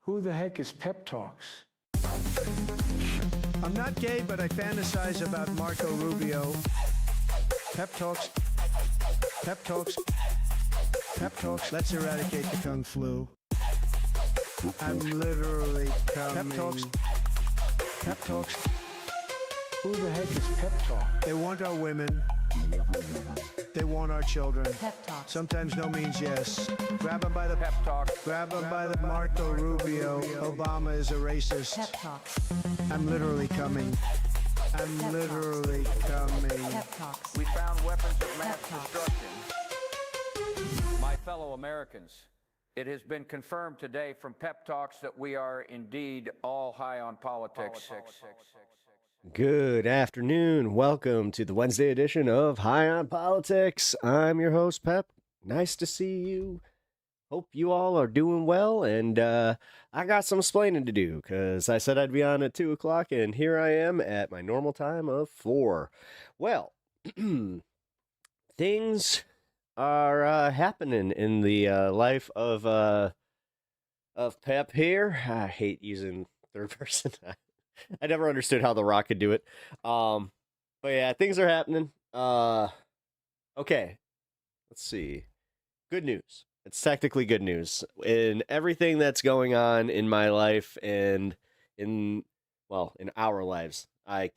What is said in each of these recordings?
Who the heck is Pep Talks? I'm not gay, but I fantasize about Marco Rubio. Pep talks. Pep talks. Pep talks. Let's eradicate the Kung flu. I'm literally coming. Pep talks. Pep talks. Who the heck is Pep Talk? They want our women. They want our children. Pep talks. Sometimes no means yes. Grab them by the pep talk. Grab them by the Marco Rubio. Obama is a racist. Pep talks. I'm literally coming. I'm Pep literally coming. Pep talks. We found weapons of mass Pep talks. destruction. My fellow Americans, it has been confirmed today from Pep Talks that we are indeed all high on politics. Good afternoon. Welcome to the Wednesday edition of High on Politics. I'm your host, Pep. Nice to see you. Hope you all are doing well. And I got some explaining to do because I said I'd be on at 2 o'clock, and here I am at my normal time of 4. Well, things are happening in the life of Pep here. I hate using third person. I never understood how The Rock could do it. But yeah, things are happening. Okay. Let's see. Good news. It's technically good news. In everything that's going on in my life and in our lives. I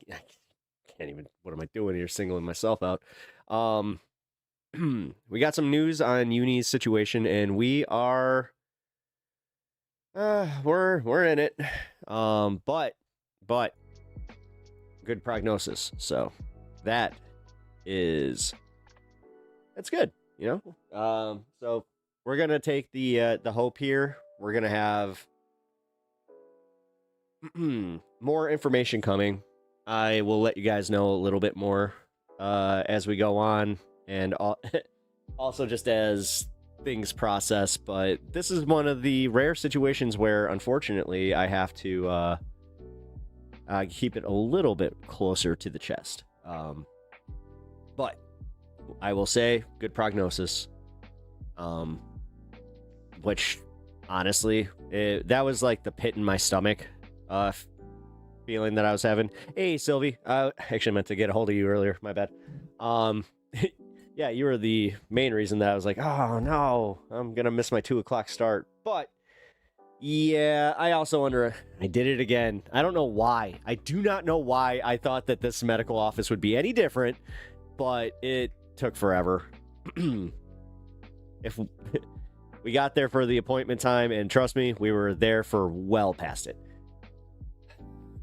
can't even, what am I doing here, singling myself out? We got some news on Uni's situation, and we are we're in it. But good prognosis. So that's good, you know? So we're going to take the hope here. We're going to have more information coming. I will let you guys know a little bit more as we go on, and also just as things process. But this is one of the rare situations where, unfortunately, I have to keep it a little bit closer to the chest. But I will say, good prognosis. Which, honestly, that was like the pit in my stomach feeling that I was having. Hey, Sylvie. I actually meant to get a hold of you earlier. My bad. Yeah, you were the main reason that I was like, oh, no, I'm going to miss my 2 o'clock start. But yeah, I did it again. I don't know why. I do not know why I thought that this medical office would be any different, but it took forever. If we got there for the appointment time, and trust me, we were there for well past it.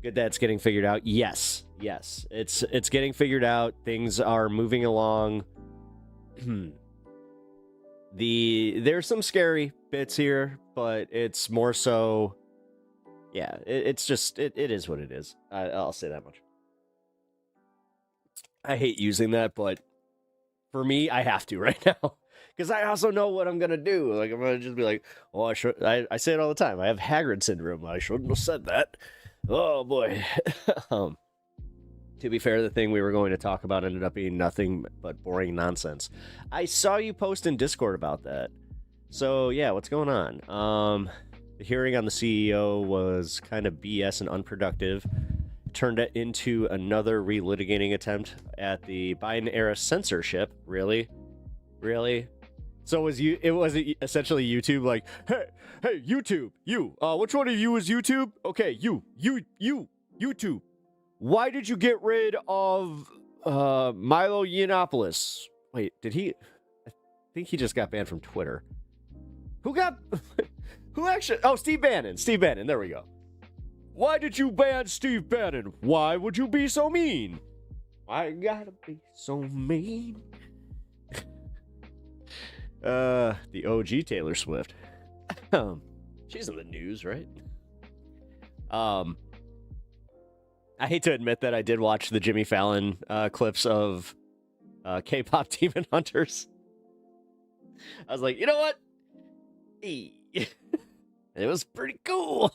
Good that it's getting figured out. Yes, it's getting figured out. Things are moving along. There's some scary bits here, but it's more so, yeah, it's just, it is what it is. I'll say that much. I hate using that, but for me, I have to right now, because I also know what I'm going to do. Like, I'm going to just be like, oh, I say it all the time. I have Hagrid syndrome. I shouldn't have said that. Oh, boy. To be fair, the thing we were going to talk about ended up being nothing but boring nonsense. I saw you post in Discord about that. So, yeah, what's going on? The hearing on the CEO was kind of BS and unproductive. Turned it into another relitigating attempt at the Biden-era censorship. Really? So it was essentially YouTube like, hey, YouTube, you, which one of you is YouTube? Okay, you, YouTube. Why did you get rid of Milo Yiannopoulos? Wait, did he? I think he just got banned from Twitter. Who actually? Oh, Steve Bannon. There we go. Why did you ban Steve Bannon? Why would you be so mean? I gotta be so mean. The OG Taylor Swift. She's in the news, right? I hate to admit that I did watch the Jimmy Fallon clips of K-pop Demon Hunters. I was like, you know what? It was pretty cool.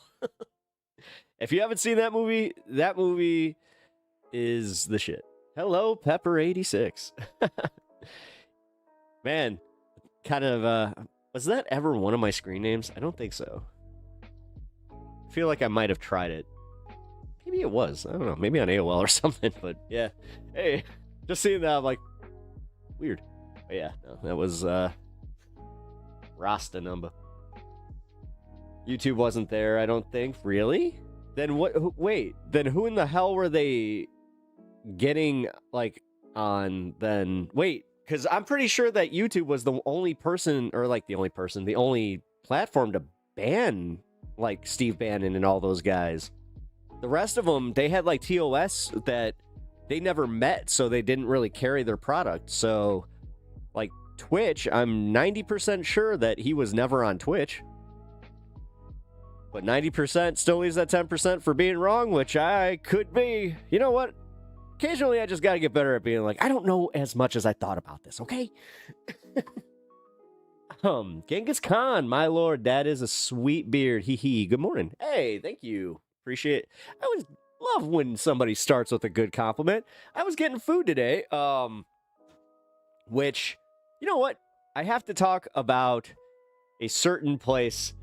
If you haven't seen that movie is the shit. Hello, Pepper86. Man, kind of, was that ever one of my screen names? I don't think so. feel like I might have tried it. Maybe it was. I don't know. Maybe on AOL or something. But yeah. Hey, just seeing that, I'm like, weird. But yeah, no, that was Rasta number. YouTube wasn't there, I don't think. Really? Then what? Wait. Then who in the hell were they getting like on? Then wait, because I'm pretty sure that YouTube was the only person, or like the only platform to ban like Steve Bannon and all those guys. The rest of them, they had like TOS that they never met, so they didn't really carry their product. So, like Twitch, I'm 90% sure that he was never on Twitch. But 90% still leaves that 10% for being wrong, which I could be. You know what? Occasionally, I just got to get better at being like, I don't know as much as I thought about this, okay? Genghis Khan, my lord, that is a sweet beard. Hee hee. Good morning. Hey, thank you. Appreciate it. I always love when somebody starts with a good compliment. I was getting food today, which, you know what? I have to talk about a certain place,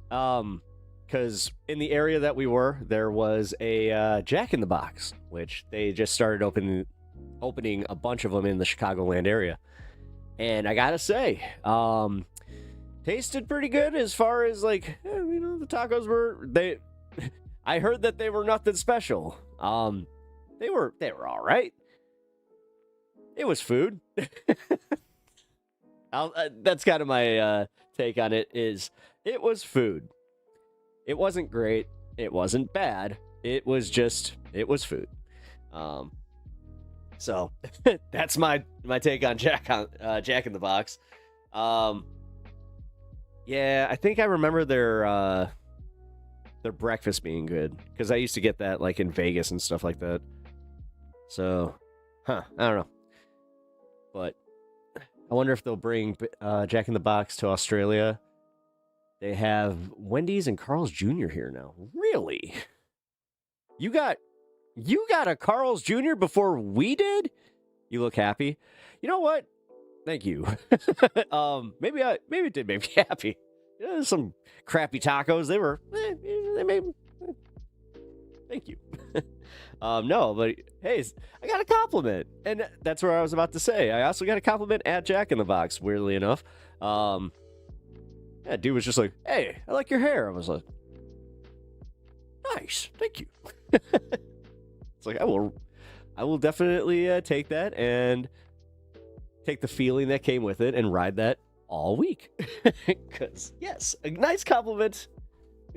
because in the area that we were, there was a Jack in the Box, which they just started opening a bunch of them in the Chicagoland area. And I gotta say, tasted pretty good as far as like, the tacos were, I heard that they were nothing special. They were all right. It was food. That's kind of my take on it. Is it was food. It wasn't great. It wasn't bad. It was food. So that's my take on Jack in the Box. Yeah, I think I remember their breakfast being good, because I used to get that like in Vegas and stuff like that. So, I don't know. But I wonder if they'll bring Jack in the Box to Australia. They have Wendy's and Carl's Jr. here now. Really? You got a Carl's Jr. before we did? You look happy. You know what? Thank you. Maybe it did make me happy. Some crappy tacos. They were. They made. Thank you. No, but hey, I got a compliment, and that's what I was about to say. I also got a compliment at Jack in the Box. Weirdly enough, yeah, dude was just like, "Hey, I like your hair." I was like, "Nice, thank you." It's like I will definitely take that and take the feeling that came with it and ride that all week. Because yes, a nice compliment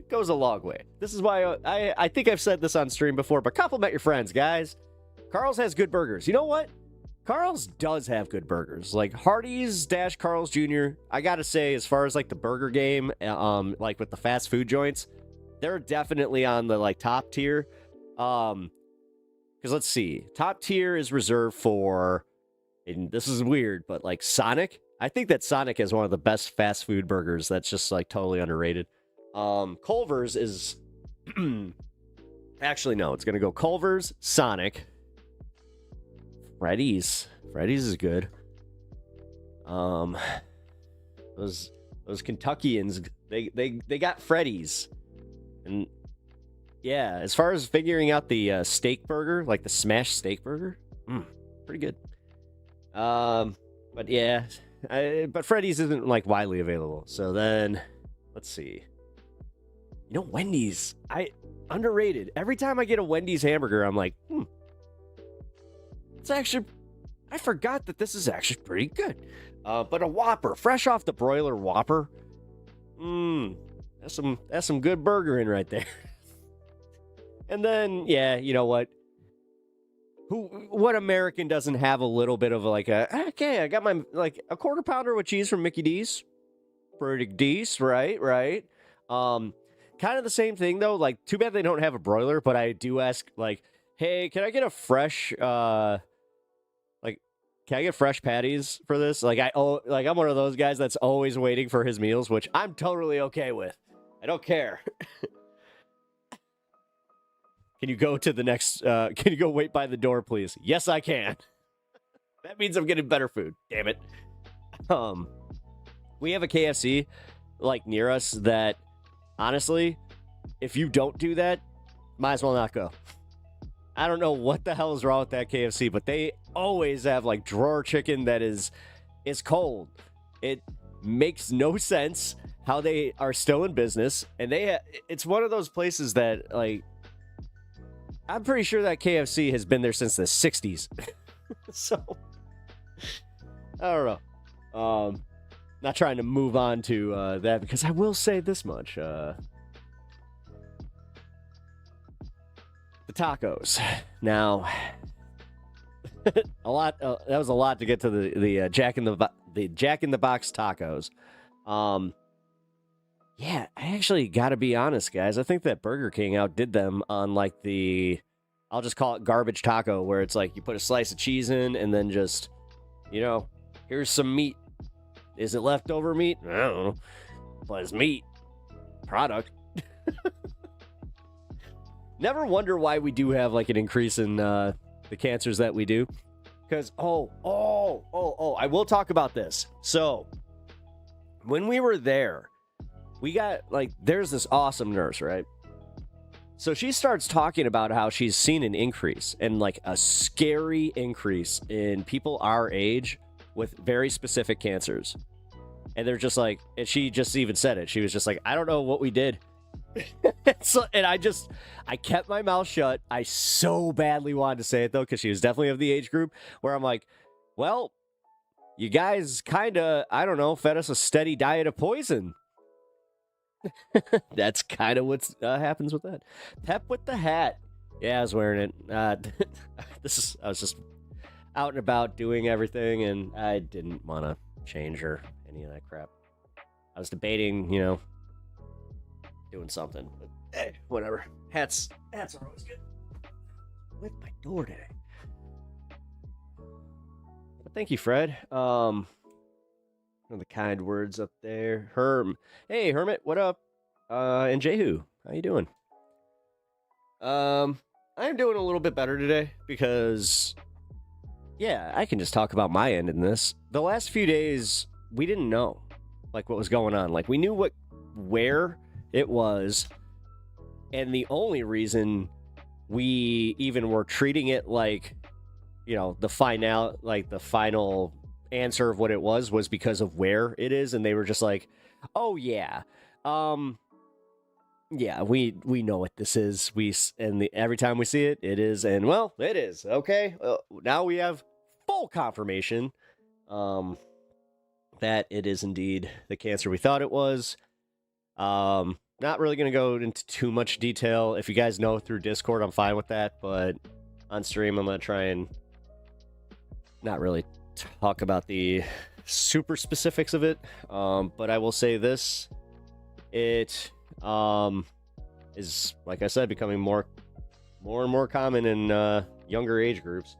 goes a long way. This is why I think I've said this on stream before, but compliment your friends, guys. Carl's has good burgers. You know what? Carl's does have good burgers. Like Hardee's - Carl's Jr. I gotta say, as far as like the burger game, like with the fast food joints, they're definitely on the like top tier. Because let's see, top tier is reserved for, and this is weird, but like Sonic. I think that Sonic is one of the best fast food burgers that's just like totally underrated. Culver's is actually no, it's gonna go Culver's, Sonic, Freddy's. Freddy's is good. Those Kentuckians, they got Freddy's, and yeah, as far as figuring out the steak burger, like the smash steak burger, pretty good. But yeah, but Freddy's isn't like widely available. So then, let's see. You know, Wendy's, underrated. Every time I get a Wendy's hamburger, I'm like, it's actually, I forgot that this is actually pretty good. But a Whopper, fresh off the broiler Whopper, that's some good burgering right there. And then, yeah, you know what? What American doesn't have a little bit of like okay, I got my like a quarter pounder with cheese from Mickey D's, pretty decent, right? Kind of the same thing though. Like, too bad they don't have a broiler, but I do ask like, hey, can I get a fresh can I get fresh patties for this? Like I'm one of those guys that's always waiting for his meals, which I'm totally okay with. I don't care. Can you go to the next, can you go wait by the door, please? Yes, I can. That means I'm getting better food. Damn it. We have a KFC, like, near us that, honestly, if you don't do that, might as well not go. I don't know what the hell is wrong with that KFC, but they always have like drawer chicken that is cold. It makes no sense how they are still in business, and it's one of those places that, like, I'm pretty sure that KFC has been there since the 60s. So I don't know. Not trying to move on to that, because I will say this much. The tacos. Now, that was a lot to get to the Jack in the Box tacos. Yeah, I actually got to be honest, guys. I think that Burger King outdid them on like I'll just call it garbage taco, where it's like you put a slice of cheese in and then just, here's some meat. Is it leftover meat? I don't know. But it's meat. Product. Never wonder why we do have like an increase in the cancers that we do. Because, I will talk about this. So, when we were there, we got, like, there's this awesome nurse, right? So she starts talking about how she's seen an increase, and like a scary increase in people our age with very specific cancers. And they're just like, and she just even said it. She was just like, I don't know what we did. And I kept my mouth shut. I so badly wanted to say it though, because she was definitely of the age group where I'm like, well, you guys kind of, I don't know, fed us a steady diet of poison. That's kind of what happens with that. Pep with the hat. Yeah, I was wearing it. I was just out and about doing everything, and I didn't want to change or any of that crap. I was debating, doing something. But hey, whatever. Hats are always good. With my door today. But thank you, Fred. The kind words up there. Hey, Hermit, what up? And Jehu, how you doing? I am doing a little bit better today because, yeah, I can just talk about my end in this. The last few days, we didn't know, like, what was going on. Like, we knew where it was, and the only reason we even were treating it like, the final answer of what it was because of where it is, and they were just like, oh yeah, yeah, we know what this is. Every time we see it, it is, and well, it is. Okay, now we have full confirmation that it is indeed the cancer we thought it was. Not really going to go into too much detail. If you guys know through Discord, I'm fine with that, but on stream, I'm going to try and not really talk about the super specifics of it. But I will say this. It is, like I said, becoming more and more common in younger age groups.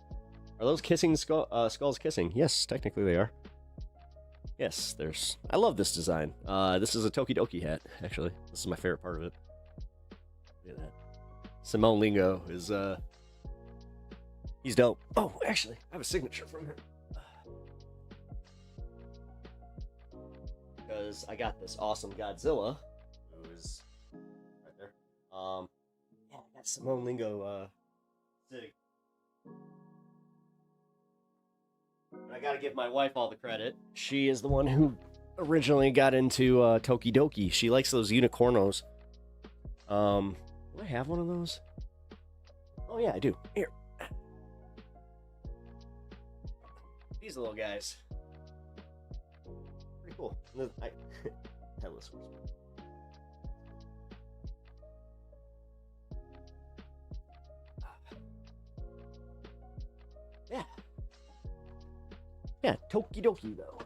Are those kissing skulls kissing? Yes, technically they are. Yes, I love this design. This is a Tokidoki hat, actually. This is my favorite part of it. Look at that. Simone Lingo is, he's dope. Oh, actually, I have a signature from him. Because I got this awesome Godzilla, who is right there. Yeah, I got Simone Lingo, sitting. I gotta give my wife all the credit. She is the one who originally got into Tokidoki. She likes those unicornos. Do I have one of those? Oh yeah, I do. Here. These little guys. Pretty cool. Headless ones. Yeah. Yeah, Tokidoki though.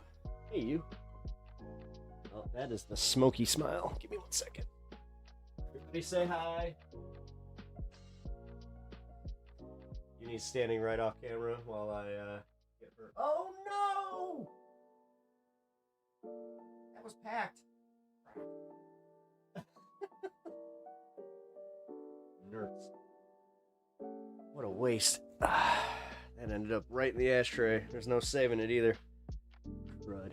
Hey you. Oh, that is the smoky smile. Give me 1 second. Everybody say hi. Uni's standing right off camera while I get her. Oh no! That was packed. Nerds. What a waste. That ended up right in the ashtray. There's no saving it either. Crud.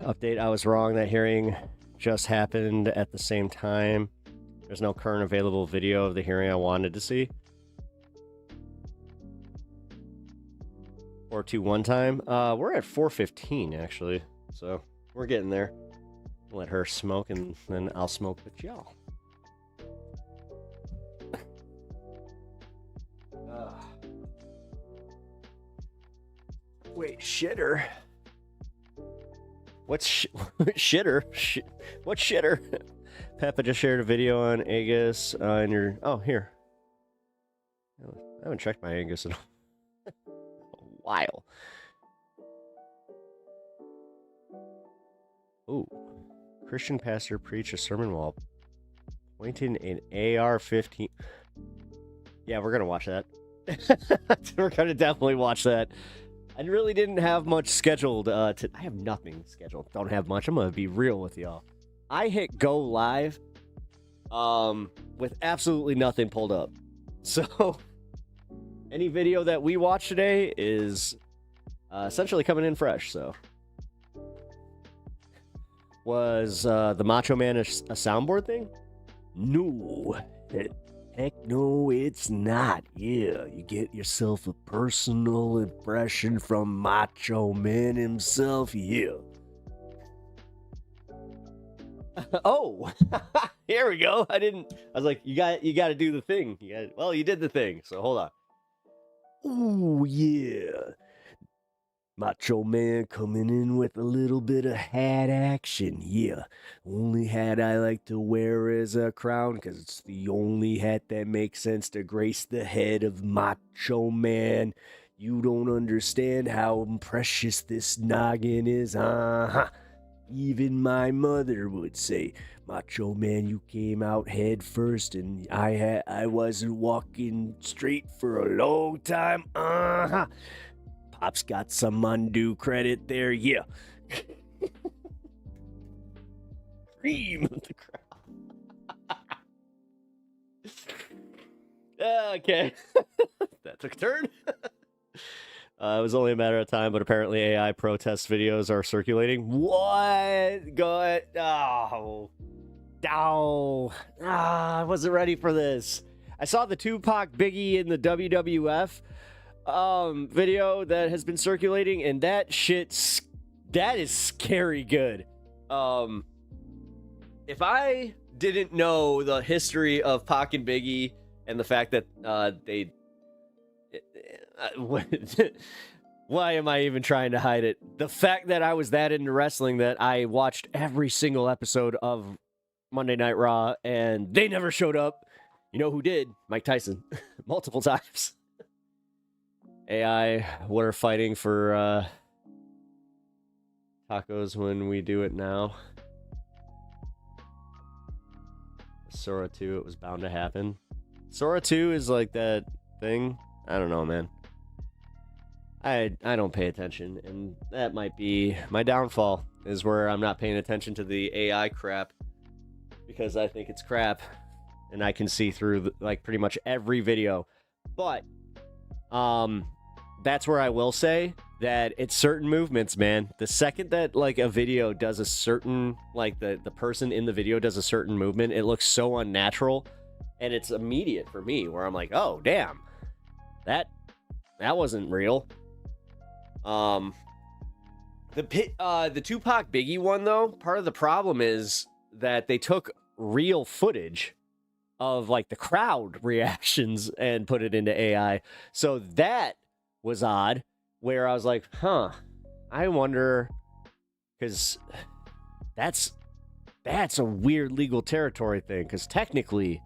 Update, I was wrong. That hearing just happened at the same time. There's no current available video of the hearing I wanted to see. 421 time. We're at 4:15 actually, so we're getting there. Let her smoke, and then I'll smoke with y'all. Wait, shitter. What's shitter? What's shitter? Peppa just shared a video on Aegis in your. Oh, here. I haven't checked my Aegis in a while. Ooh. Christian pastor preached a sermon while pointing an AR-15. Yeah, we're gonna watch that. We're gonna definitely watch that. I really didn't have much scheduled. I have nothing scheduled. Don't have much. I'm gonna be real with y'all. I hit go live, with absolutely nothing pulled up. So, any video that we watch today is essentially coming in fresh. So, was the Macho Man a soundboard thing? No. Heck no, it's not. Yeah, you get yourself a personal impression from Macho Man himself. Yeah. Oh, here we go. I was like, you got to do the thing. Well, you did the thing. So hold on. Oh yeah. Macho Man coming in with a little bit of hat action, yeah. Only hat I like to wear is a crown, because it's the only hat that makes sense to grace the head of Macho Man. You don't understand how precious this noggin is, uh-huh. Even my mother would say, Macho Man, you came out head first, and I wasn't walking straight for a long time, uh-huh. Pop's got some undue credit there, yeah. Cream of the crop. Okay. That took a turn. It was only a matter of time, but apparently AI protest videos are circulating. What? Go Oh. Oh. I wasn't ready for this. I saw the Tupac Biggie in the WWF video that has been circulating, and that is scary good. If I didn't know the history of Pac and Biggie and the fact that why am I even trying to hide it? The fact that I was that into wrestling that I watched every single episode of Monday Night Raw and they never showed up. You know who did? Mike Tyson. Multiple times. AI, we're fighting for tacos when we do it now. Sora 2, it was bound to happen. Sora 2 is like that thing. I don't know, man. I don't pay attention, and that might be my downfall, is where I'm not paying attention to the AI crap, because I think it's crap, and I can see through like pretty much every video. But that's where I will say that it's certain movements, man. The second that like a video does a certain, like the person in the video does a certain movement, it looks so unnatural, and it's immediate for me where I'm like, oh damn, that wasn't real. The Tupac Biggie one though, part of the problem is that they took real footage of like the crowd reactions and put it into AI. So that was odd, where I was like, huh, I wonder, because that's a weird legal territory thing, because technically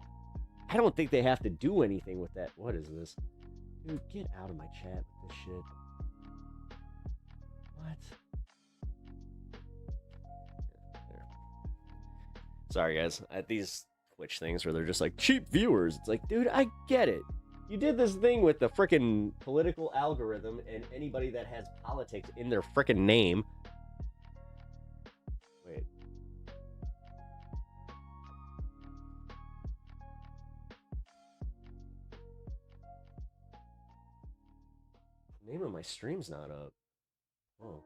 I don't think they have to do anything with that. What is this? Dude, get out of my chat with this shit. What? There. Sorry guys, at these Twitch things where they're just like cheap viewers, it's like, dude, I get it. You did this thing with the frickin' political algorithm and anybody that has politics in their frickin' name. Wait. The name of my stream's not up. Oh.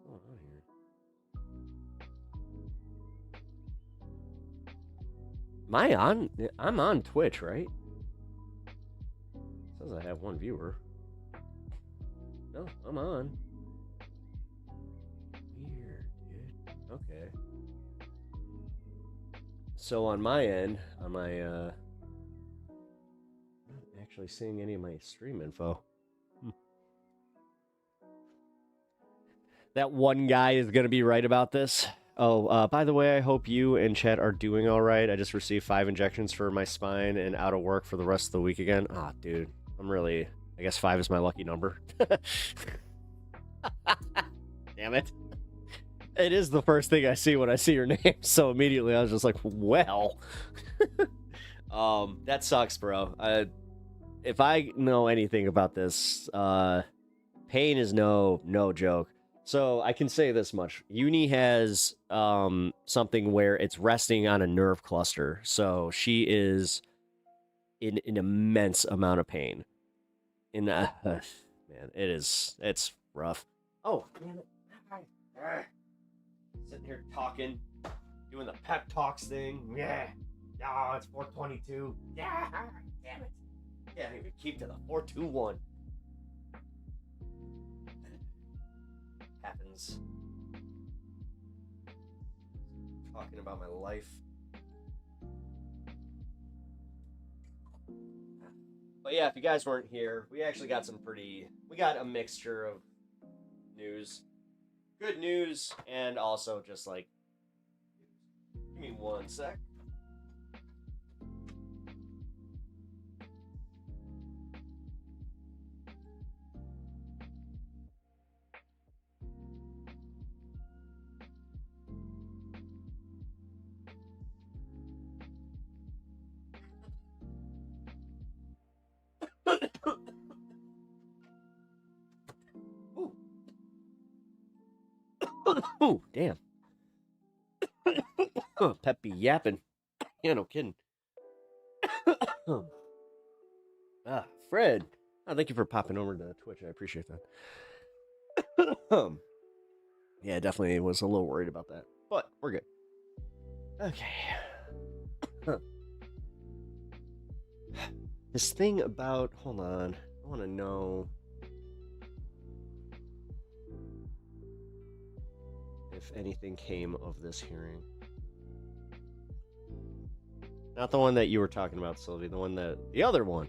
What's going on here? Am I on? I'm on Twitch, right? It says I have one viewer. No, I'm on. Weird, dude. Okay. So on my end, am I not actually seeing any of my stream info? That one guy is gonna be right about this. Oh, by the way, I hope you and Chet are doing all right. I just received 5 injections for my spine and out of work for the rest of the week again. Ah, dude, I'm really... I guess 5 is my lucky number. Damn it. It is the first thing I see when I see your name, so immediately I was just like, well. That sucks, bro. If I know anything about this, pain is no joke. So I can say this much. Uni has something where it's resting on a nerve cluster. So she is in an immense amount of pain. Man, it's rough. Oh, damn it. Sitting here talking, doing the pep talks thing. Yeah. Oh, it's 422. Yeah. Damn it. Can't even keep to the 421. Happens. Talking about my life. But yeah, if you guys weren't here, we actually got we got a mixture of news. Good news, and also just like, give me one sec. Ooh, damn. Pep be yapping. Yeah, no kidding. Fred. Oh, thank you for popping over to Twitch. I appreciate that. Yeah, definitely was a little worried about that. But we're good. Okay. This thing about... Hold on. I want to know... if anything came of this hearing. Not the one that you were talking about, Sylvie. The other one.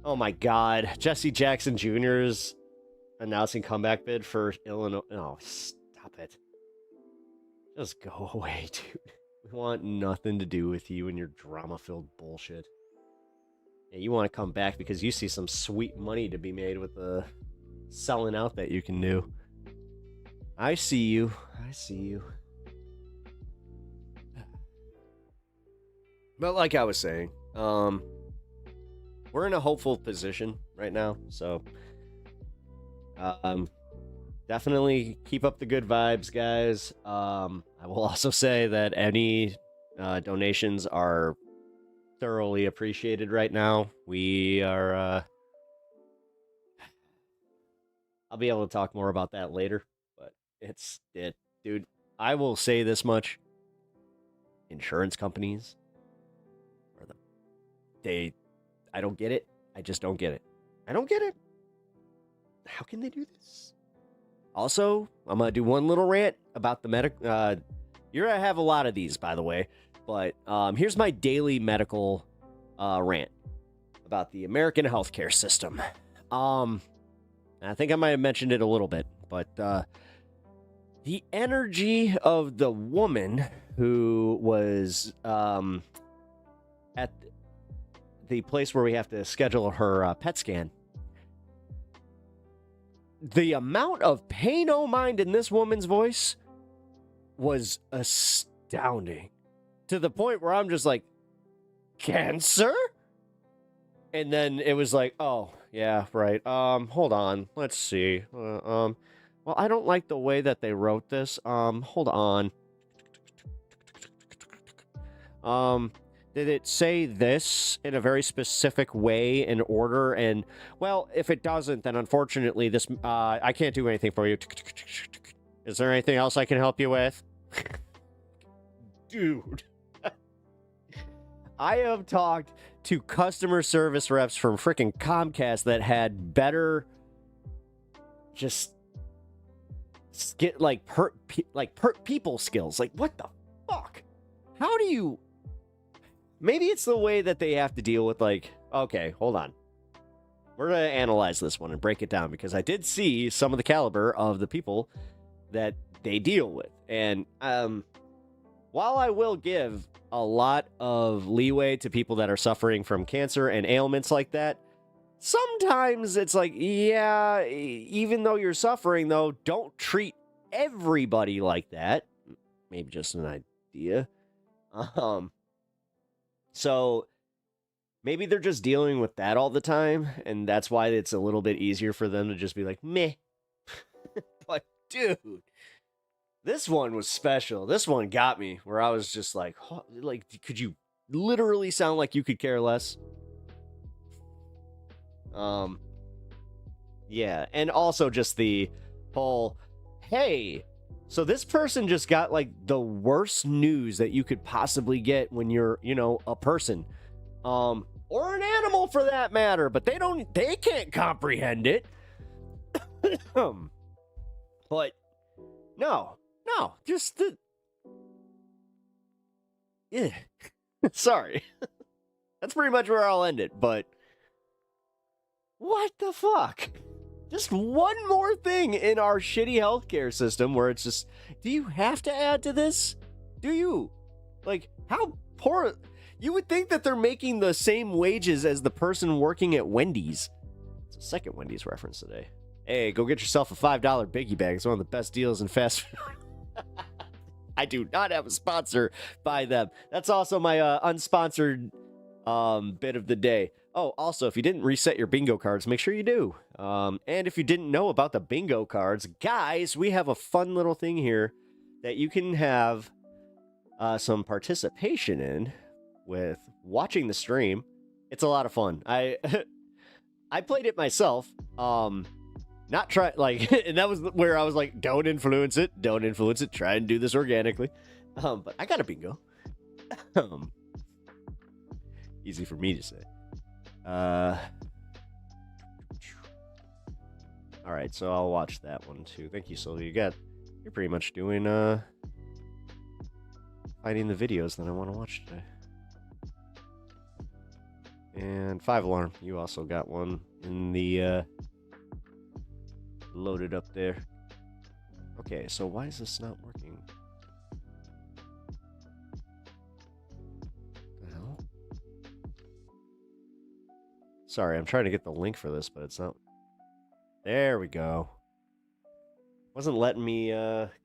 Oh my God. Jesse Jackson Jr. is announcing comeback bid for Illinois. Oh, stop it. Just go away, dude. We want nothing to do with you and your drama-filled bullshit. Yeah, you want to come back because you see some sweet money to be made with the selling out that you can do. I see you. I see you. But like I was saying, we're in a hopeful position right now, so definitely keep up the good vibes, guys. I will also say that any donations are thoroughly appreciated right now. We are I'll be able to talk more about that later. Dude, I will say this much. Insurance companies I don't get it. I just don't get it. I don't get it. How can they do this? Also, I'm going to do one little rant about the you're going to have a lot of these, by the way. But here's my daily medical rant about the American healthcare system. I think I might have mentioned it a little bit, but the energy of the woman who was at the place where we have to schedule her PET scan. The amount of pain o' mind in this woman's voice was astounding. To the point where I'm just like, cancer? And then it was like, oh, yeah, right. Hold on. Let's see. Well, I don't like the way that they wrote this. Hold on. did it say this in a very specific way in order? And, well, if it doesn't, then unfortunately, this, I can't do anything for you. Is there anything else I can help you with? Dude. I have talked to customer service reps from freaking Comcast that had better just get people skills. Like, what the fuck? How do you... Maybe it's the way that they have to deal with, like, okay, hold on. We're going to analyze this one and break it down, because I did see some of the caliber of the people that they deal with. And while I will give a lot of leeway to people that are suffering from cancer and ailments like that, sometimes it's like, yeah, even though you're suffering, though, don't treat everybody like that. Maybe just an idea. So maybe they're just dealing with that all the time, and that's why it's a little bit easier for them to just be like, meh. But, dude, this one was special. This one got me, where I was just like, could you literally sound like you could care less? Yeah, and also just the whole, hey, so this person just got, like, the worst news that you could possibly get when you're, you know, a person. Or an animal for that matter, but they can't comprehend it. But, no, just the... Yeah. Sorry. That's pretty much where I'll end it, but... What the fuck? Just one more thing in our shitty healthcare system where it's just, do you have to add to this? Do you? Like, how poor... You would think that they're making the same wages as the person working at Wendy's. It's a second Wendy's reference today. Hey, go get yourself a $5 Biggie Bag. It's one of the best deals in fast food. I do not have a sponsor by them. That's also my unsponsored bit of the day. Oh, also, if you didn't reset your bingo cards, make sure you do. And if you didn't know about the bingo cards, guys, we have a fun little thing here that you can have some participation in with watching the stream. It's a lot of fun. I played it myself. Not try, like, and that was where I was like, don't influence it. Try and do this organically. But I got a bingo. Easy for me to say. All right, so I'll watch that one too. Thank you, Sylvia. You're pretty much doing finding the videos that I want to watch today. And 5 Alarm, you also got one in the loaded up there. Okay, so why is this not working? The hell? Sorry, I'm trying to get the link for this, but it's not. There we go. Wasn't letting me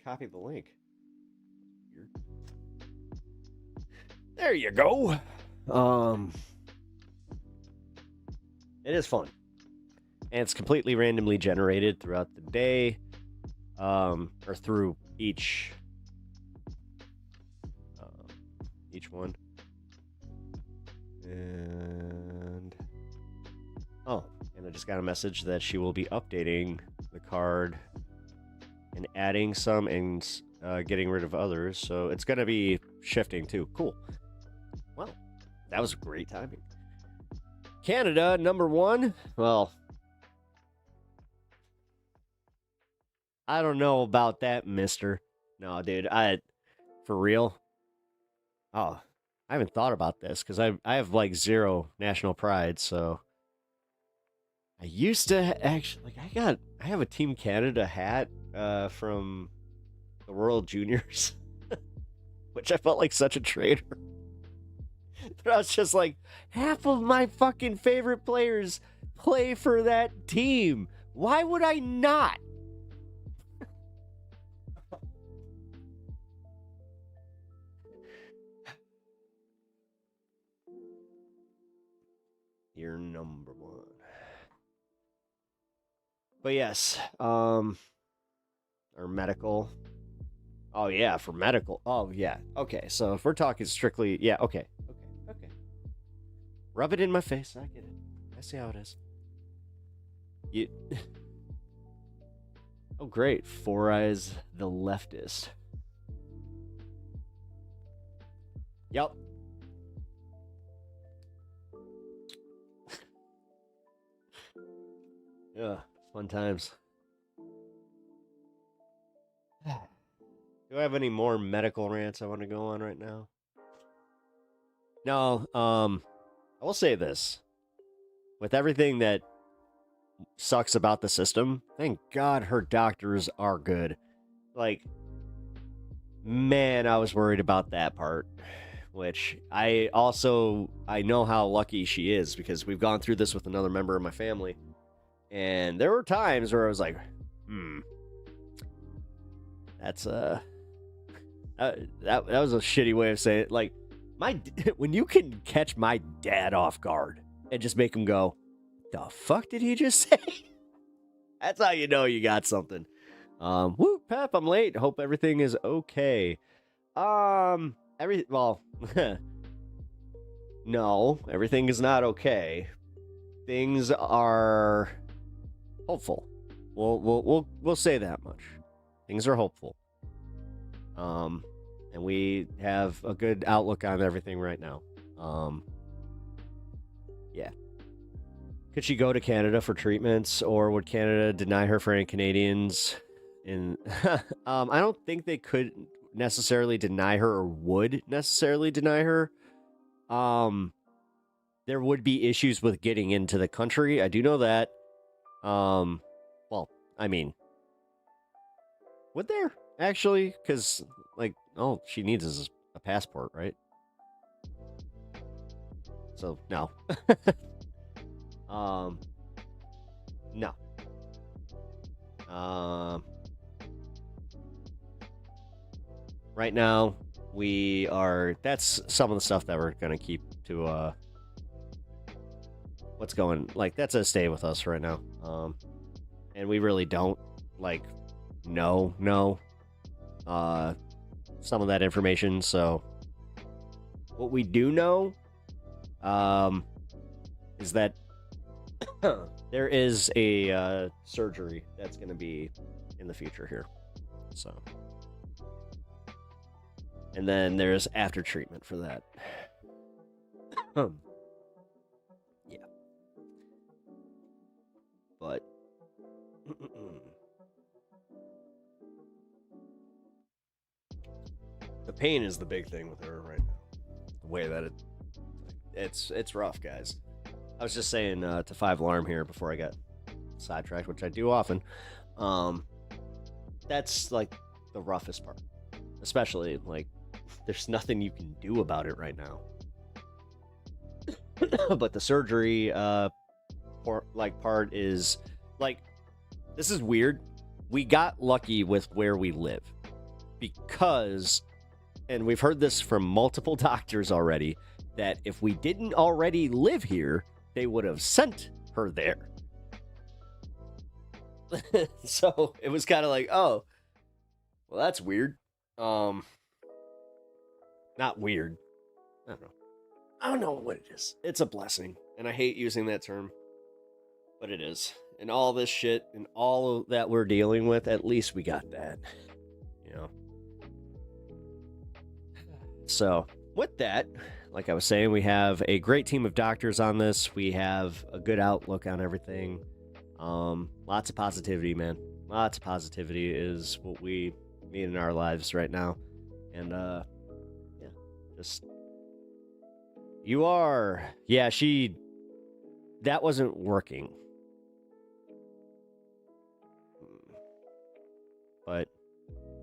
copy the link. Weird. There you go. It is fun. And it's completely randomly generated throughout the day. Or through each one. And I just got a message that she will be updating the card and adding some and getting rid of others. So it's going to be shifting too. Cool. Well, that was great timing. Canada, #1. Well, I don't know about that, mister. No, dude, for real? Oh, I haven't thought about this because I have like 0 national pride, so I used to actually, like, I have a Team Canada hat from the World Juniors, which I felt like such a traitor. But I was just like, half of my fucking favorite players play for that team. Why would I not? You're #1. But yes, or medical. Oh yeah, for medical. Oh yeah. Okay, so if we're talking strictly, yeah, okay. Rub it in my face. I get it. I see how it is. You. Oh, great. Four Eyes the Leftist. Yep. Yeah, fun times. Do I have any more medical rants I want to go on right now? No, I will say this. With everything that sucks about the system, thank God her doctors are good. Like, man, I was worried about that part. Which I know how lucky she is because we've gone through this with another member of my family. And there were times where I was like, that's that was a shitty way of saying it. Like, when you can catch my dad off guard and just make him go, the fuck did he just say? That's how you know you got something. Woo, Pep, I'm late. Hope everything is okay. Well, no, everything is not okay. Things are hopeful. We'll say that much. Things are hopeful. And we have a good outlook on everything right now. Yeah. Could she go to Canada for treatments, or would Canada deny her for any Canadians? I don't think they could necessarily deny her or would necessarily deny her. There would be issues with getting into the country. I do know that. Well, I mean, would there actually? Because, like, all she needs is a passport, right? So, no. No. Right now, that's some of the stuff that we're going to keep to, what's going, like, that's a stay with us right now. And we really don't, like, know, some of that information, so what we do know, is that there is a, surgery that's going to be in the future here, so. And then there's after treatment for that. Yeah. But the pain is the big thing with her right now. The way that it's rough, guys. I was just saying to Five Alarm here before I got sidetracked, which I do often. That's like the roughest part. Especially, like, there's nothing you can do about it right now. But the surgery part is, like, this is weird. We got lucky with where we live. Because, and we've heard this from multiple doctors already, that if we didn't already live here, they would have sent her there. So it was kind of like, oh, well, that's weird. Not weird. I don't know what it is. It's a blessing, and I hate using that term, but it is. And all this shit and all that we're dealing with, at least we got that, you know. So with that, like I was saying, we have a great team of doctors on this. We have a good outlook on everything. Lots of positivity, man. Lots of positivity is what we need in our lives right now. And yeah, just you are. Yeah, that wasn't working. But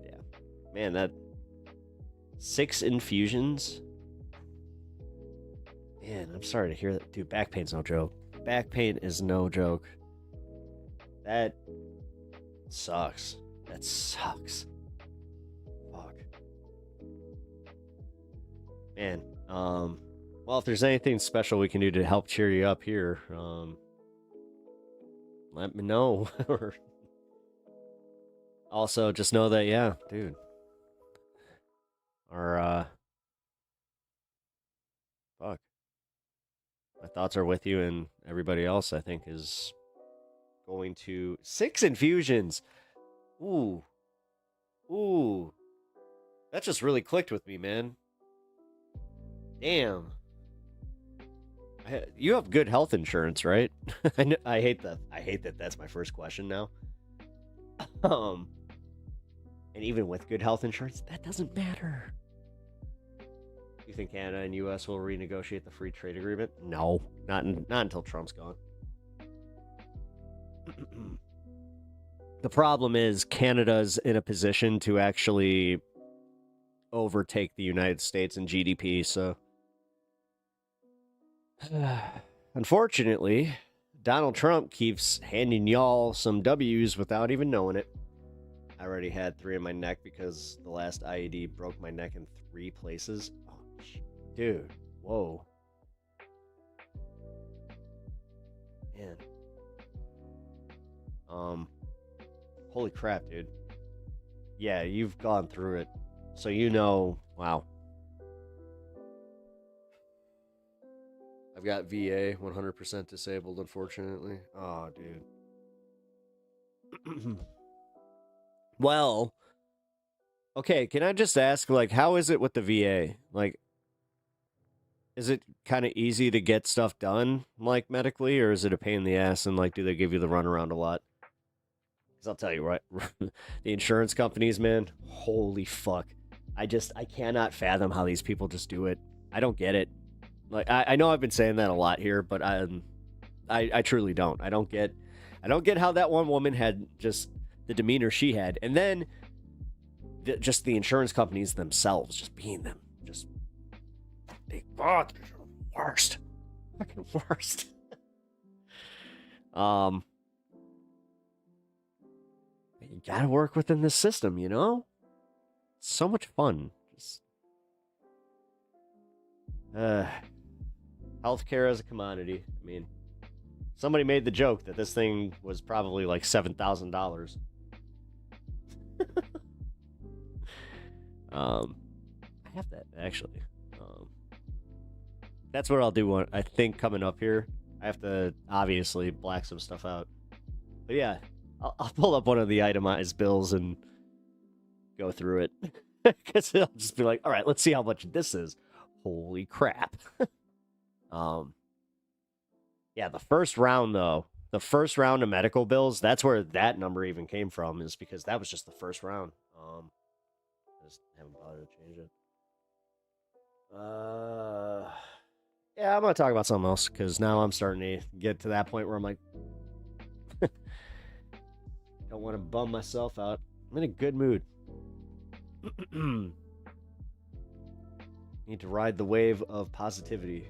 yeah, man, that 6 infusions. Man, I'm sorry to hear that. Dude, back pain's no joke. Back pain is no joke. That sucks. That sucks. Fuck. Man, well, if there's anything special we can do to help cheer you up here, let me know. Also, just know that, yeah, dude. Fuck. my thoughts are with you, and everybody else, I think, is going to 6 infusions. Ooh. Ooh. That just really clicked with me, man. Damn. You have good health insurance, right? I hate that that's my first question now. And even with good health insurance, that doesn't matter. You think Canada and US will renegotiate the free trade agreement? No, not until Trump's gone. The problem is Canada's in a position to actually overtake the United States in GDP, so unfortunately, Donald Trump keeps handing y'all some W's without even knowing it. I already had 3 in my neck because the last IED broke my neck in 3 places. Oh, dude, whoa. Man. Holy crap, dude. Yeah, you've gone through it. So you know, wow. I've got VA 100% disabled, unfortunately. Oh, dude. Well, okay, can I just ask, like, how is it with the VA? Like, is it kind of easy to get stuff done, like, medically, or is it a pain in the ass, and, like, do they give you the runaround a lot? Because I'll tell you what, the insurance companies, man, holy fuck. I cannot fathom how these people just do it. I don't get it. Like, I know I've been saying that a lot here, but I truly don't. I don't get how that one woman had just the demeanor she had, and then just the insurance companies themselves just being them, just they worst, fucking worst. You gotta work within the system, you know. It's so much fun. Just healthcare as a commodity. I mean, somebody made the joke that this thing was probably like $7,000. I have that actually. That's what I'll do. I think coming up here, I have to obviously black some stuff out. But yeah, I'll pull up one of the itemized bills and go through it, because I'll just be like, all right, let's see how much this is. Holy crap. Yeah, the first round though, the first round of medical bills, that's where that number even came from, is because that was just the first round. I just haven't bothered to change it. Yeah, I'm gonna talk about something else, because now I'm starting to get to that point where I'm like, don't want to bum myself out. I'm in a good mood. Need to ride the wave of positivity.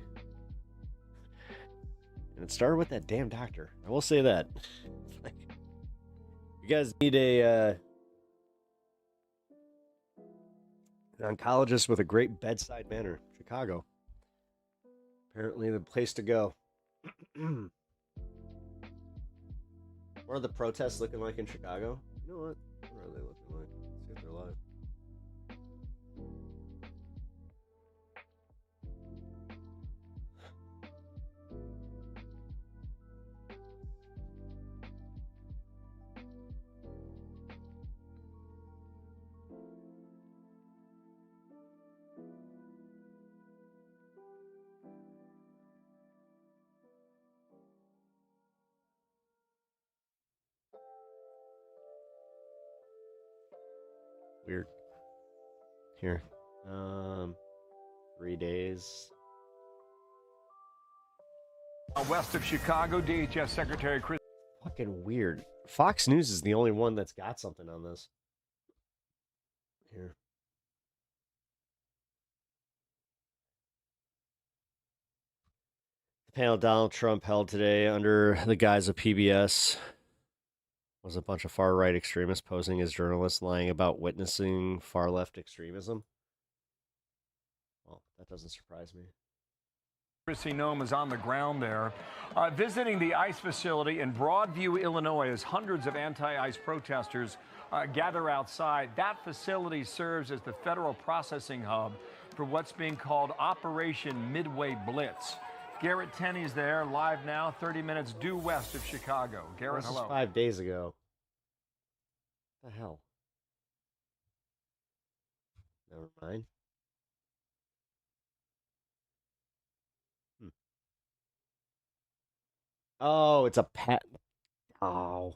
And it started with that damn doctor. I will say that. Like, you guys need an oncologist with a great bedside manner. Chicago. Apparently the place to go. What are the protests looking like in Chicago? You know what? What are they looking like? Let's see if they're live. Weird. Here. 3 days. West of Chicago, DHS Secretary Chris. Fucking weird. Fox News is the only one that's got something on this. Here. The panel Donald Trump held today under the guise of PBS was a bunch of far-right extremists posing as journalists, lying about witnessing far-left extremism. Well, that doesn't surprise me. Chrissy Nome is on the ground there, visiting the ICE facility in Broadview, Illinois, as hundreds of anti-ICE protesters gather outside. That facility serves as the federal processing hub for what's being called Operation Midway Blitz. Garrett Tenney's there, live now, 30 minutes due west of Chicago. Garrett, This is hello. 5 days ago. What the hell? Never mind. Oh, it's a Oh,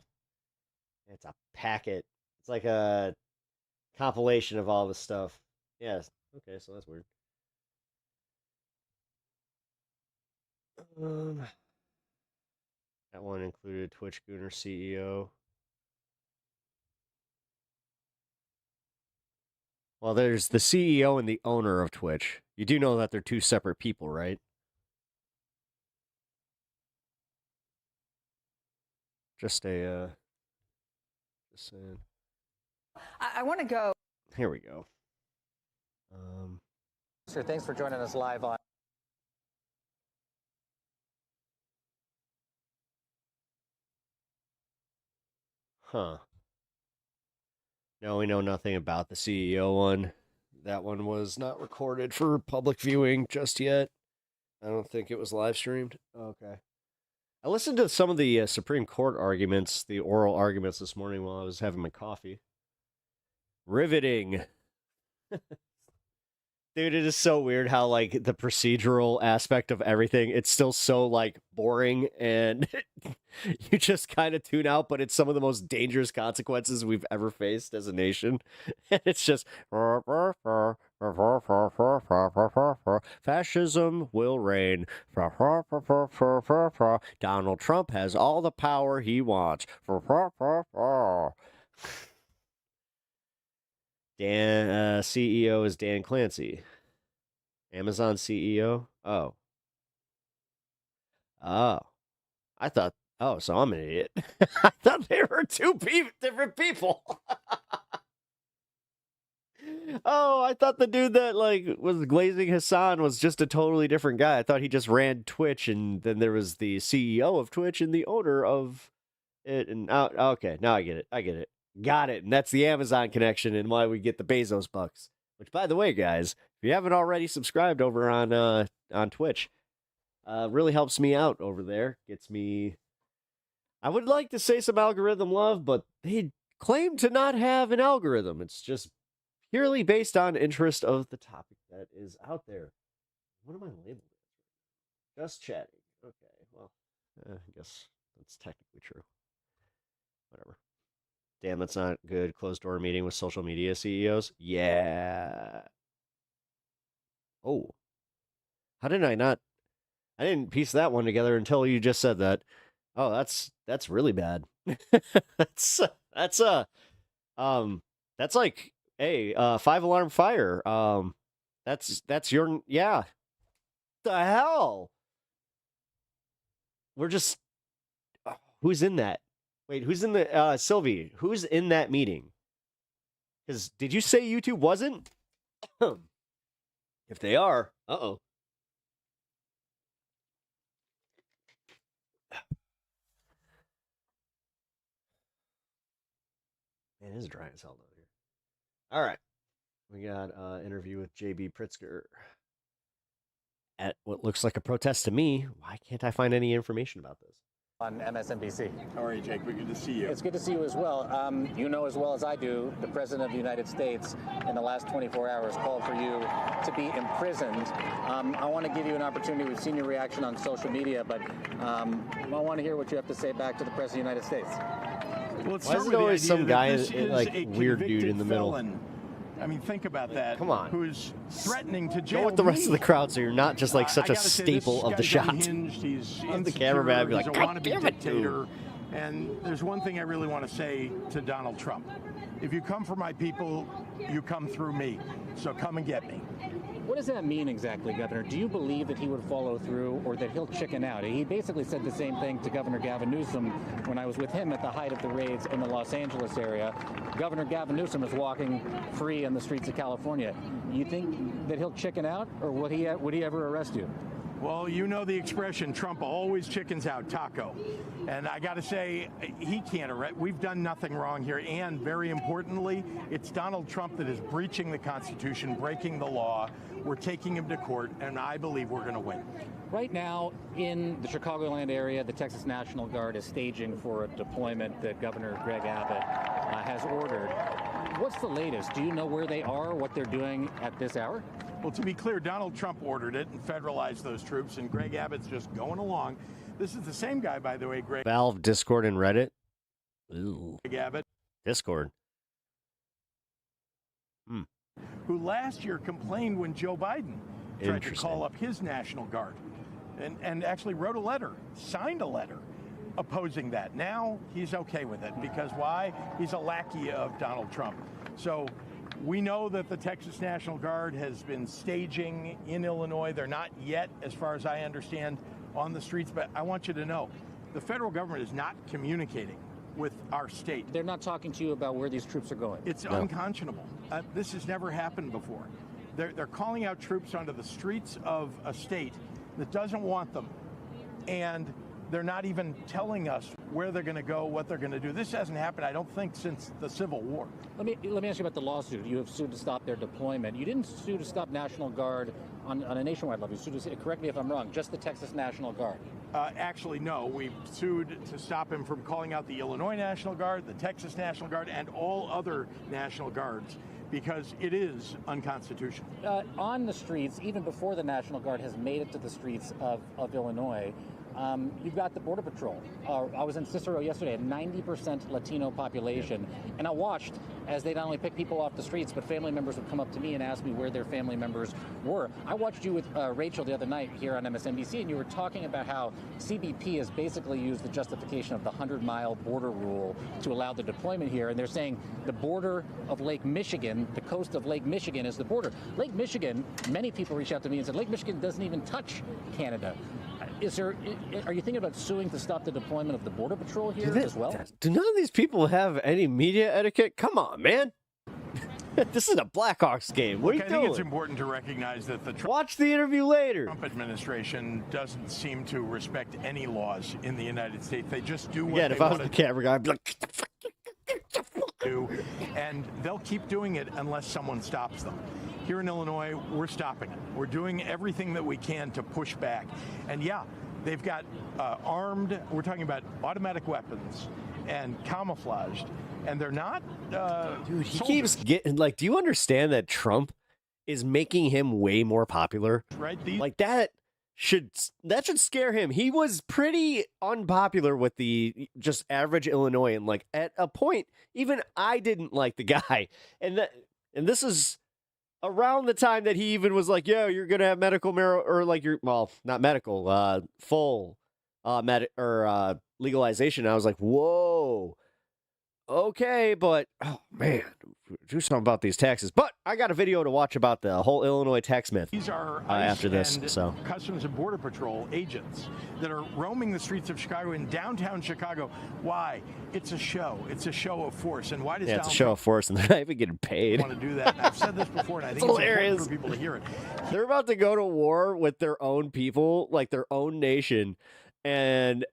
it's a packet. It's like a compilation of all the stuff. Yes. Okay, so that's weird. That one included Twitch Gooner CEO. Well, there's the CEO and the owner of Twitch. You do know that they're two separate people, right? Just saying. I want to go. Here we go. Sir, thanks for joining us live on. Huh. No, we know nothing about the CEO one. That one was not recorded for public viewing just yet. I don't think it was live streamed. Okay. I listened to some of the Supreme Court arguments, the oral arguments this morning while I was having my coffee. Riveting. Dude, it is so weird how, like, the procedural aspect of everything, it's still so, like, boring, and you just kind of tune out, but it's some of the most dangerous consequences we've ever faced as a nation. And it's just, fascism will reign. Donald Trump has all the power he wants. Dan, CEO is Dan Clancy. Amazon CEO? Oh. Oh. I thought, oh, so I'm an idiot. I thought they were two different people. Oh, I thought the dude that, like, was glazing Hassan was just a totally different guy. I thought he just ran Twitch, and then there was the CEO of Twitch and the owner of it. And okay, now I get it. Got it. And that's the Amazon connection and why we get the Bezos bucks. Which, by the way, guys, if you haven't already subscribed over on Twitch, really helps me out over there. Gets me... I would like to say some algorithm love, but they claim to not have an algorithm. It's just purely based on interest of the topic that is out there. What am I labeled as? Just chatting. Okay, well, I guess that's technically true. Whatever. Damn, that's not good. Closed door meeting with social media CEOs. Yeah. Oh. How did I not? I didn't piece that one together until you just said that. Oh, that's really bad. that's like, hey, 5-alarm fire. That's your, yeah. The hell? We're just, who's in that? Wait, who's in the, Sylvie, who's in that meeting? Because, did you say YouTube wasn't? If they are, uh-oh. Man, it is dry as hell down here. All right. We got an interview with J.B. Pritzker at what looks like a protest to me. Why can't I find any information about this? On MSNBC. How are you, Jake? We're good to see you. It's good to see you as well. You know as well as I do, the President of the United States in the last 24 hours called for you to be imprisoned. I want to give you an opportunity. We've seen your reaction on social media, but I want to hear what you have to say back to the President of the United States. Well, let's Why start is it with the always idea some that guy, this is like, a weird dude in the middle? felon. I mean, think about that. Come on. Who's threatening to jail Go with the rest me. of the crowd so you're not just like such I a gotta say, staple this of the guy's shot. unhinged. He's I'm the insecure. cameraman, I'd be like, He's a God wannabe damn it, dude. dictator. And there's one thing I really want to say to Donald Trump. If you come for my people, you come through me. So come and get me. What does that mean exactly, Governor? Do you believe that he would follow through or that he'll chicken out? He basically said the same thing to Governor Gavin Newsom when I was with him at the height of the raids in the Los Angeles area. Governor Gavin Newsom is walking free on the streets of California. You think that he'll chicken out, or would he ever arrest you? Well, you know the expression, Trump always chickens out taco. And I got to say, he can't arrest. We've done nothing wrong here. And very importantly, it's Donald Trump that is breaching the Constitution, breaking the law. We're taking him to court, and I believe we're going to win. Right now, in the Chicagoland area, the Texas National Guard is staging for a deployment that Governor Greg Abbott has ordered. What's the latest? Do you know where they are, what they're doing at this hour? Well, to be clear, Donald Trump ordered it and federalized those troops, and Greg Abbott's just going along. This is the same guy, by the way, Greg Valve, Discord, and Reddit. Ooh, Abbott, Discord. who last year complained when Joe Biden tried to Interesting. call up his National Guard and actually wrote a letter, signed a letter opposing that. Now he's okay with it because why? He's a lackey of Donald Trump. So we know that the Texas National Guard has been staging in Illinois. They're not yet, as far as I understand, on the streets, but I want you to know the federal government is not communicating with our state. They're not talking to you about where these troops are going. It's unconscionable. This has never happened before. They're calling out troops onto the streets of a state that doesn't want them, and they're not even telling us where they're going to go, what they're going to do. This hasn't happened, I don't think, since the Civil War. Let me ask you about the lawsuit. You have sued to stop their deployment. You didn't sue to stop National Guard on a nationwide level. You sued to, correct me if I'm wrong, just the Texas National Guard. Actually, no. We sued to stop him from calling out the Illinois National Guard, the Texas National Guard, and all other National Guards because it is unconstitutional. On the streets, even before the National Guard has made it to the streets of Illinois, you've got the Border Patrol. I was in Cicero yesterday, a 90% Latino population, and I watched as they not only picked people off the streets, but family members would come up to me and ask me where their family members were. I watched you with Rachel the other night here on MSNBC, and you were talking about how CBP has basically used the justification of the 100-mile border rule to allow the deployment here, and they're saying the border of Lake Michigan, the coast of Lake Michigan is the border. Lake Michigan, many people reached out to me and said, Lake Michigan doesn't even touch Canada. Are you thinking about suing to stop the deployment of the Border Patrol here as well? Do none of these people have any media etiquette? Come on, man. This is a Blackhawks game. What are you I doing? think it's important to recognize that the Watch the interview later. Trump administration doesn't seem to respect any laws in the United States. They just do what Yeah, they if I was want the to camera guy, I'd be like, do, and they'll keep doing it unless someone stops them. Here in Illinois, we're stopping it. We're doing everything that we can to push back. And yeah, they've got armed, we're talking about automatic weapons and camouflaged, and they're not dude, he soldiers, keeps getting, like, do you understand that Trump is making him way more popular? right? Like, that should scare him. He was pretty unpopular with the just average Illinoisan. Like, at a point, even I didn't like the guy. And this is around the time that he even was like, yo, you're going to have medical or like not medical, full legalization. And I was like, whoa, okay, but oh man, do something about these taxes. But I got a video to watch about the whole Illinois tax myth. These are ICE after this, and so Customs and Border Patrol agents that are roaming the streets of Chicago, in downtown Chicago. Why? It's a show. It's a show of force. And why does yeah, it's a Donald show Trump of force, and they're not even getting paid. want to do that? And I've said this before, and I think it's hilarious. important for people to hear it. They're about to go to war with their own people, like their own nation, and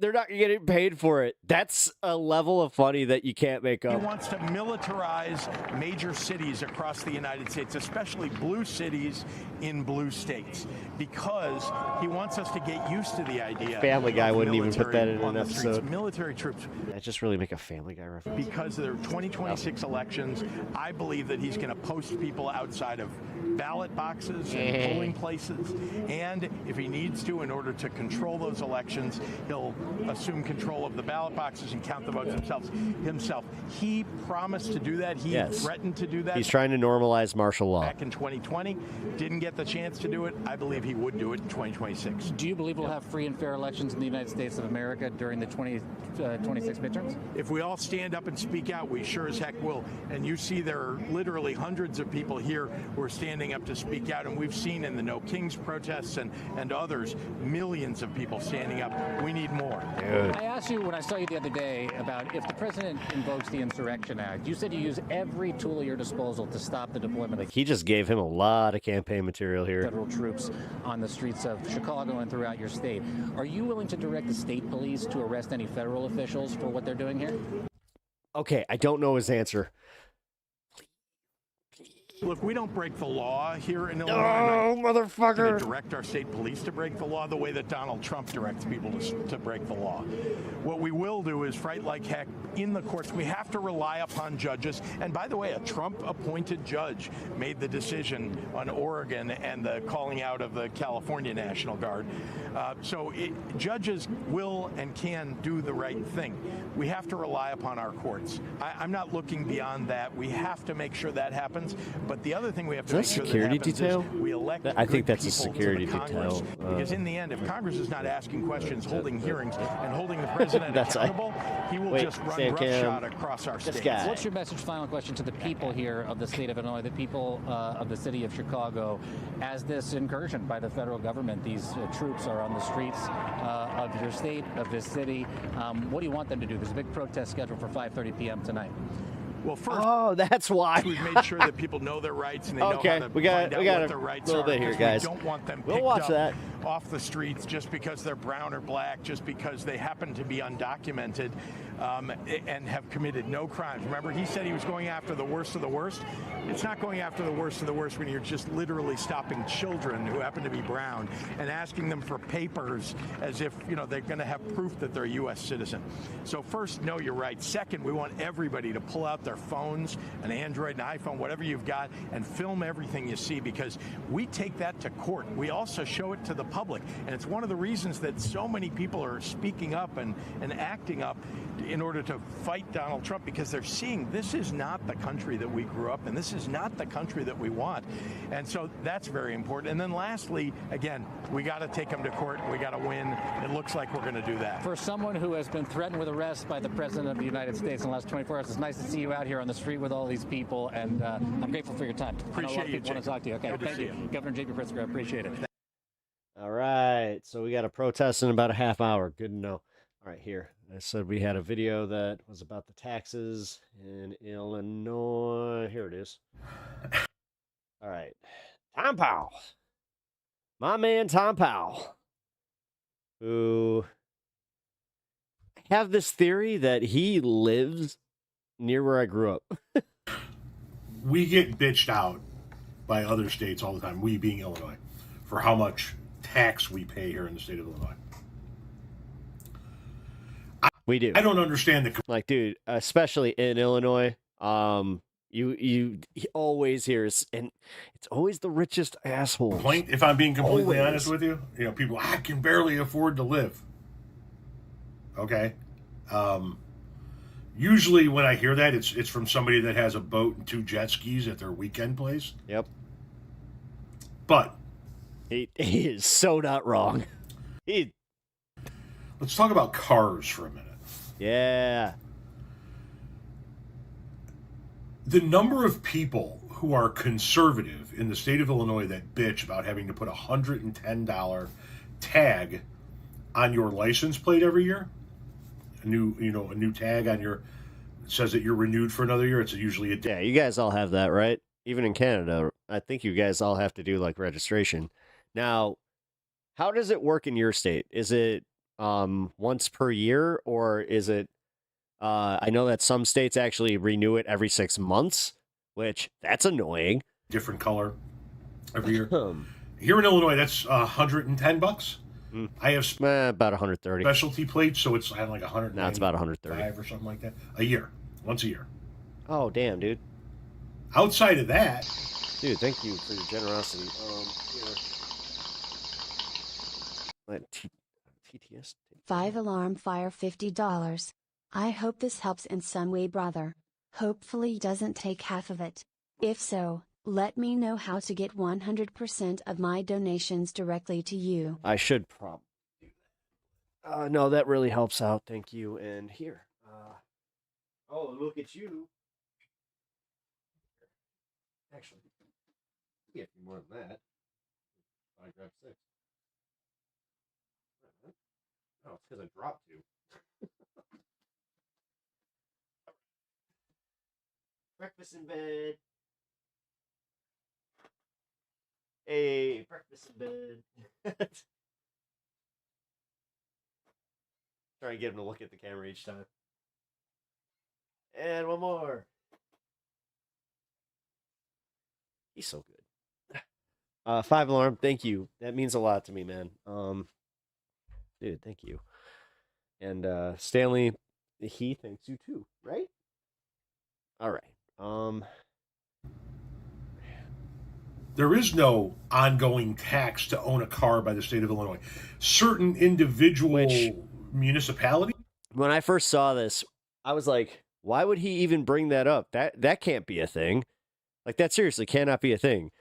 they're not getting paid for it. That's a level of funny that you can't make He up. wants to militarize major cities across the United States, especially blue cities in blue states, because he wants us to get used to the idea. Family Guy of wouldn't even put that military in on an the streets. episode. Military troops. I just really make a Family Guy reference. Because of the 2026 elections, I believe that he's going to post people outside of ballot boxes and polling places. And if he needs to, in order to control those elections, he'll assume control of the ballot boxes and count the votes himself. He promised to do that. He threatened to do that. He's trying to normalize martial law. Back in 2020, didn't get the chance to do it. I believe he would do it in 2026. Do you believe we'll have free and fair elections in the United States of America during the 2026 midterms? If we all stand up and speak out, we sure as heck will. And you see there are literally hundreds of people here who are standing standing up to speak out, and we've seen in the No Kings protests and others, millions of people standing up. We need more. I asked you when I saw you the other day about if the president invokes the Insurrection Act. You said you use every tool at your disposal to stop the deployment of He just gave him a lot of campaign material here. federal troops on the streets of Chicago and throughout your state. Are you willing to direct the state police to arrest any federal officials for what they're doing here? Okay, I don't know his answer. Look, we don't break the law here in Illinois. Oh, To motherfucker. direct our state police to break the law the way that Donald Trump directs people to break the law. What we will do is fight like heck in the courts. We have to rely upon judges. And by the way, a Trump-appointed judge made the decision on Oregon and the calling out of the California National Guard. Judges will and can do the right thing. We have to rely upon our courts. I'm not looking beyond that. We have to make sure that happens. But the other thing we have to make Is that sure that security happens detail? is we elect I think good that's a people to security the Congress, detail. because in the end, if Congress is not asking questions, holding hearings, and holding the president accountable, he will Wait, just run Sam Cam, roughshod across our this state. guy. What's your message, final question, to the people here of the state of Illinois, the people of the city of Chicago, as this incursion by the federal government, these troops are on the streets of your state, of this city? What do you want them to do? There's a big protest scheduled for 5:30 p.m. tonight. Well, first, Oh, that's why. we've made sure that people know their rights and they Okay, know how to we got- find out we got what a their rights little are. bit here, because guys. We don't want them We'll picked watch up that. off the streets just because they're brown or black, just because they happen to be undocumented and have committed no crimes. Remember, he said he was going after the worst of the worst. It's not going after the worst of the worst when you're just literally stopping children who happen to be brown and asking them for papers as if, they're going to have proof that they're a U.S. citizen. So first, know your rights. Second, we want everybody to pull out their phones, an Android, an iPhone, whatever you've got, and film everything you see, because we take that to court. We also show it to the public. And it's one of the reasons that so many people are speaking up and acting up in order to fight Donald Trump, because they're seeing this is not the country that we grew up in. This is not the country that we want. And so that's very important. And then lastly, again, we got to take them to court. We got to win. It looks like we're going to do that. For someone who has been threatened with arrest by the President of the United States in the last 24 hours, it's nice to see you out here on the street with all these people, and I'm grateful for your time. I know a lot of Appreciate you, people want to talk to you. Okay, Good to thank see you. Governor J.B. Pritzker, I appreciate it. All right, so we got a protest in about a half hour. Good to know. All right, here. I said we had a video that was about the taxes in Illinois. Here it is. All right. Tom Powell. My man Tom Powell. Who have this theory that he lives near where I grew up. We get bitched out by other states all the time, we being Illinois, for how much tax we pay here in the state of Illinois. We do. I don't understand the Like, dude, especially in Illinois, you always hear, and it's always the richest assholes. complaint. If I'm being completely Always. honest with you, people, I can barely afford to live. Okay. Usually when I hear that, it's from somebody that has a boat and 2 jet skis at their weekend place. Yep. But He is so not wrong. let's talk about cars for a minute. Yeah. The number of people who are conservative in the state of Illinois that bitch about having to put a $110 tag on your license plate every year, a new tag on your, it says that you're renewed for another year. It's usually a day. Yeah, you guys all have that, right? Even in Canada, I think you guys all have to do like registration. Now, how does it work in your state? Is it once per year, or is it I know that some states actually renew it every 6 months, which that's annoying. Different color every year. Here in Illinois, that's $110. I have about 130 specialty plates, so it's like 100. No, it's about 130 or something like that a year, once a year. Oh, damn, dude. Outside of that, dude, thank you for your generosity. TTS 5 alarm fire $50. I hope this helps in some way, brother. Hopefully doesn't take half of it. If so, let me know how to get 100% of my donations directly to you. I should probably do that. No, that really helps out. Thank you. And here. Oh, look at you. Actually, Yeah, more than that. I grabbed 6. Oh, it's because I dropped 2. Breakfast in bed. Hey, breakfast in bed. Try and get him to look at the camera each time. And one more. He's so good. 5 alarm, thank you. That means a lot to me, man. Dude, thank you. And Stanley, he thanks you too, right? All right. There is no ongoing tax to own a car by the state of Illinois. Certain individual municipalities. When I first saw this, I was like, why would he even bring that up? That can't be a thing. Like, that seriously cannot be a thing.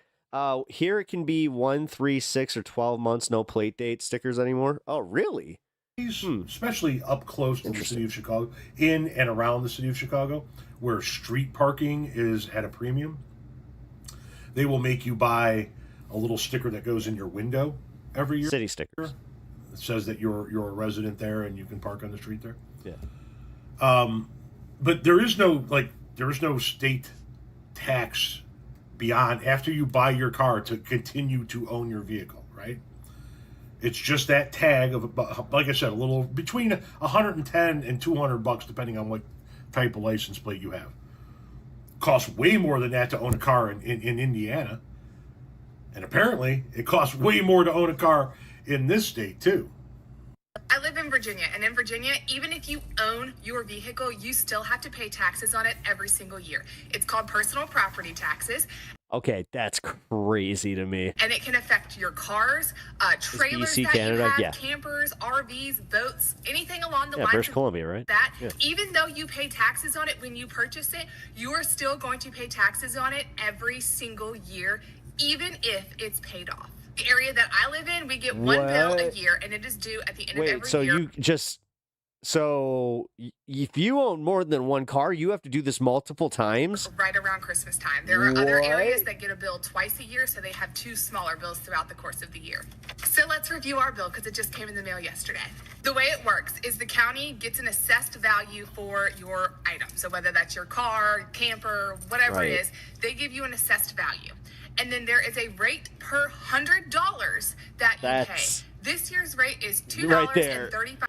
Here it can be 1, 3, 6, or 12 months, no plate date stickers anymore. Oh, really? Especially up close to the city of Chicago, in and around the city of Chicago, where street parking is at a premium. They will make you buy a little sticker that goes in your window every year. City stickers. It says that you're a resident there and you can park on the street there. Yeah. But there is no state tax beyond after you buy your car to continue to own your vehicle, right? It's just that tag of, like I said, a little between $110 and $200, depending on what type of license plate you have. Costs way more than that to own a car in Indiana, and apparently it costs way more to own a car in this state too. I live in Virginia, and in Virginia, even if you own your vehicle, you still have to pay taxes on it every single year. It's called personal property taxes. Okay, that's crazy to me. And it can affect your cars, trailers BC, that Canada, you have, yeah. campers, RVs, boats, anything along the Yeah, lines British of Columbia, right? that. Yeah. Even though you pay taxes on it when you purchase it, you are still going to pay taxes on it every single year, even if it's paid off. The area that I live in, we get one bill a year, and it is due at the end of every year. Wait, so you just... So, if you own more than one car, you have to do this multiple times? Right around Christmas time. There are other areas that get a bill twice a year, so they have 2 smaller bills throughout the course of the year. So let's review our bill because it just came in the mail yesterday. The way it works is the county gets an assessed value for your item. So whether that's your car, camper, whatever it is, they give you an assessed value. And then there is a rate per $100 that you pay. This year's rate is $2.35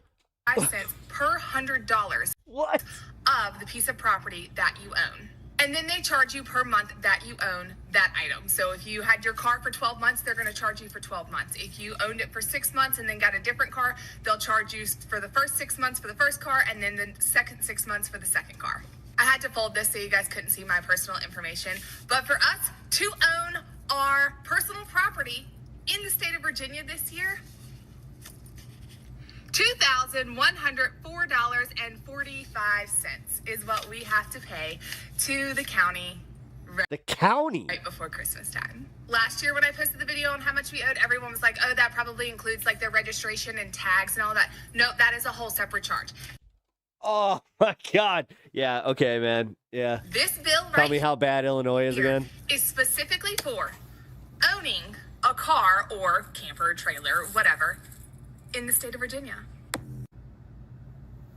per $100 what? of the piece of property that you own. And then they charge you per month that you own that item. So if you had your car for 12 months, they're going to charge you for 12 months. If you owned it for 6 months and then got a different car, they'll charge you for the first 6 months for the first car and then the second 6 months for the second car. I had to fold this so you guys couldn't see my personal information. But for us to own our personal property in the state of Virginia this year, $2,104.45 is what we have to pay to the county. The county? Right before Christmas time. Last year when I posted the video on how much we owed, everyone was like, oh, that probably includes like their registration and tags and all that. No, that is a whole separate charge. Oh my God. Yeah, okay, man. Yeah. This bill Tell me how bad Illinois is again. Is specifically for owning a car or camper, trailer, whatever, in the state of Virginia.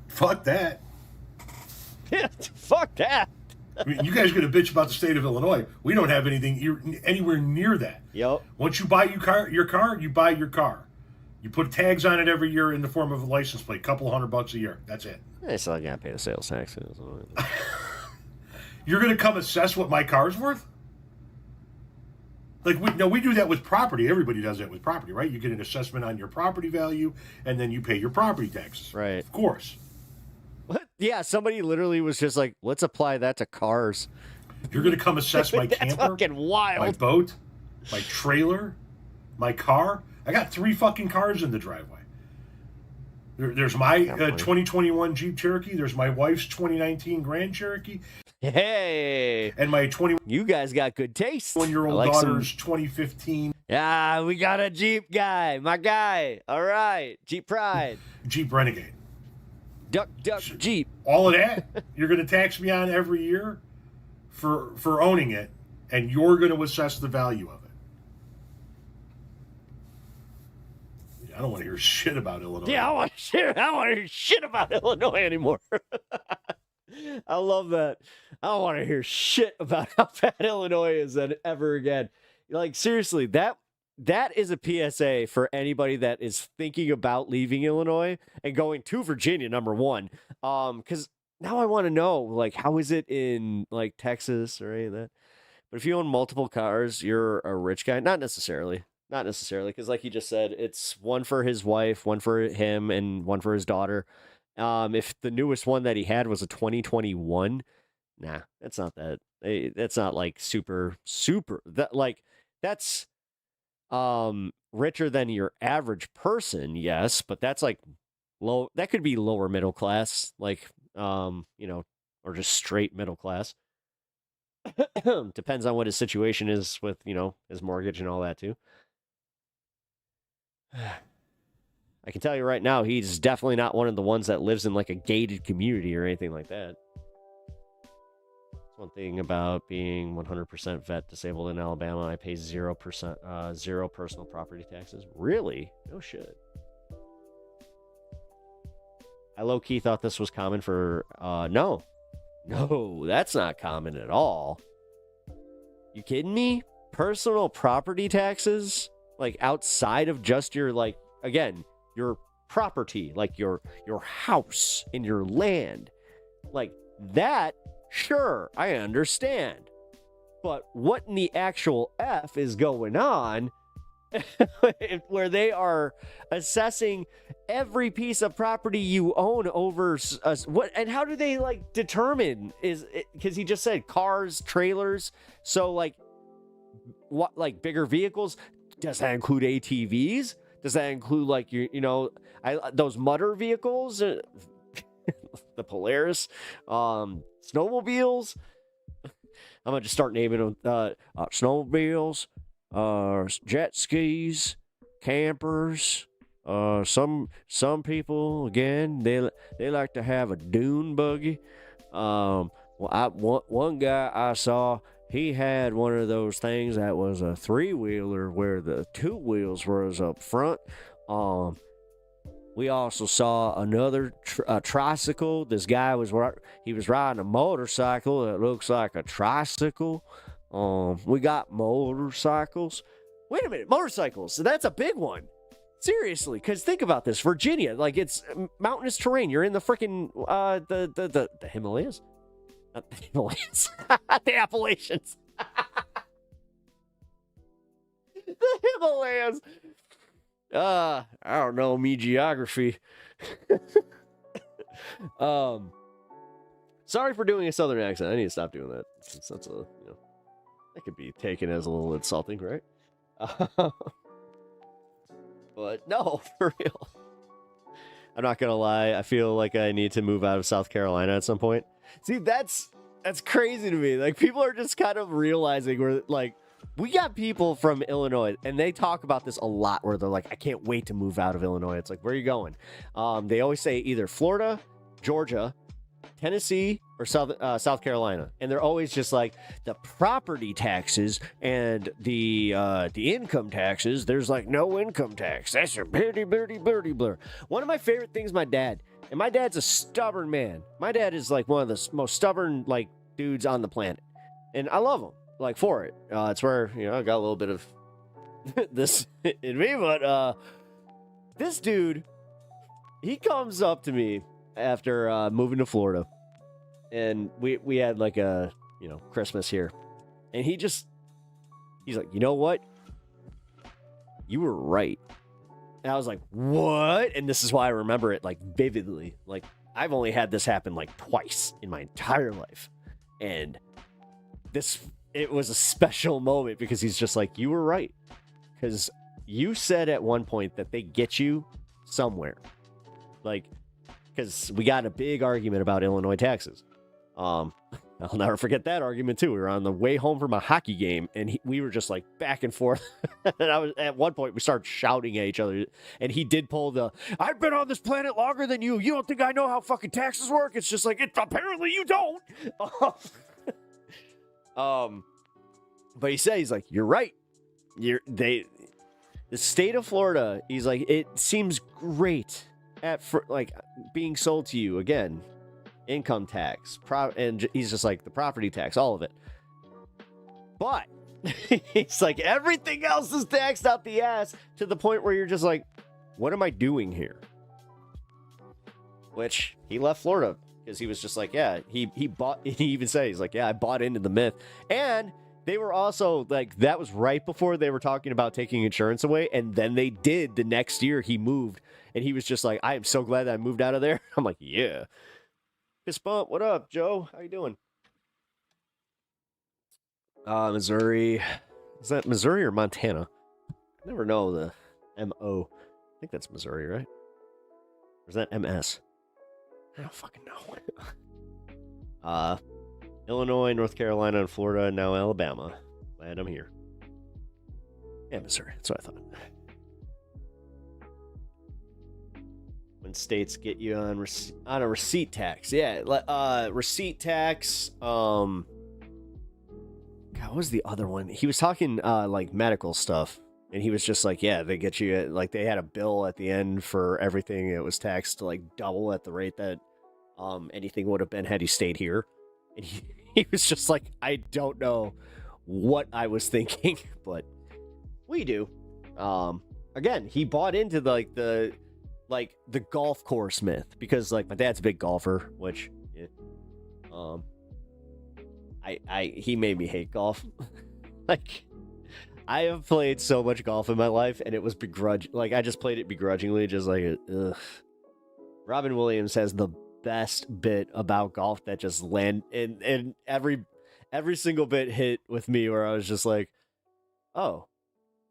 Fuck that. Yeah, fuck that. I mean, you guys are going to bitch about the state of Illinois. We don't have anything anywhere near that. Yep. Once you buy your car, you buy your car. You put tags on it every year in the form of a license plate, couple $100 a year. That's it. I still got to pay the sales tax. You're going to come assess what my car's worth? Like, we do that with property. Everybody does that with property, right? You get an assessment on your property value, and then you pay your property taxes. Right. Of course. What? Yeah, somebody literally was just like, let's apply that to cars. You're going to come assess my That's camper, fucking wild. my boat, my trailer, my car. I got 3 fucking cars in the driveway. There's my 2021 Jeep Cherokee. There's my wife's 2019 Grand Cherokee. Hey. And my 21. You guys got good taste. 1-year-old like daughter's 2015. Yeah, we got a Jeep guy. My guy. All right. Jeep Pride. Jeep Renegade. Duck, Jeep. All of that, you're going to tax me on every year for owning it, and you're going to assess the value of it. don't want to hear shit about Illinois. Yeah, I want to hear shit about Illinois anymore. I love that. I don't want to hear shit about how bad Illinois is ever again. Like, seriously, that is a PSA for anybody that is thinking about leaving Illinois and going to Virginia, number one. Because now I want to know, like, how is it in, like, Texas or any of that? But if you own multiple cars, you're a rich guy. Not necessarily. Because like he just said, it's one for his wife, one for him, and one for his daughter. If the newest one that he had was a 2021, nah, that's not that. That's not like super. That's richer than your average person, yes, but that's like low. That could be lower middle class, like or just straight middle class. Depends on what his situation is with his mortgage and all that too. I can tell you right now, he's definitely not one of the ones that lives in like a gated community or anything like that. One thing about being 100% vet disabled in Alabama, I pay 0%, zero personal property taxes. Really? No shit. I low-key thought this was common for, no, that's not common at all. You kidding me? Personal property taxes? Like outside of just your, like, again, your property, like your house and your land. Like that, sure, I understand. But what in the actual F is going on where they are assessing every piece of property you own over what? And how do they like determine? Is it because he just said cars, trailers? So like what, like bigger vehicles? Does that include ATVs? Does that include like those mutter vehicles, the Polaris, snowmobiles? I'm gonna just start naming them: snowmobiles, jet skis, campers. Some people again they like to have a dune buggy. One guy I saw. He had one of those things that was a three-wheeler where the two wheels was up front. We also saw another tricycle. This guy was riding a motorcycle that looks like a tricycle. We got motorcycles. Wait a minute, motorcycles. So that's a big one. Seriously, because think about this. Virginia, like it's mountainous terrain. You're in the freaking the Himalayas. Not the Himalayas. The Appalachians. The Himalayas. I don't know me geography. Sorry for doing a southern accent. I need to stop doing that. Since that's that could be taken as a little insulting, right? But no, for real. I'm not gonna lie. I feel like I need to move out of South Carolina at some point. See, that's crazy to me. Like, people are just kind of realizing we're like, we got people from Illinois, and they talk about this a lot where they're like, I can't wait to move out of Illinois. It's like, where are you going? They always say either Florida, Georgia, Tennessee, or South Carolina. And they're always just like, the property taxes and the income taxes, there's like no income tax. That's your birdie blur. One of my favorite things, my dad's a stubborn man. My dad is like one of the most stubborn like dudes on the planet. And I love him like for it. It's where, I got a little bit of this in me, but this dude, he comes up to me after moving to Florida. And we had like a, Christmas here. And he's like, you know what? You were right. And I was like, what? And this is why I remember it like vividly. Like, I've only had this happen like twice in my entire life. And it was a special moment because he's just like, you were right. Because you said at one point that they get you somewhere. Like, because we got in a big argument about Illinois taxes. I'll never forget that argument too. We were on the way home from a hockey game, and we were just like back and forth. And at one point we started shouting at each other. And he did pull I've been on this planet longer than you. You don't think I know how fucking taxes work? It's just like, apparently you don't. But he's like, you're right. the state of Florida, he's like, it seems great like being sold to you again, income tax, and he's just like the property tax, all of it. But he's like, everything else is taxed out the ass to the point where you're just like, what am I doing here? Which he left Florida because he was just like, yeah, he bought, he even said, he's like, yeah, I bought into the myth. And they were also like, that was right before they were talking about taking insurance away. And then they did the next year he moved. And he was just like, I am so glad that I moved out of there. I'm like, yeah. Fist bump, what up, Joe? How you doing? Missouri. Is that Missouri or Montana? I never know the M-O. I think that's Missouri, right? Or is that M-S? I don't fucking know. Illinois, North Carolina, and Florida, and now Alabama. Glad I'm here. Yeah, Missouri. That's what I thought. When states get you on a receipt tax. Yeah, receipt tax. God, what was the other one? He was talking like medical stuff. And he was just like, yeah, they get you, like, they had a bill at the end for everything. It was taxed to, like, double at the rate that anything would have been had he stayed here. And he was just like, I don't know what I was thinking, but we do. Again, he bought into, the golf course myth. Because, like, my dad's a big golfer, which, yeah, he made me hate golf. Like, I have played so much golf in my life, and it was I just played it begrudgingly, just like, ugh. Robin Williams has the best bit about golf that just and every single bit hit with me where I was just like, oh,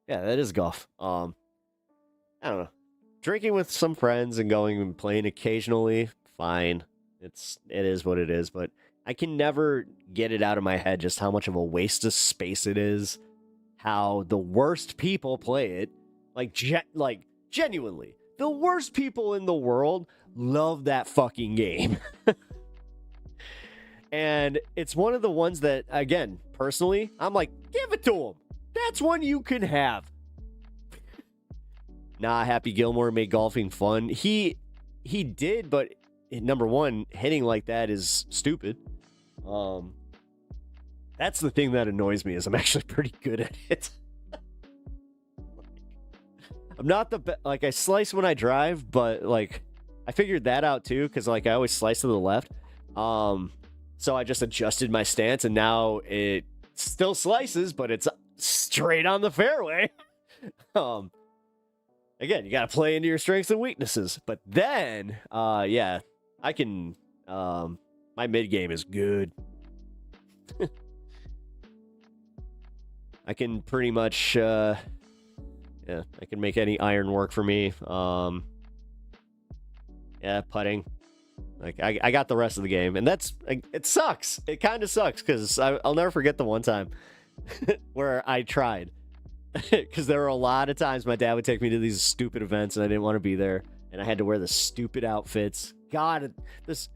yeah, that is golf. I don't know. Drinking with some friends and going and playing occasionally, fine. It is what it is, but I can never get it out of my head just how much of a waste of space it is. How the worst people play it, like genuinely, the worst people in the world love that fucking game. And it's one of the ones that, again, personally, I'm like, give it to them. That's one you can have. Nah, Happy Gilmore made golfing fun. He did, but number one, hitting like that is stupid. That's the thing that annoys me is I'm actually pretty good at it. I'm not the best. Like, I slice when I drive, but, like, I figured that out, too, because, like, I always slice to the left. So I just adjusted my stance, and now it still slices, but it's straight on the fairway. Again, you got to play into your strengths and weaknesses. But then, yeah, I can... my mid-game is good. I can pretty much, yeah, I can make any iron work for me. Yeah, putting. Like, I got the rest of the game, and that's, it sucks. It kind of sucks, because I'll never forget the one time where I tried. Because there were a lot of times my dad would take me to these stupid events, and I didn't want to be there, and I had to wear the stupid outfits. God, this...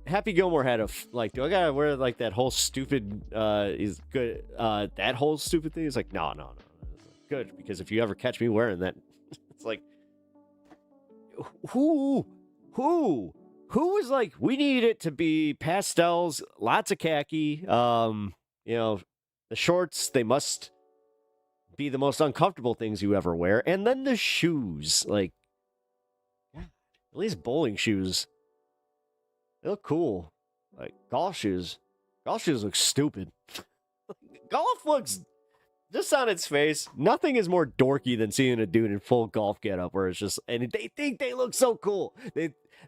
Happy Gilmore had do I gotta wear like that whole stupid is good that whole stupid thing? He's like, no, good, because if you ever catch me wearing that, it's like, who is like, we need it to be pastels, lots of khaki, the shorts, they must be the most uncomfortable things you ever wear, and then the shoes, like, yeah, at least bowling shoes. They look cool. Like, golf shoes look stupid. Golf looks, just on its face, nothing is more dorky than seeing a dude in full golf getup where it's just, and they think they look so cool.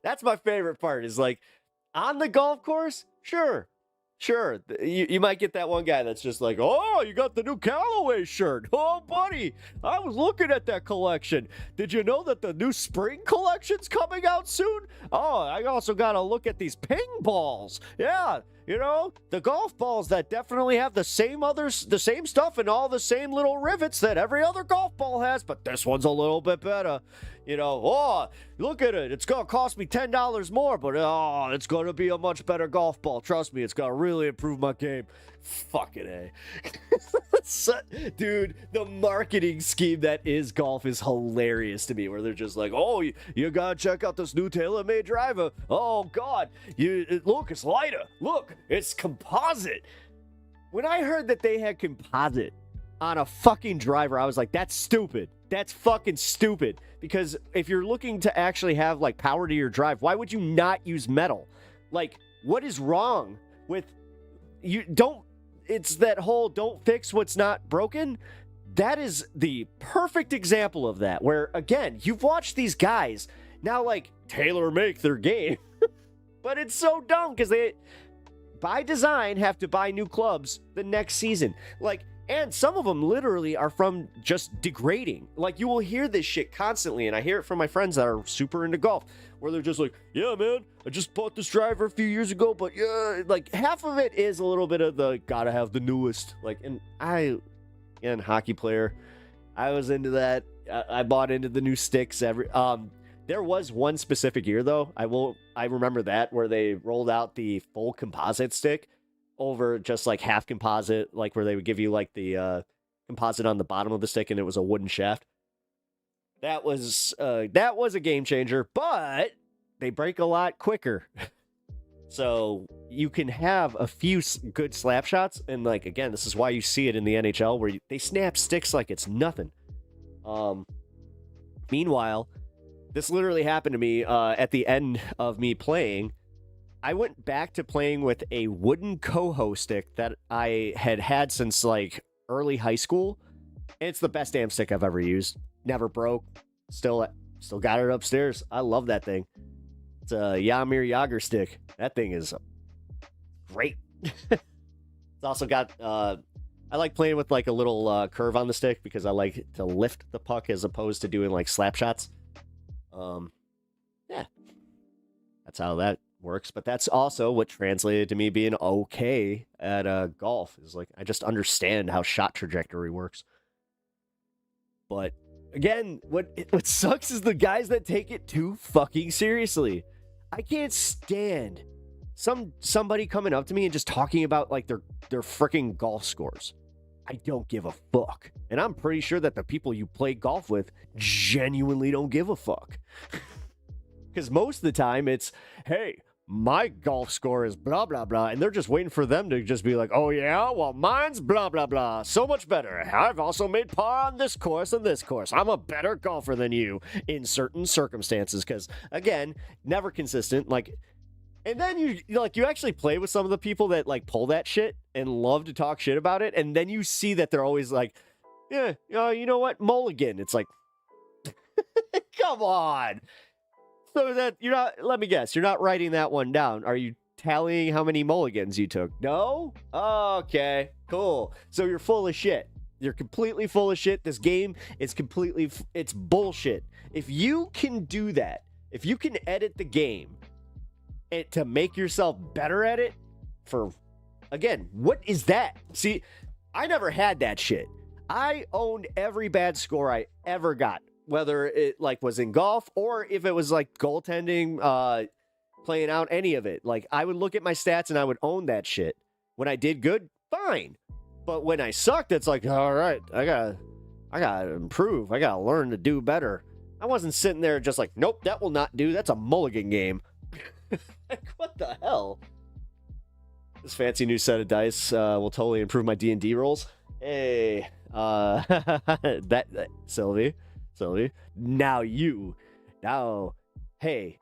That's my favorite part, is like, on the golf course, sure. You might get that one guy that's just like, oh, you got the new Callaway shirt. Oh, buddy, I was looking at that collection. Did you know that the new spring collection's coming out soon? Oh, I also got to look at these ping balls. Yeah, the golf balls that definitely have the same stuff and all the same little rivets that every other golf ball has, but this one's a little bit better. You know, oh, look at it. It's going to cost me $10 more, but oh, it's going to be a much better golf ball. Trust me, it's going to really improve my game. Fucking A. Dude, the marketing scheme that is golf is hilarious to me, where they're just like, oh, you got to check out this new TaylorMade driver. Oh, God. Look, it's lighter. Look, it's composite. When I heard that they had composite on a fucking driver, I was like, that's stupid. That's fucking stupid. Because if you're looking to actually have like power to your drive, why would you not use metal? Like, what is wrong with you? It's that whole don't fix what's not broken. That is the perfect example of that, where again, you've watched these guys now like tailor make their game. But it's so dumb because they by design have to buy new clubs the next season. Like, and some of them literally are from just degrading. Like, you will hear this shit constantly, and I hear it from my friends that are super into golf, where they're just like, yeah, man, I just bought this driver a few years ago, but yeah, like, half of it is a little bit of the gotta have the newest. Like, and hockey player, I was into that. I bought into the new sticks there was one specific year, though, I remember that, where they rolled out the full composite stick over just like half composite, like where they would give you like the composite on the bottom of the stick and it was a wooden shaft. That was a game changer, but they break a lot quicker. So you can have a few good slap shots, and like, again, this is why you see it in the NHL where they snap sticks like it's nothing. Meanwhile, this literally happened to me at the end of me playing. I went back to playing with a wooden Koho stick that I had since like early high school. And it's the best damn stick I've ever used. Never broke. Still got it upstairs. I love that thing. It's a Jaromir Jagr stick. That thing is great. It's also got I like playing with like a little curve on the stick because I like to lift the puck as opposed to doing like slap shots. Yeah, that's how that works. But that's also what translated to me being okay at golf. Is like, I just understand how shot trajectory works. But again, what sucks is the guys that take it too fucking seriously. I can't stand somebody coming up to me and just talking about like their freaking golf scores. I don't give a fuck. And I'm pretty sure that the people you play golf with genuinely don't give a fuck. Because most of the time it's, hey, my golf score is blah, blah, blah. And they're just waiting for them to just be like, oh, yeah, well, mine's blah, blah, blah. So much better. I've also made par on this course and this course. I'm a better golfer than you in certain circumstances. Because, again, never consistent. Like, and then you actually play with some of the people that like pull that shit and love to talk shit about it. And then you see that they're always like, yeah, you know what? Mulligan. It's like, come on. So that you're not, let me guess, you're not writing that one down. Are you tallying how many mulligans you took? No? Okay, cool. So you're full of shit. You're completely full of shit. This game is it's bullshit. If you can do that, if you can edit the game to make yourself better at it, again, what is that? See, I never had that shit. I owned every bad score I ever got, whether it like was in golf or if it was like goaltending, playing out, any of it. Like, I would look at my stats and I would own that shit. When I did good, fine. But when I sucked, it's like, all right, I gotta improve. I gotta learn to do better. I wasn't sitting there just like, nope, that will not do. That's a mulligan game. Like, what the hell? This fancy new set of dice will totally improve my D&D rolls. Hey, Sylvie, now, hey,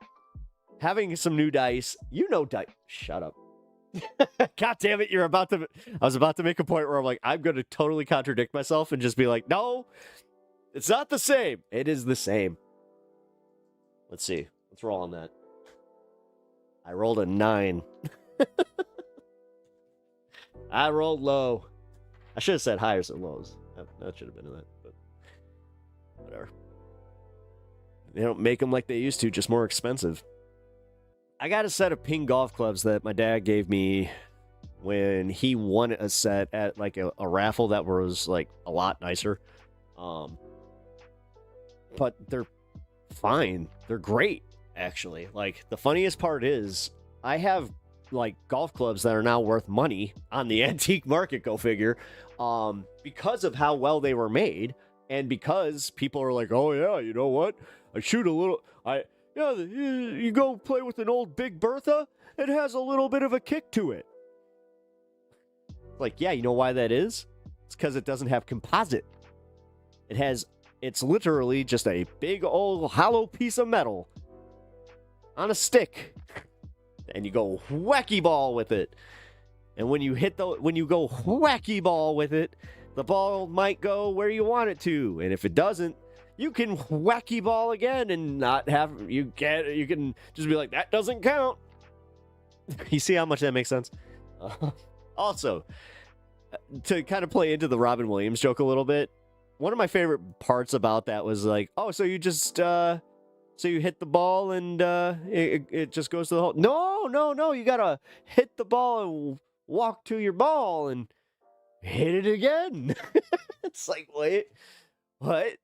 having some new dice, dice. Shut up. God damn it, I was about to make a point where I'm like, I'm going to totally contradict myself and just be like, no, it's not the same. It is the same. Let's see. Let's roll on that. I rolled a 9. I rolled low. I should have said higher than lows. That should have been that, but whatever. They don't make them like they used to, just more expensive. I got a set of ping golf clubs that my dad gave me when he won a set at like a raffle that was like a lot nicer. But they're fine. They're great, actually. Like, the funniest part is I have like golf clubs that are now worth money on the antique market, go figure, because of how well they were made, and because people are like, oh yeah, you know what? I shoot a little. You go play with an old Big Bertha. It has a little bit of a kick to it. Like, yeah, you know why that is? It's because it doesn't have composite. It's literally just a big old hollow piece of metal on a stick. And you go wacky ball with it. And when you go wacky ball with it, the ball might go where you want it to. And if it doesn't, you can wacky ball again and not have, you can just be like, that doesn't count. You see how much that makes sense? Also, to kind of play into the Robin Williams joke a little bit, one of my favorite parts about that was like, oh, so you just, so you hit the ball and it just goes to the hole. No, you gotta hit the ball and walk to your ball and hit it again. It's like, wait, what?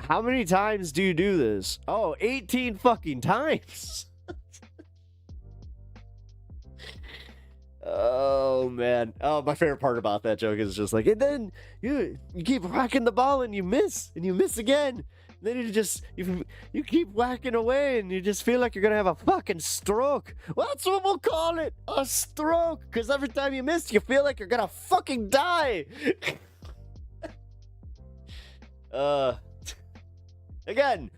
How many times do you do this? Oh, 18 fucking times. Oh, man. Oh, my favorite part about that joke is just like, and then you keep whacking the ball and you miss again. And then you keep whacking away and you just feel like you're going to have a fucking stroke. Well, that's what we'll call it, a stroke. Because every time you miss, you feel like you're going to fucking die. Again,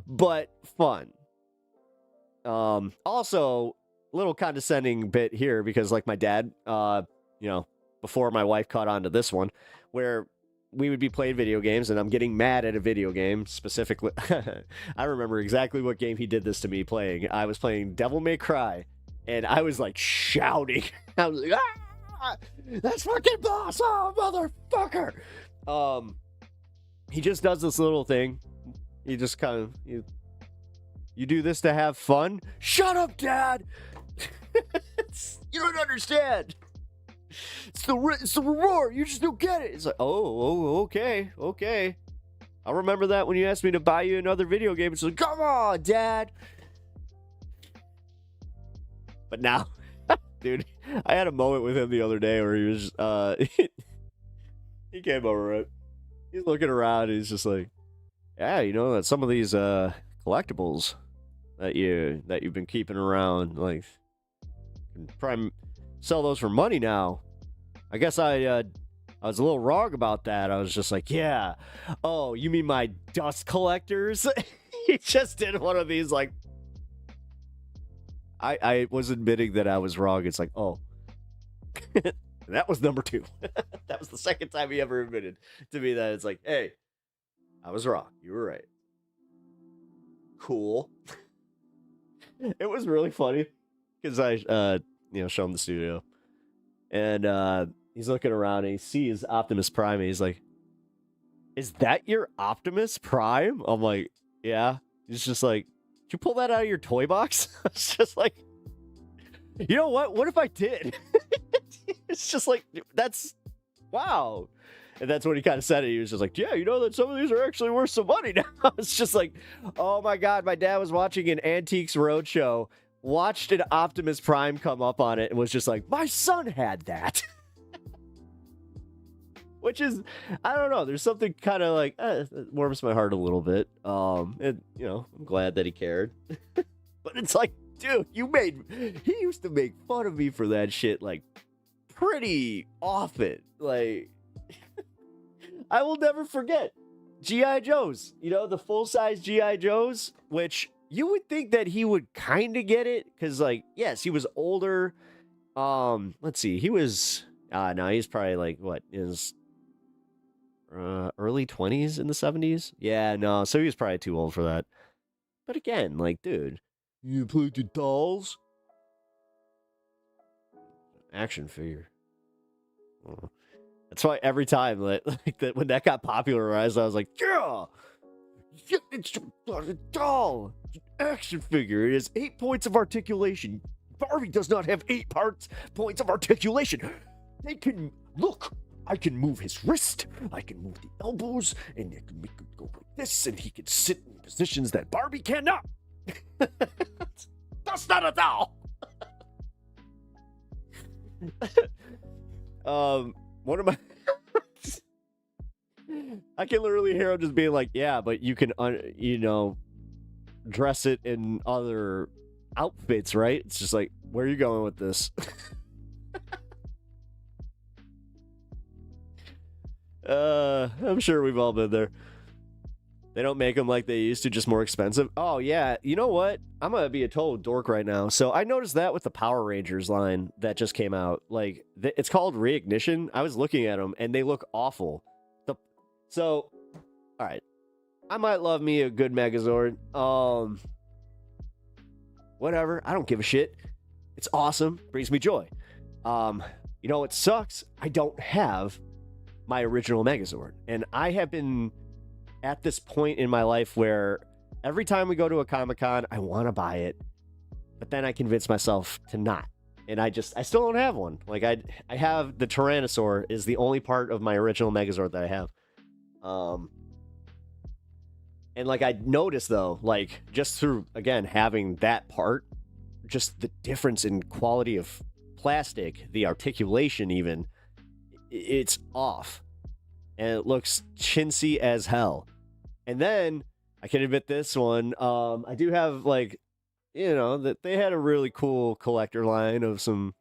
but fun. Also, little condescending bit here because like my dad, before my wife caught on to this one, where we would be playing video games and I'm getting mad at a video game specifically. I remember exactly what game he did this to me playing. I was playing Devil May Cry and I was like shouting. I was like, ah, that's fucking boss. Oh, motherfucker. He just does this little thing. You just kind of, you do this to have fun? Shut up, Dad! You don't understand. It's the reward. You just don't get it. It's like, oh, okay. I'll remember that when you asked me to buy you another video game. It's like, come on, Dad. But now, dude, I had a moment with him the other day where he was, he came over, right? He's looking around and he's just like, yeah, that some of these collectibles that you've been keeping around, like, you can probably sell those for money now. I guess I was a little wrong about that. I was just like, yeah. Oh, you mean my dust collectors? He just did one of these, like, I was admitting that I was wrong. It's like, oh. That was number 2. That was the second time he ever admitted to me that. It's like, hey, I was wrong. You were right. Cool. It was really funny because I, show him the studio, and he's looking around and he sees Optimus Prime and he's like, "Is that your Optimus Prime?" I'm like, "Yeah." He's just like, "Did you pull that out of your toy box?" It's just like, you know what? What if I did? It's just like, that's wow. And that's when he kind of said it. He was just like, yeah, that some of these are actually worth some money now. It's just like, oh my God, my dad was watching an Antiques Roadshow, watched an Optimus Prime come up on it, and was just like, my son had that. Which is, I don't know, there's something kind of like, it warms my heart a little bit. And, I'm glad that he cared. But it's like, dude, he used to make fun of me for that shit, like, pretty often. Like, I will never forget G.I. Joes, the full-size G.I. Joes, which you would think that he would kind of get it, because, like, yes, he was older. Let's see, he was, no, he's probably, like, what, his early 20s in the 70s? Yeah, no, so he was probably too old for that. But again, like, dude, you played the dolls? Action figure. That's why every time that when that got popularized, I was like, yeah, it's a doll, it's an action figure. It has 8 points of articulation. Barbie does not have 8 points of articulation. They can look I can move his wrist, I can move the elbows, and I can make him go like this, and he can sit in positions that Barbie cannot. That's not a doll. One of my I can literally hear him just being like, yeah, but you can dress it in other outfits, right? It's just like, where are you going with this? I'm sure we've all been there. They don't make them like they used to, just more expensive. Oh, yeah. You know what? I'm going to be a total dork right now. So I noticed that with the Power Rangers line that just came out. Like, it's called Reignition. I was looking at them, and they look awful. So, all right. I might love me a good Megazord. Whatever. I don't give a shit. It's awesome. Brings me joy. You know, it sucks. I don't have my original Megazord. And I have been at this point in my life where every time we go to a Comic-Con, I want to buy it, but then I convince myself to not. And I still don't have one. Like, I have the Tyrannosaur is the only part of my original Megazord that I have. And like, I noticed though, like, just through, again, having that part, just the difference in quality of plastic, the articulation even, it's off. And it looks chintzy as hell. And then, I can admit this one, I do have, like, that they had a really cool collector line of some,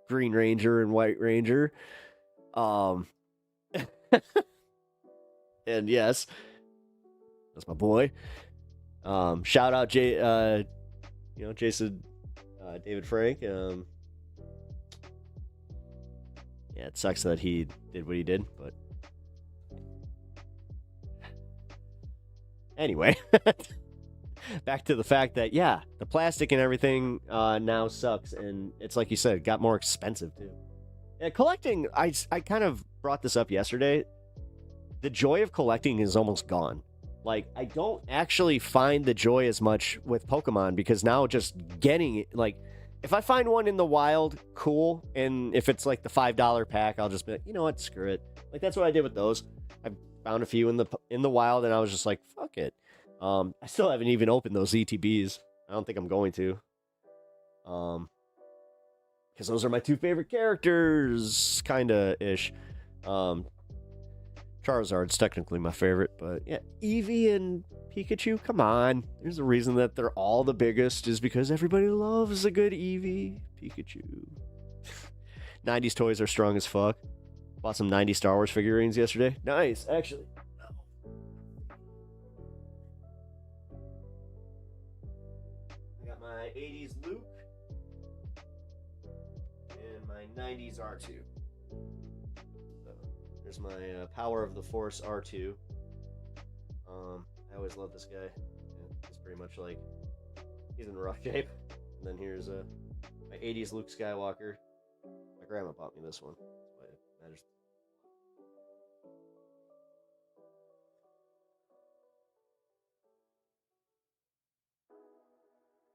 Green Ranger and White Ranger. And yes, that's my boy. Shout out Jason, David Frank. Yeah, it sucks that he did what he did, but anyway, back to the fact that, yeah, the plastic and everything now sucks, and it's like you said, it got more expensive too. Yeah, collecting, I kind of brought this up yesterday. The joy of collecting is almost gone. Like, I don't actually find the joy as much with Pokemon, because now just getting it, like, if I find one in the wild, cool, and if it's like the $5 pack, I'll just be like, you know what, screw it. Like, that's what I did with those. I found a few in the wild, and I was just like, fuck it. I still haven't even opened those ETBs. I don't think I'm going to. Because those are my two favorite characters, kinda-ish. Charizard's technically my favorite, but yeah, Eevee and Pikachu, come on. There's a reason that they're all the biggest, is because everybody loves a good Eevee, Pikachu. 90s toys are strong as fuck. Bought some 90s Star Wars figurines yesterday. Nice, actually. I got my 80s Luke and my 90s R2. There's my Power of the Force R2. I always love this guy. Yeah, he's pretty much like, he's in rough shape. And then here's my 80s Luke Skywalker. My grandma bought me this one.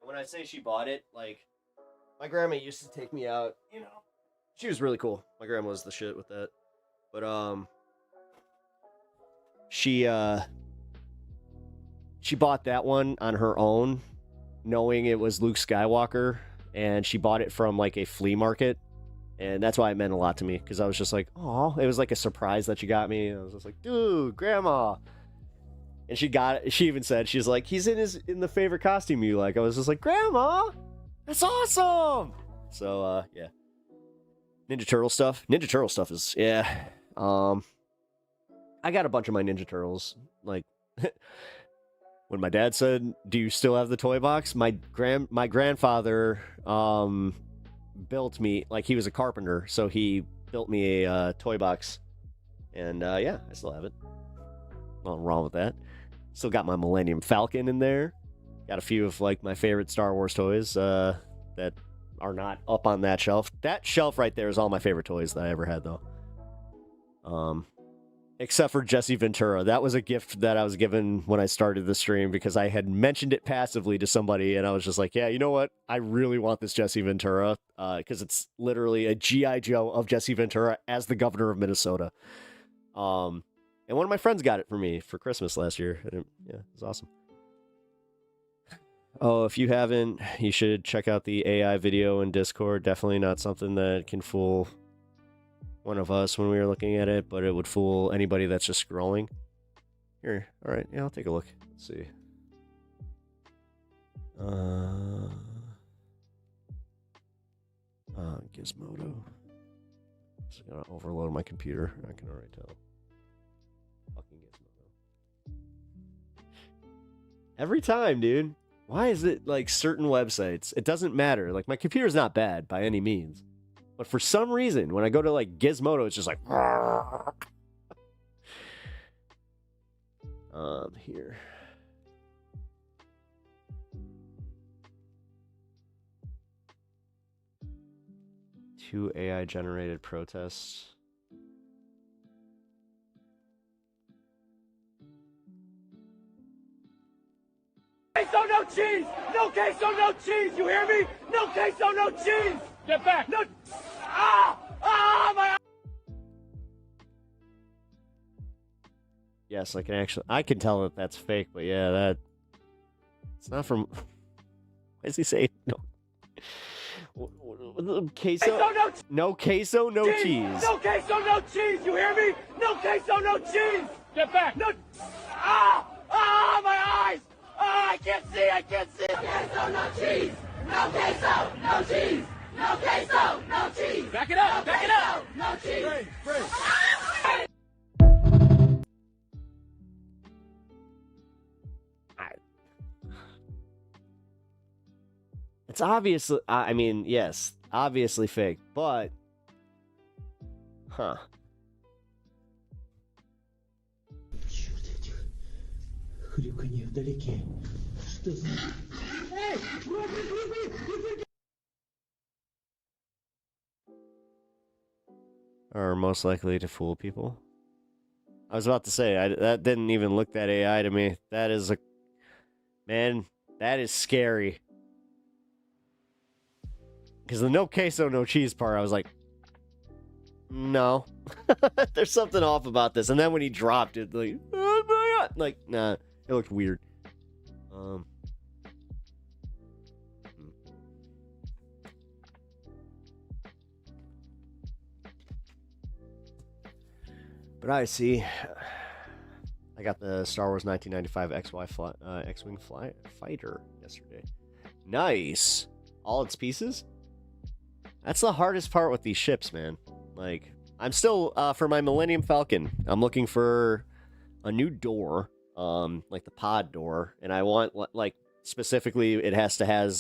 When I say she bought it, like, my grandma used to take me out, she was really cool. My grandma was the shit with that. But, she bought that one on her own, knowing it was Luke Skywalker, and she bought it from, like, a flea market, and that's why it meant a lot to me, because I was just like, oh, it was like a surprise that she got me, and I was just like, dude, grandma, and she even said, she's like, he's in the favorite costume you like. I was just like, grandma, that's awesome! So, yeah. Ninja Turtle stuff is, yeah. I got a bunch of my Ninja Turtles. Like, when my dad said, do you still have the toy box? My grandfather built me, like, he was a carpenter, so he built me a toy box. And yeah, I still have it. Nothing wrong with that. Still got my Millennium Falcon in there. Got a few of, like, my favorite Star Wars toys that are not up on that shelf. That shelf right there is all my favorite toys that I ever had, though. except for Jesse Ventura. That was a gift that I was given when I started the stream because I had mentioned it passively to somebody, and I was just like, yeah, you know what? I really want this Jesse Ventura because it's literally a G.I. Joe of Jesse Ventura as the governor of Minnesota. And one of my friends got it for me for Christmas last year. And yeah, it was awesome. Oh, if you haven't, you should check out the AI video in Discord. Definitely not something that can fool one of us when we were looking at it, but it would fool anybody that's just scrolling. Here, all right, yeah, I'll take a look. Let's see. Gizmodo. Just gonna overload my computer. I can already tell. Fucking Gizmodo. Every time, dude. Why is it like certain websites? It doesn't matter. Like my computer's not bad by any means. But for some reason, when I go to like Gizmodo, it's just like here. Two AI generated protests. Queso, no cheese! No queso, no cheese! You hear me? No queso, no cheese! Get back! No! Ah! Ah! My... Yes, I can tell that that's fake, but yeah, it's not from. Why does he say no? Queso, no queso, no cheese. No queso, no cheese! You hear me? No queso, no cheese! Get back! No! Ah! Ah! My eyes! Ah! I can't see! I can't see! No queso, no cheese! No queso, no cheese! No queso, no cheese! Back it up! Back it up! No cheese! It's obviously, I mean, yes, obviously fake, but, huh. Are most likely to fool people. I was about to say, that didn't even look that AI to me. That is man, that is scary. Because the no queso, no cheese part, I was like, no. There's something off about this. And then when he dropped it, like, oh my God. Like, nah, it looked weird. But I see. I got the Star Wars 1995 X-Wing fighter yesterday. Nice. All its pieces? That's the hardest part with these ships, man. Like, I'm still, for my Millennium Falcon, I'm looking for a new door, like the pod door, and I want, like, specifically, it has to have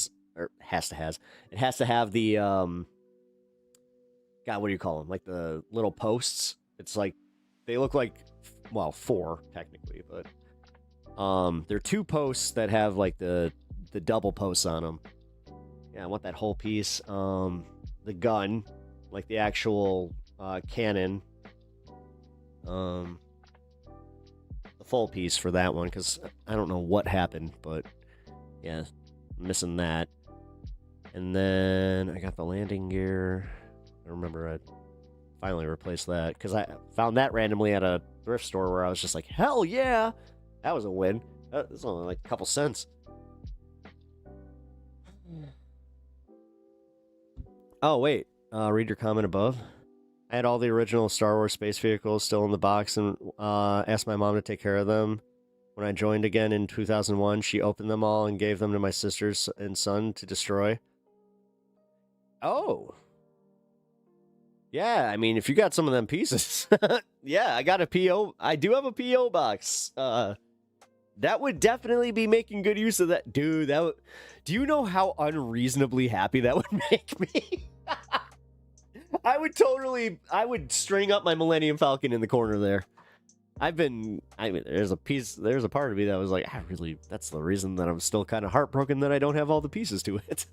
the, God, what do you call them? Like, the little posts. It's like, they look like, well, 4, technically, but, they're 2 posts that have, like, the double posts on them. Yeah, I want that whole piece, the gun, like the actual cannon, the full piece for that one, because I don't know what happened, but yeah, missing that. And then I got the landing gear. I remember I finally replaced that, because I found that randomly at a thrift store where I was just like, hell yeah, that was a win. It's only like a couple cents. Oh, wait. Read your comment above. I had all the original Star Wars space vehicles still in the box and asked my mom to take care of them. When I joined again in 2001, she opened them all and gave them to my sisters and son to destroy. Oh. Yeah, I mean, if you got some of them pieces. Yeah, I got a PO. I do have a PO box. That would definitely be making good use of that. Dude, do you know how unreasonably happy that would make me? I would string up my Millennium Falcon in the corner there. There's a part of me that was like, that's the reason that I'm still kind of heartbroken that I don't have all the pieces to it.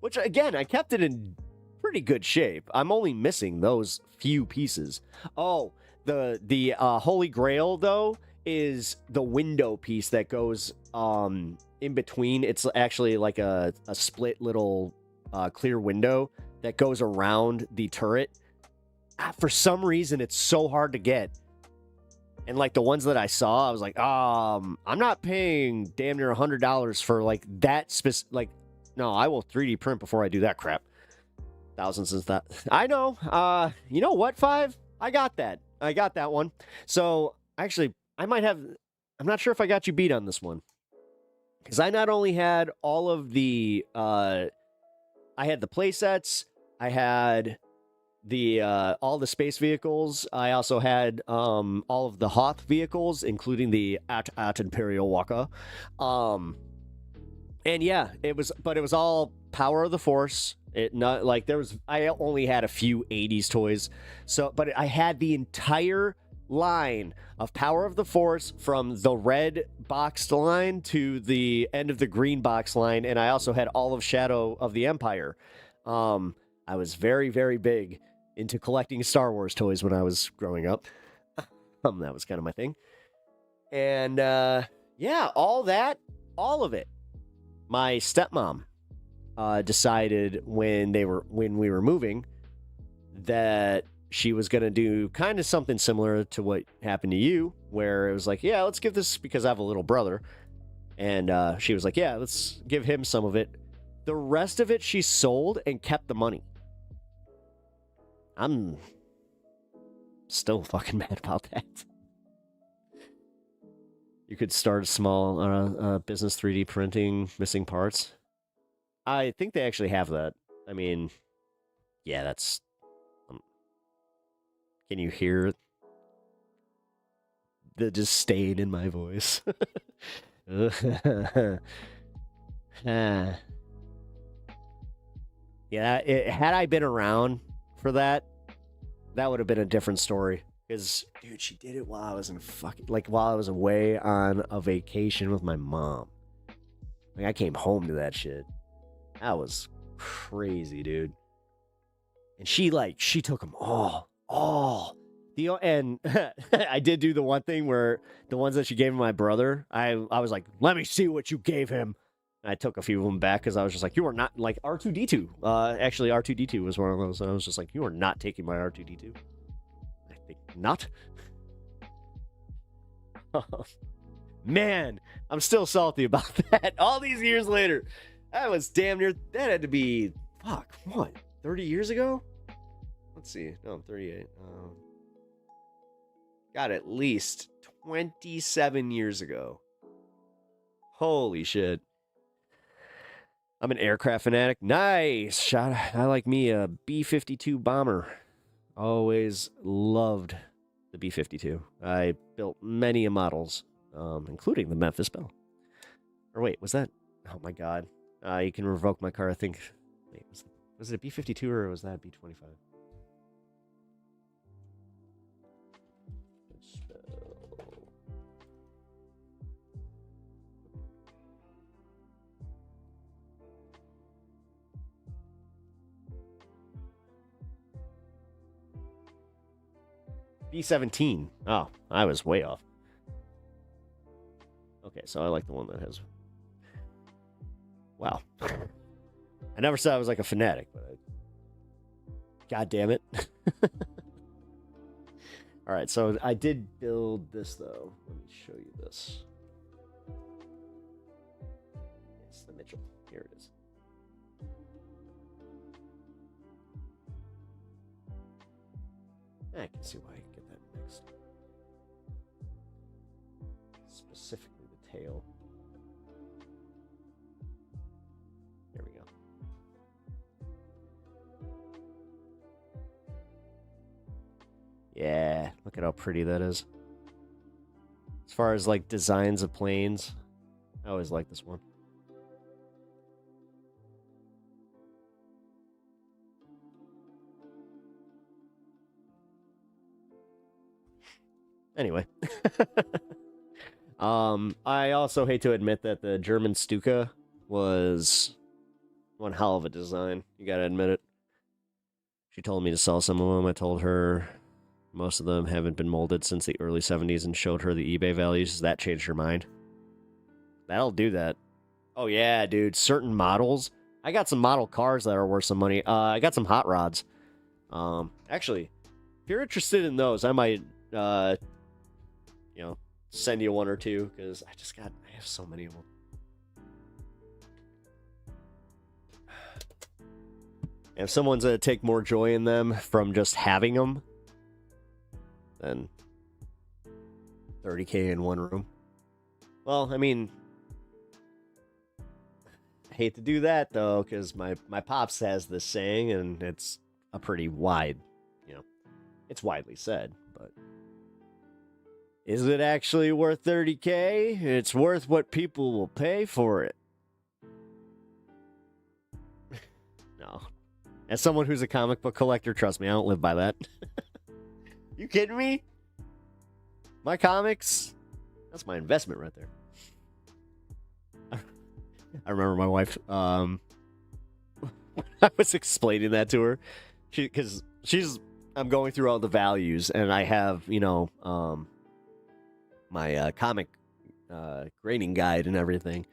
Which, again, I kept it in pretty good shape. I'm only missing those few pieces. Oh, The Holy Grail though is the window piece that goes in between. It's actually like a split little clear window that goes around the turret. For some reason, it's so hard to get. And like the ones that I saw, I was like, I'm not paying damn near $100 for like that like, no, I will 3D print before I do that crap. Thousands is that. I know. You know what, 5? I got that. I got that one. So actually, I might have. I'm not sure if I got you beat on this one, because I not only had all of the. I had the play sets. I had the all the space vehicles. I also had all of the Hoth vehicles, including the at Imperial Walker. And yeah, it was all Power of the Force. It not like there was. I only had a few 80s toys, so but I had the entire line of Power of the Force from the red boxed line to the end of the green box line, and I also had all of Shadow of the Empire. I was very, very big into collecting Star Wars toys when I was growing up. That was kind of my thing. And yeah, all of it. My stepmom decided when we were moving that she was going to do kind of something similar to what happened to you, where it was like, yeah, let's give this, because I have a little brother. And she was like, yeah, let's give him some of it. The rest of it she sold and kept the money. I'm still fucking mad about that. You could start a small business 3D printing missing parts. I think they actually have that. I mean, yeah, that's... can you hear the disdain in my voice? Yeah, had I been around for that, that would have been a different story. Because, dude, she did it while I was while I was away on a vacation with my mom. Like, I came home to that shit. That was crazy, dude. And she took them all. And I did do the one thing where the ones that she gave my brother, I was like, let me see what you gave him. And I took a few of them back because I was just like, you are not, like, R2-D2. Actually, R2-D2 was one of those. And I was just like, you are not taking my R2-D2. I think not. Man, I'm still salty about that. All these years later. That was damn near, that had to be, fuck, what, 30 years ago? Let's see. No, I'm 38. Got at least 27 years ago. Holy shit. I'm an aircraft fanatic. Nice shot. I like me a B-52 bomber. Always loved the B-52. I built many models, including the Memphis Belle. Or wait, was that? Oh my god. You can revoke my car, I think. Wait, was it a B-52 or was that a B-25? B-17. Oh, I was way off. Okay, so I like the one that has... Wow. I never said I was like a fanatic, but God damn it. Alright, so I did build this, though. Let me show you this. It's the Mitchell. Here it is. I can see why I can get that mixed. Specifically the tail. There we go. Yeah, look at how pretty that is. As far as like designs of planes, I always like this one. Anyway. I also hate to admit that the German Stuka was one hell of a design. You gotta admit it. She told me to sell some of them. I told her most of them haven't been molded since the early 70s and showed her the eBay values. Does that change her mind? That'll do that. Oh, yeah, dude. Certain models. I got some model cars that are worth some money. I got some hot rods. Actually, if you're interested in those, I might, send you one or two, because I have so many of them. If someone's going to take more joy in them from just having them, then $30K in one room. Well, I mean, I hate to do that, though, because my pops has this saying, and it's a pretty wide, it's widely said, but is it actually worth $30K? It's worth what people will pay for it. No. As someone who's a comic book collector, trust me, I don't live by that. You kidding me? My comics, that's my investment right there. I remember my wife, I was explaining that to her. I'm going through all the values, and I have, my comic grading guide and everything.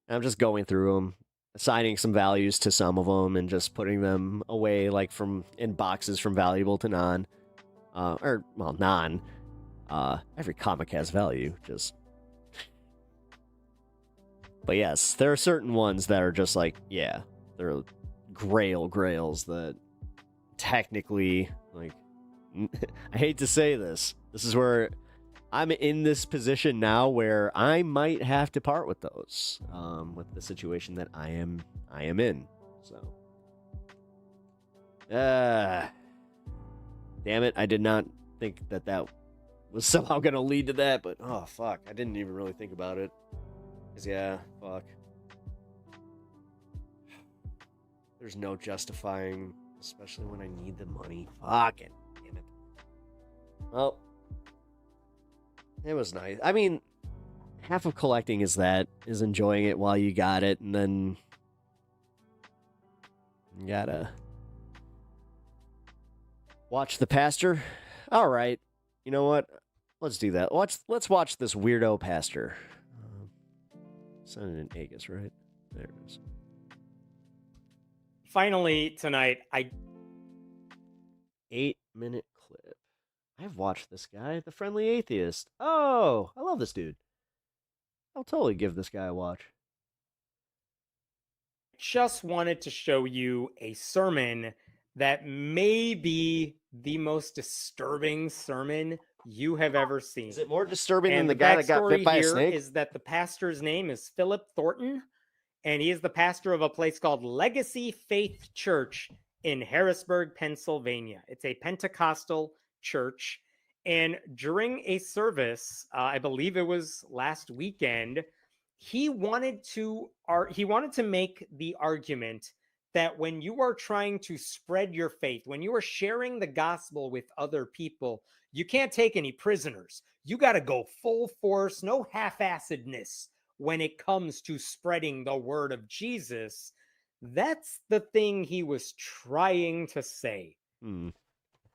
And I'm just going through them, assigning some values to some of them, and just putting them away, like in boxes from valuable to non. Non. Every comic has value, just. But yes, there are certain ones that are just like, yeah, they're grails that technically, like, I hate to say this. This is where I'm in this position now where I might have to part with those, with the situation that I am in. So, damn it, I did not think that was somehow going to lead to that, but oh fuck, I didn't even really think about it. 'Cause yeah, fuck. There's no justifying, especially when I need the money. Fuck it, damn it. Well, it was nice. I mean, half of collecting is enjoying it while you got it, and then you gotta watch the pastor. All right, you know what? Let's do that. Let's watch this weirdo pastor. Sounded in Aegis, right? There it is. Finally, tonight, 8-minute clip. I've watched this guy, The Friendly Atheist. Oh, I love this dude. I'll totally give this guy a watch. just wanted to show you a sermon that may be the most disturbing sermon you have ever seen. Is it more disturbing than the guy that got bit by a snake? Is that the pastor's name is Philip Thornton, and he is the pastor of a place called Legacy Faith Church in Harrisburg, Pennsylvania. It's a Pentecostal church, and during a service, I believe it was last weekend, he wanted to make the argument that when you are trying to spread your faith, when you are sharing the gospel with other people, you can't take any prisoners. You got to go full force, no half-assedness when it comes to spreading the word of Jesus. That's the thing he was trying to say.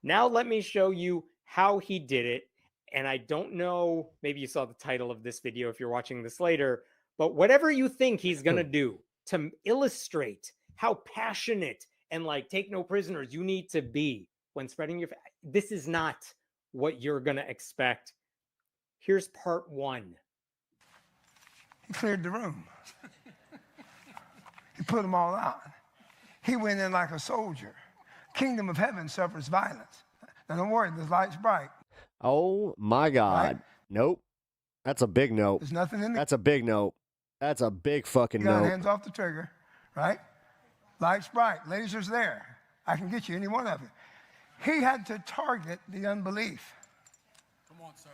Now let me show you how he did it. And I don't know, maybe you saw the title of this video if you're watching this later, but whatever you think he's going to do to illustrate how passionate and like take no prisoners you need to be when spreading your faith, this is not what you're going to expect. Here's part one. He cleared the room. He put them all out. He went in like a soldier. Kingdom of heaven suffers violence. Now don't worry, the light's bright. Oh my God. Right? Nope. That's a big nope. There's nothing in there. That's a big nope. That's a big fucking You got nope. hands off the trigger, right? Light's bright. Lasers there. I can get you any one of them. He had to target the unbelief. Come on, sir.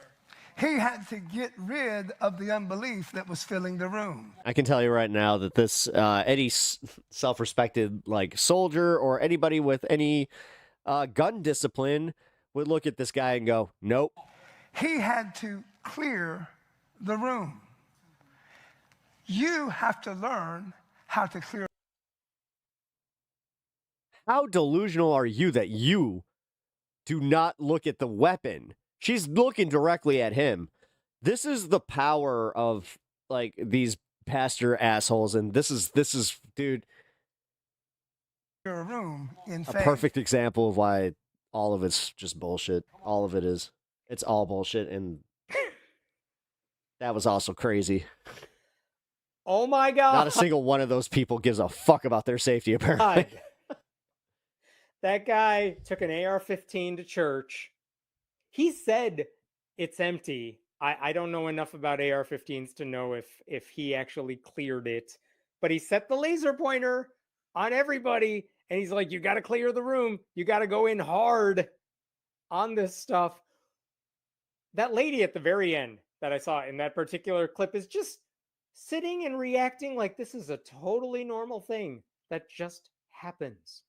He had to get rid of the unbelief that was filling the room. I can tell you right now that this any self-respected like soldier or anybody with any gun discipline would look at this guy and go, nope. He had to clear the room. You have to learn how to clear. How delusional are you that you do not look at the weapon. She's looking directly at him. This is the power of like these pastor assholes, and this is dude, a room in a faith. perfect example of why all of it's just bullshit. All of it is. It's all bullshit, and that was also crazy. Oh my God. Not a single one of those people gives a fuck about their safety, apparently. That guy took an AR-15 to church. He said it's empty. I don't know enough about AR-15s to know if he actually cleared it, but he set the laser pointer on everybody, and he's like, you got to clear the room. You got to go in hard on this stuff. That lady at the very end that I saw in that particular clip is just sitting and reacting like this is a totally normal thing that just happens.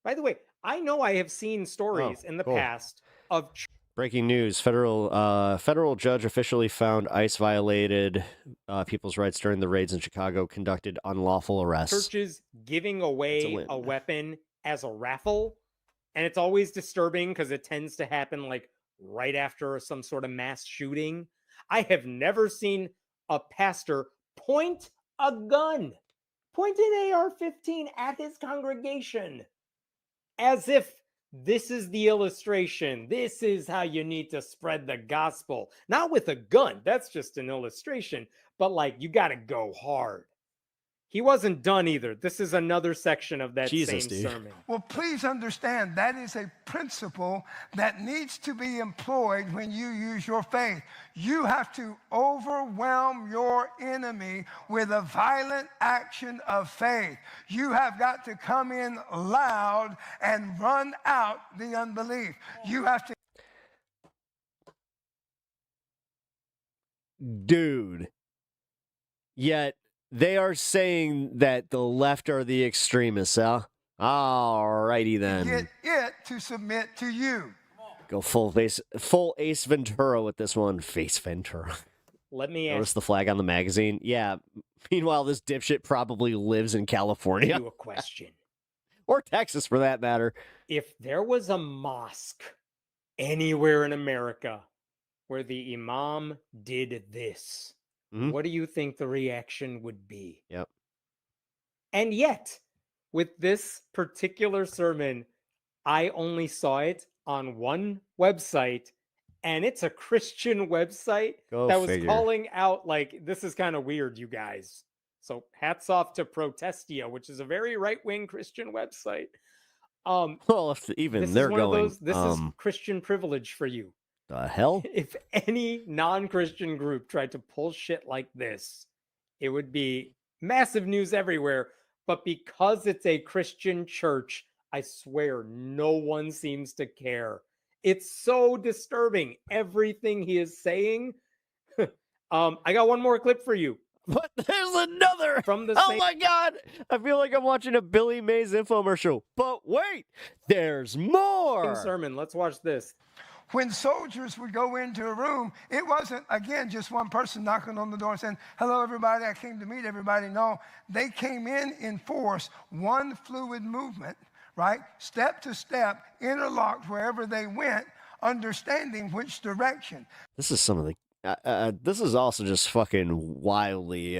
By the way, I know I have seen stories in the past of Breaking news: federal judge officially found ICE violated people's rights during the raids in Chicago, conducted unlawful arrests. churches giving away a weapon as a raffle, and it's always disturbing because it tends to happen like right after some sort of mass shooting. I have never seen a pastor point a gun, point an AR-15 at his congregation as if this is the illustration. This is how you need to spread the gospel. Not with a gun. That's just an illustration. But like, you got to go hard. He wasn't done either. This is another section of that same sermon. Well, please understand that is a principle that needs to be employed when you use your faith. You have to overwhelm your enemy with a violent action of faith. You have got to come in loud and run out the unbelief. You have to. Dude. Yet they are saying that the left are the extremists, huh? Alrighty then. Get it to submit to you. Go full Ace Ventura with this one. Face Ventura. Let me Notice ask the flag on the magazine. Yeah. Meanwhile, this dipshit probably lives in California. you a question. Or Texas, for that matter. If there was a mosque anywhere in America where the imam did this, what do you think the reaction would be? Yep. And yet, with this particular sermon, I only saw it on one website, and it's a Christian website that was calling out, like, this is kind of weird, you guys. So hats off to Protestia, which is a very right-wing Christian website. Well, if even they're going, this is Christian privilege for you. The hell? If any non-Christian group tried to pull shit like this, it would be massive news everywhere. But because it's a Christian church, I swear no one seems to care. It's so disturbing, everything he is saying. I got one more clip for you. But there's another from the Oh my God! I feel like I'm watching a Billy Mays infomercial. But wait, there's more. Sermon. Let's watch this. When soldiers would go into a room, it wasn't, again, just one person knocking on the door and saying, hello, everybody, I came to meet everybody. No, they came in force, one fluid movement, right? Step to step, interlocked wherever they went, understanding which direction. This is some of the... this is also just fucking wildly...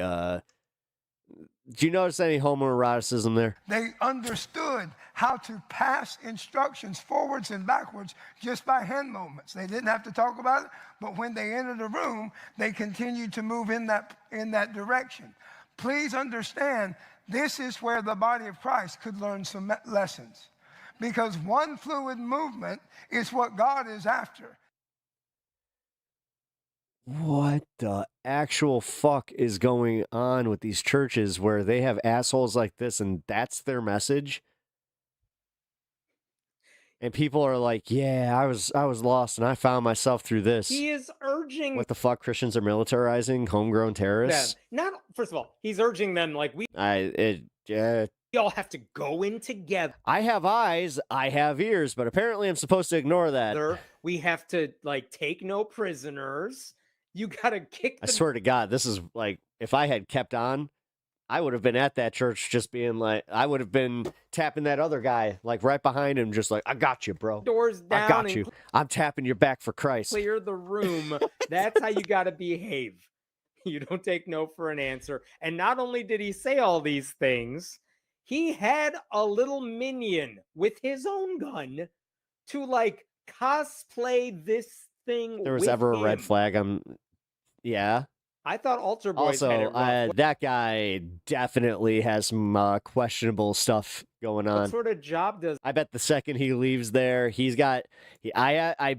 Do you notice any homoeroticism there? They understood how to pass instructions forwards and backwards just by hand movements. They didn't have to talk about it, but when they entered a room, they continued to move in that direction. Please understand, this is where the body of Christ could learn some lessons, because one fluid movement is what God is after. What the actual fuck is going on with these churches where they have assholes like this and that's their message? And people are like, yeah, I was lost and I found myself through this. He is urging... What the fuck? Christians are militarizing homegrown terrorists? Not, first of all, he's urging them like we all have to go in together. I have eyes, I have ears, but apparently I'm supposed to ignore that. We have to, like, take no prisoners. You gotta kick I swear to God, this is like, if I had kept on, I would have been at that church just being like, I would have been tapping that other guy like right behind him, just like, I got you, bro. Doors down. I got and you. I'm tapping your back for Christ. Clear the room. That's how you got to behave. You don't take no for an answer. And not only did he say all these things, he had a little minion with his own gun to like cosplay this thing. There was with ever a red him. flag. Yeah. I thought Altar Boys had it Also, rough. that guy definitely has some questionable stuff going on. What sort of job does I bet the second he leaves there, he's got. I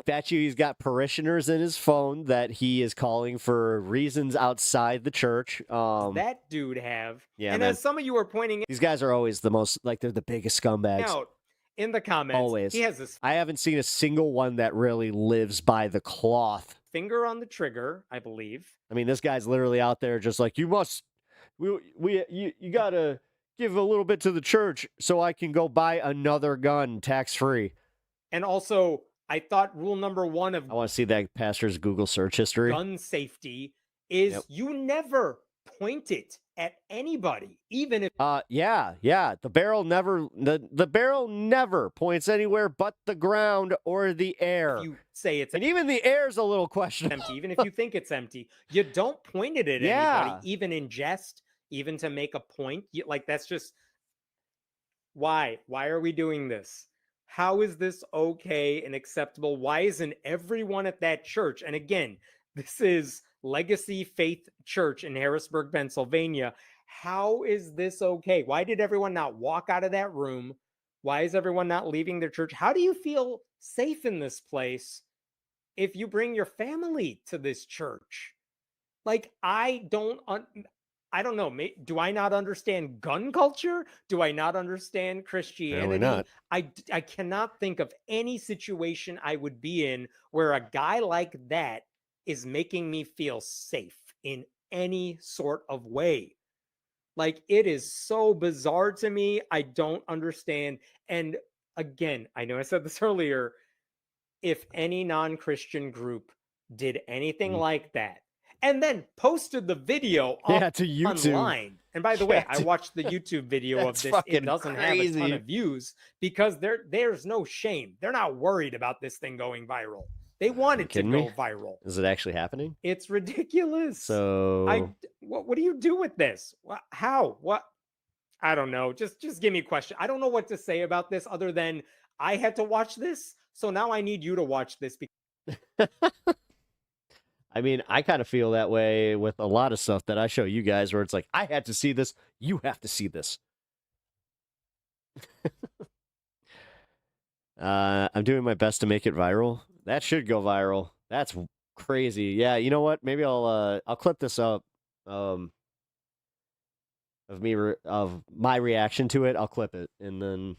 bet you he's got parishioners in his phone that he is calling for reasons outside the church. that dude have? Yeah, and man. as some of you are pointing These guys are always the most like they're the biggest scumbags. out in the comments, Always. he has this I haven't seen a single one that really lives by the cloth. finger on the trigger, I believe. I mean, this guy's literally out there just like, you gotta give a little bit to the church so I can go buy another gun tax free. And also, I thought rule number 1 of I want to see that pastor's Google search history. gun safety is you never point it at anybody, even if Yeah. The barrel never points anywhere but the ground or the air. you say it's And even the air's a little questionable. empty, even if you think it's empty, you don't point it at Yeah. anybody, even in jest, even to make a point. Like that's just why are we doing this? How is this okay and acceptable? Why isn't everyone at that church? And again, this is Legacy Faith Church in Harrisburg, Pennsylvania. How is this okay? Why did everyone not walk out of that room? Why is everyone not leaving their church? How do you feel safe in this place if you bring your family to this church? Like, I don't know. Do I not understand gun culture? Do I not understand Christianity? not. I cannot think of any situation I would be in where a guy like that is making me feel safe in any sort of way. Like, it is so bizarre to me. I don't understand. And again, I know I said this earlier. If any non-Christian group did anything like that and then posted the video to YouTube online. And by the way, I watched the YouTube video of this. It doesn't have a ton of views because there's no shame. They're not worried about this thing going viral. They want it to go viral. Is it actually happening? It's ridiculous. So what do you do with this? How? What? I don't know. Just give me a question. I don't know what to say about this other than I had to watch this. So now I need you to watch this. I mean, I kind of feel that way with a lot of stuff that I show you guys where it's like, I had to see this. You have to see this. I'm doing my best to make it viral. That should go viral. That's crazy. Yeah, you know what? Maybe I'll clip this up of my reaction to it. I'll clip it and then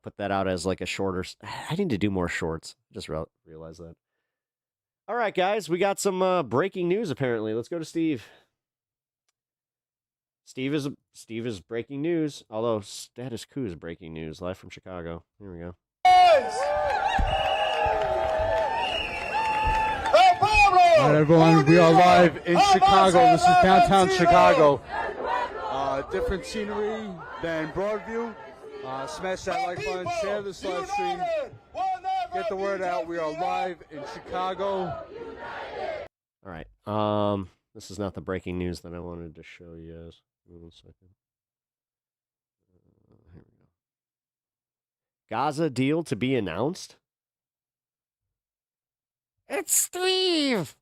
put that out as like a shorter. I need to do more shorts. Just realize that. All right, guys, we got some breaking news. Apparently, let's go to Steve. Steve is breaking news. Although Status Quo is breaking news live from Chicago. Here we go. All right, everyone, we are live in Chicago. This is downtown Chicago. Different scenery than Broadview. Smash that like button, share this live stream, get the word out. We are live in Chicago. All right. This is not the breaking news that I wanted to show you guys. One second. Here we go. Gaza deal to be announced. It's Steve.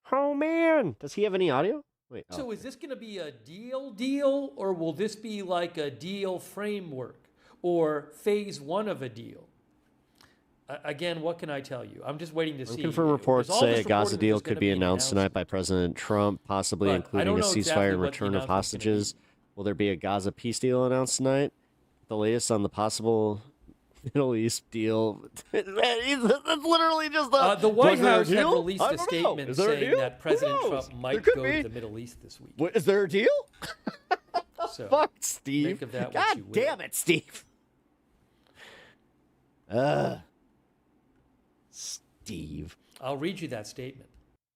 Oh man, does he have any audio? Wait. So is this going to be a deal, or will this be like a deal framework or phase one of a deal? Again, what can I tell you? I'm just waiting to see. Unconfirmed reports say a Gaza deal could be announced tonight by President Trump, possibly including a ceasefire and return of hostages. Will there be a Gaza peace deal announced tonight? The latest on the possible Middle East deal. That's literally just the White House had released a statement saying that President Trump might go to the Middle East this week. What, is there a deal? So, fuck, Steve. Think of that God damn it, Steve. Steve. I'll read you that statement.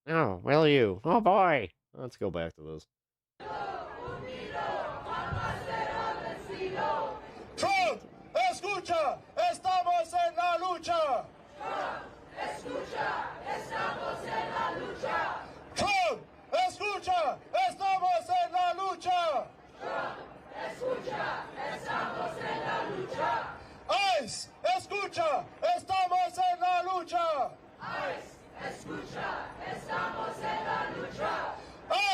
Oh, will you? Oh, boy. Let's go back to this. Trump, escucha, estamos en la lucha. Trump, escucha, estamos en la lucha. Trump, escucha, estamos en la lucha. Trump, escucha, estamos en la lucha. ICE, escucha, estamos en la lucha. ICE, escucha, estamos en la lucha.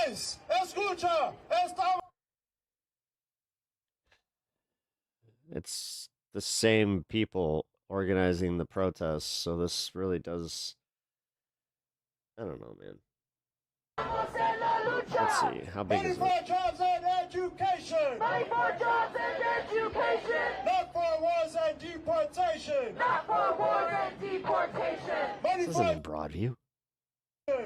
ICE, escucha, estamos. It's the same people organizing the protests, so this really does. I don't know, man. Let's see, how big is Money it? for jobs and education. Money for jobs and education. Not for wars and deportation. Not for wars and deportation. Money This isn't for in Broadview.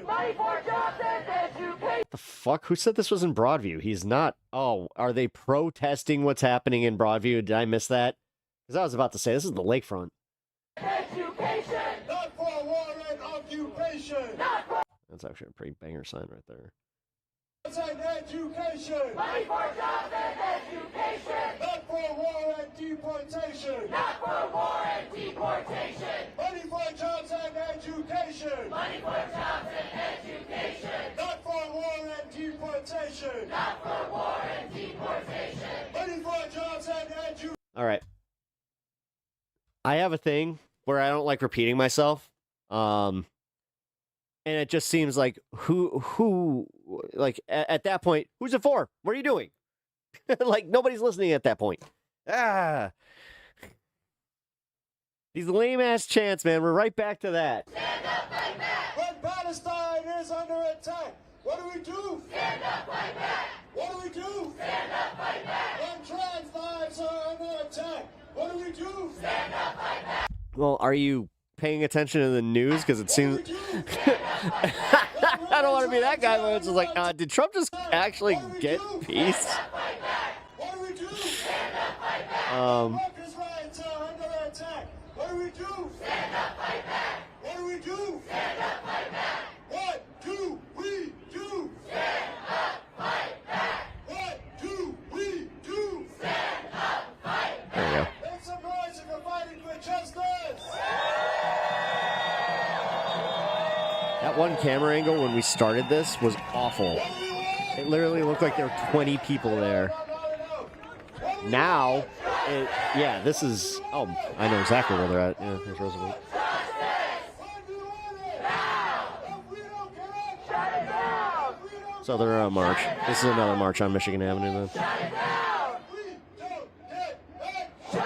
money for jobs and education. The fuck? Who said this was in Broadview? He's not. Oh, are they protesting what's happening in Broadview? Did I miss that? Because I was about to say this is the lakefront. Education. Not for war and occupation. Not for That's actually a pretty banger sign right there. jobs and education. Money for jobs and education. Not for war and deportation. Not for war and deportation. Money for jobs and education. Money for jobs and education. Not for war and deportation. Not for war and deportation. Money for jobs and education. All right. I have a thing where I don't like repeating myself. And it just seems like at that point, who's it for? What are you doing? Like nobody's listening at that point. These lame ass chants, man. We're right back to that. Stand up, fight back. When Palestine is under attack, what do we do? Stand up, fight back. What do we do? Stand up, fight back. When trans lives are under attack, what do we do? Stand up, fight back. Well, are you paying attention to the news? Because it seems I don't want to be that guy, but it's just like, did Trump just actually get peace? What do we do? Stand up, fight back. Workers' rights are under attack. What do we do? Stand up, fight back. What do we do? Stand up, fight back. What do we do? Stand up, fight back. What do we do? Stand up, fight back. There we go. Make some noise if you're fighting for justice. That one camera angle when we started this was awful. It literally looked like there were 20 people there. Now, this is. Oh, I know exactly where they're at. Yeah, there's Roosevelt. So they're on a march. This is another march on Michigan Avenue, then.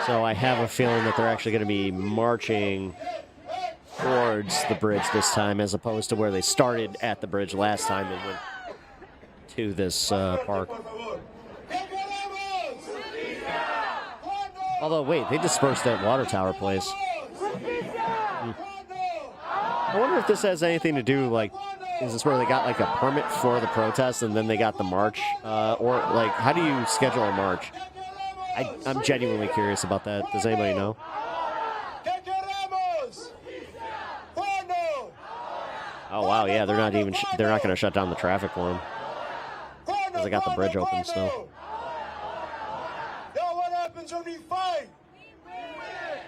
So I have a feeling that they're actually going to be marching towards the bridge this time, as opposed to where they started at the bridge last time and went to this park. Although, wait, they dispersed at Water Tower Place. I wonder if this has anything to do, like, is this where they got, like, a permit for the protest and then they got the march? Or, like, how do you schedule a march? I'm genuinely curious about that. Does anybody know? Oh, wow, yeah, they're not going to shut down the traffic for them. Because they got the bridge open still. Now what happens when we fight?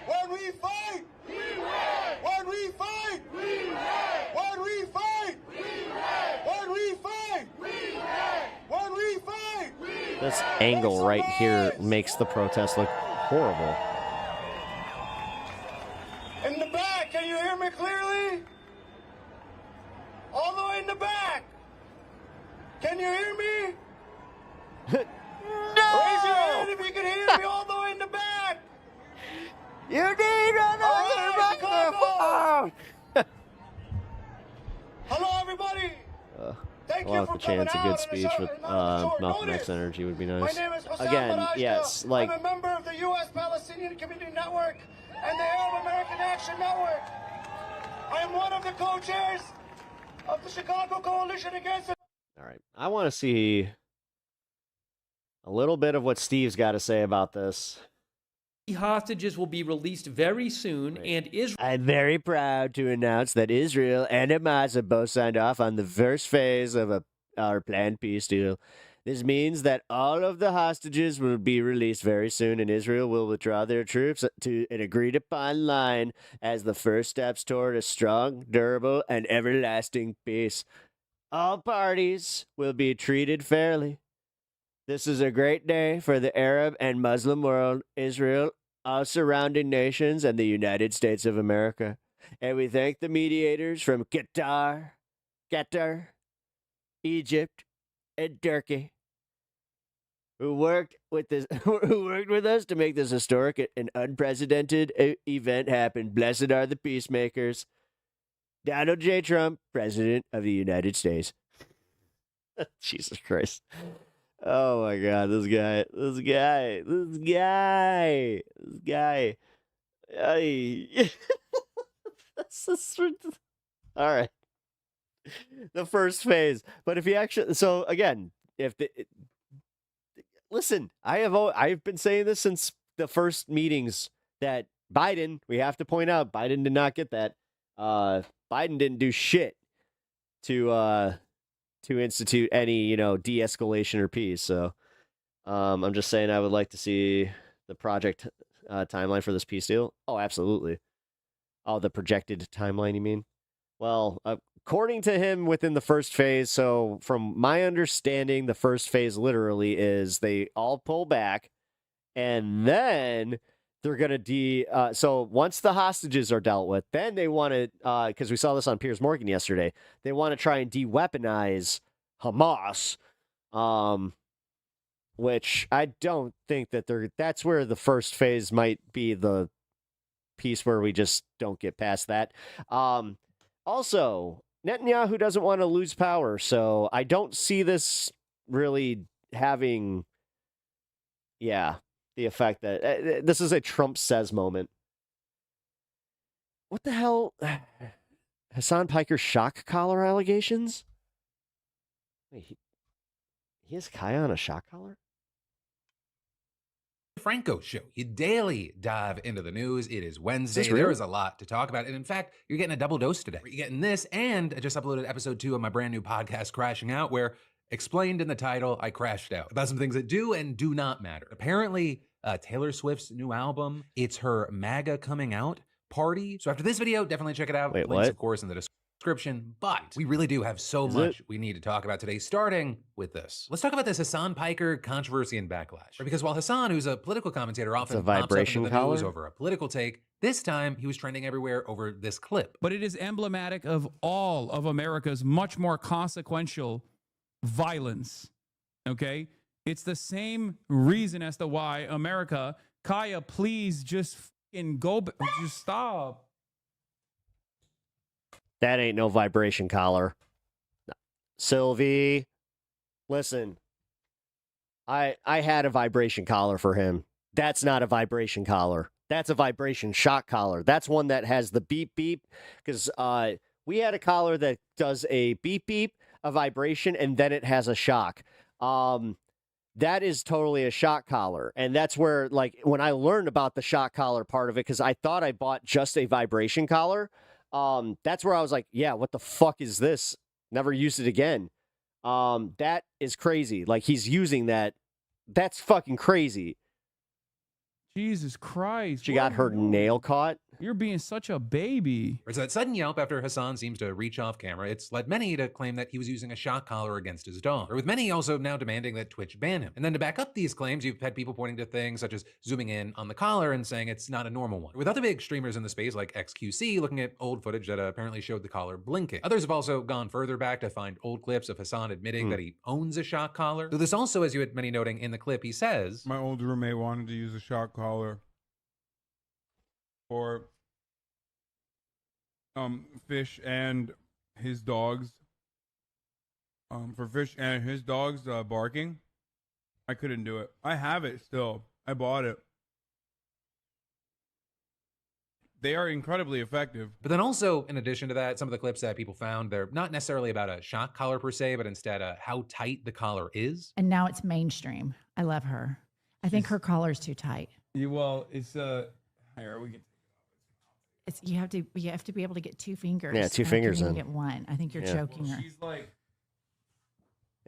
When we fight, we win. When we fight, we win. When we fight, we win. When we fight, we win. When we fight, we win. This angle right here makes the protest look horrible. In the back, can you hear me clearly? All the way in the back. Can you hear me? No! Raise your hand if you can hear me all the way in the back. You need another microphone. Hello, everybody. Thank I want the chance a good speech with Malcolm X energy would be nice. My name is Hossein Again, Barajda. yes, like I'm a member of the U.S. Palestinian Community Network and the Arab American Action Network. I am one of the co-chairs of the Chicago Coalition Against. All right, I want to see a little bit of what Steve's got to say about this. Hostages will be released very soon, and Israel. I'm very proud to announce that Israel and Hamas have both signed off on the first phase of our planned peace deal. This means that all of the hostages will be released very soon, and Israel will withdraw their troops to an agreed-upon line as the first steps toward a strong, durable, and everlasting peace. All parties will be treated fairly. This is a great day for the Arab and Muslim world, Israel, all surrounding nations, and the United States of America. And we thank the mediators from Qatar, Egypt, and Turkey, who worked with us to make this historic and unprecedented event happen. Blessed are the peacemakers. Donald J. Trump, President of the United States. Jesus Christ. Oh my God, this guy. All right. The first phase. But if you actually, so again, listen, I've been saying this since the first meetings that Biden, we have to point out, Biden did not get that. Biden didn't do shit to institute any, de-escalation or peace. So I'm just saying I would like to see the project timeline for this peace deal. Oh, absolutely. Oh, the projected timeline, you mean? Well, according to him, within the first phase, so from my understanding, the first phase literally is they all pull back, and then they're going to so once the hostages are dealt with, then they want to, because we saw this on Piers Morgan yesterday, they want to try and de-weaponize Hamas, which I don't think that that's where the first phase might be the piece where we just don't get past that. Also, Netanyahu doesn't want to lose power, so I don't see this really having, the effect that this is a Trump says moment. What the hell? Hassan Piker's shock collar allegations? Wait, he has Kaya on a shock collar? Franco Show. You daily dive into the news. It is Wednesday. There is a lot to talk about. And in fact, you're getting a double dose today. You're getting this, and I just uploaded episode 2 of my brand new podcast, Crashing Out, where explained in the title, I crashed out about some things that do and do not matter. Apparently, Taylor Swift's new album, it's her MAGA coming out party. So after this video, definitely check it out. Wait, links, what? of course, in the description. But we really do have so much we need to talk about today, starting with this. Let's talk about this Hassan Piker controversy and backlash. Because while Hassan, who's a political commentator, often pops up into the news over a political take, this time he was trending everywhere over this clip. But it is emblematic of all of America's much more consequential violence. Okay? It's the same reason as to why America, Kaya, please just fucking just stop. That ain't no vibration collar. Sylvie, listen. I had a vibration collar for him. That's not a vibration collar. That's a vibration shock collar. That's one that has the beep beep. Because we had a collar that does a beep beep, a vibration, and then it has a shock. That is totally a shock collar. And that's where, like, when I learned about the shock collar part of it, because I thought I bought just a vibration collar, that's where I was like, yeah, what the fuck is this? Never used it again. That is crazy. Like, he's using that. That's fucking crazy. Jesus Christ. She got her nail caught. You're being such a baby. It's that sudden yelp after Hassan seems to reach off camera. It's led many to claim that he was using a shock collar against his dog, or with many also now demanding that Twitch ban him. And then to back up these claims, you've had people pointing to things such as zooming in on the collar and saying it's not a normal one. With other big streamers in the space like XQC looking at old footage that apparently showed the collar blinking. Others have also gone further back to find old clips of Hassan admitting that he owns a shock collar. So this also, as you had many noting in the clip, he says, my old roommate wanted to use a shock collar for Fish and his dogs. For Fish and his dogs barking. I couldn't do it. I have it still. I bought it. They are incredibly effective. But then also, in addition to that, some of the clips that people found, they're not necessarily about a shock collar per se, but instead how tight the collar is. And now it's mainstream. I love her. I think her collar's too tight. Well, it's here we get. It's you have to be able to get 2 fingers. Yeah, 2 fingers in. in. Get one. I think you're choking her. She's like,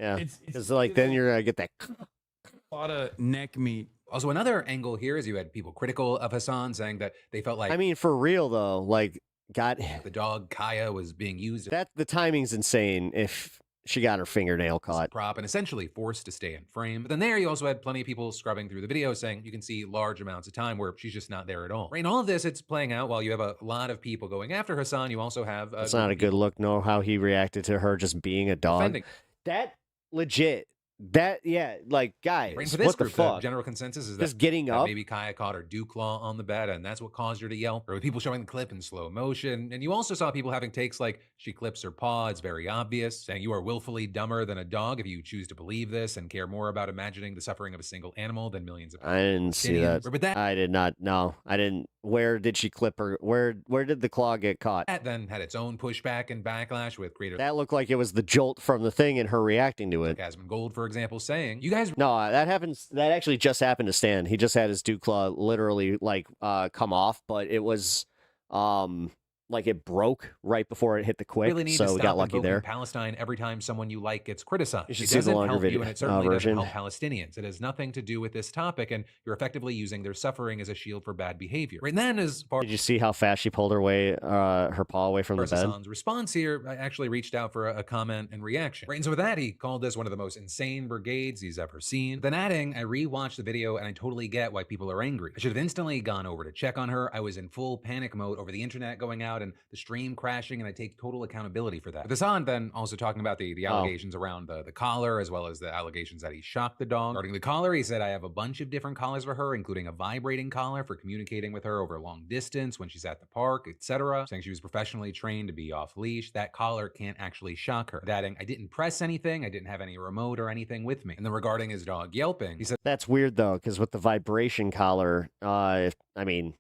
Yeah, It's because like then you're gonna get that. a lot of neck meat. Also, another angle here is you had people critical of Hassan saying that they felt like I mean, for real though, like God, the dog Kaya was being used as that the timing's insane. If she got her fingernail a caught, prop and essentially forced to stay in frame. But then there you also had plenty of people scrubbing through the video saying you can see large amounts of time where she's just not there at all. Right, and all of this, it's playing out while you have a lot of people going after Hassan. You also have it's not a good look. No, how he reacted to her just being a dog. defending. That legit. That yeah, like guys, Right, and for this what the group, fuck? general consensus is Just that, getting that up? maybe Kaya caught her dew claw on the bed, and that's what caused her to yelp. Or with people showing the clip in slow motion. And you also saw people having takes like she clips her paw, it's very obvious, saying you are willfully dumber than a dog if you choose to believe this and care more about imagining the suffering of a single animal than millions of I didn't see that. Palestinians. But that I did not. No, I didn't. Where did she clip her? Where did the claw get caught? then had its own pushback and backlash with creators That looked like it was the jolt from the thing and her reacting to it. like Asmund Gold, for example, saying, you guys No, that happens. That actually just happened to Stan. He just had his dew claw literally like come off, but it was like it broke right before it hit the quick. really need So to we stop got lucky invoking there. Palestine every time someone you like gets criticized. You should It see the doesn't longer help video you, and it certainly version. doesn't help Palestinians. It has nothing to do with this topic, and you're effectively using their suffering as a shield for bad behavior. Right, and then as far Did you see how fast she pulled her paw away from the bed? Hassan's response here, I actually reached out for a comment and reaction. Right, and so with that, he called this one of the most insane brigades he's ever seen. Then adding, I rewatched the video and I totally get why people are angry. I should have instantly gone over to check on her. I was in full panic mode over the internet going out and the stream crashing, and I take total accountability for that. With Hassan then also talking about the allegations around the collar, as well as the allegations that he shocked the dog. Regarding the collar, he said, I have a bunch of different collars for her, including a vibrating collar for communicating with her over a long distance when she's at the park, etc. Saying she was professionally trained to be off leash. That collar can't actually shock her. Adding, I didn't press anything, I didn't have any remote or anything with me. And then regarding his dog yelping, he said, That's weird though, because with the vibration collar, I mean,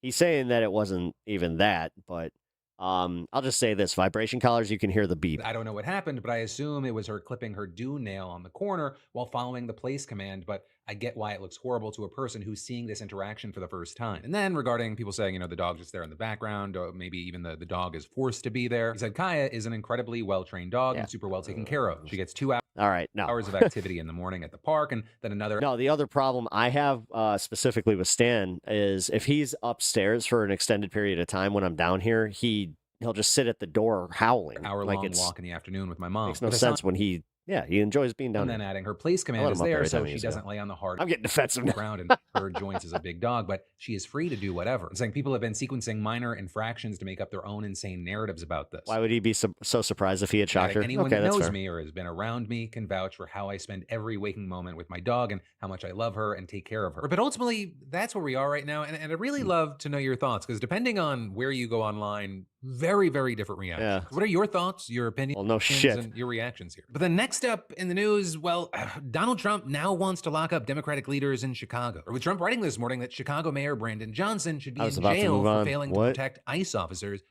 he's saying that it wasn't even that, but I'll just say this: vibration collars, you can hear the beep. I don't know what happened, but I assume it was her clipping her dew nail on the corner while following the place command, but I get why it looks horrible to a person who's seeing this interaction for the first time. And then regarding people saying, the dog's just there in the background, or maybe even the dog is forced to be there, he said Kaya is an incredibly well-trained dog and super well taken care of. She gets 2 hours. All right, no. Hours of activity in the morning at the park, and then another. No, the other problem I have specifically with Stan is if he's upstairs for an extended period of time when I'm down here, he'll just sit at the door howling. Hour-long walk in the afternoon with my mom. Makes no sense when he enjoys being down And there. then adding her place I command let is him up there, every so time he she needs to go. doesn't lay on the hard I'm getting defensive now. ground and her joints as a big dog, but she is free to do whatever. Saying people have been sequencing minor infractions to make up their own insane narratives about this. Why would he be so surprised if he had shocked her? Anyone Okay, who that's knows fair. me or has been around me can vouch for how I spend every waking moment with my dog and how much I love her and take care of her. But ultimately, that's where we are right now, and I'd really love to know your thoughts, because depending on where you go online, very, very different reactions. Yeah. What are your thoughts, your opinions, Well, no shit. and your reactions here? But then next up in the news, well, Donald Trump now wants to lock up Democratic leaders in Chicago. Or with Trump writing this morning that Chicago Mayor Brandon Johnson should be I was in about to jail move for on. failing to What? protect ICE officers.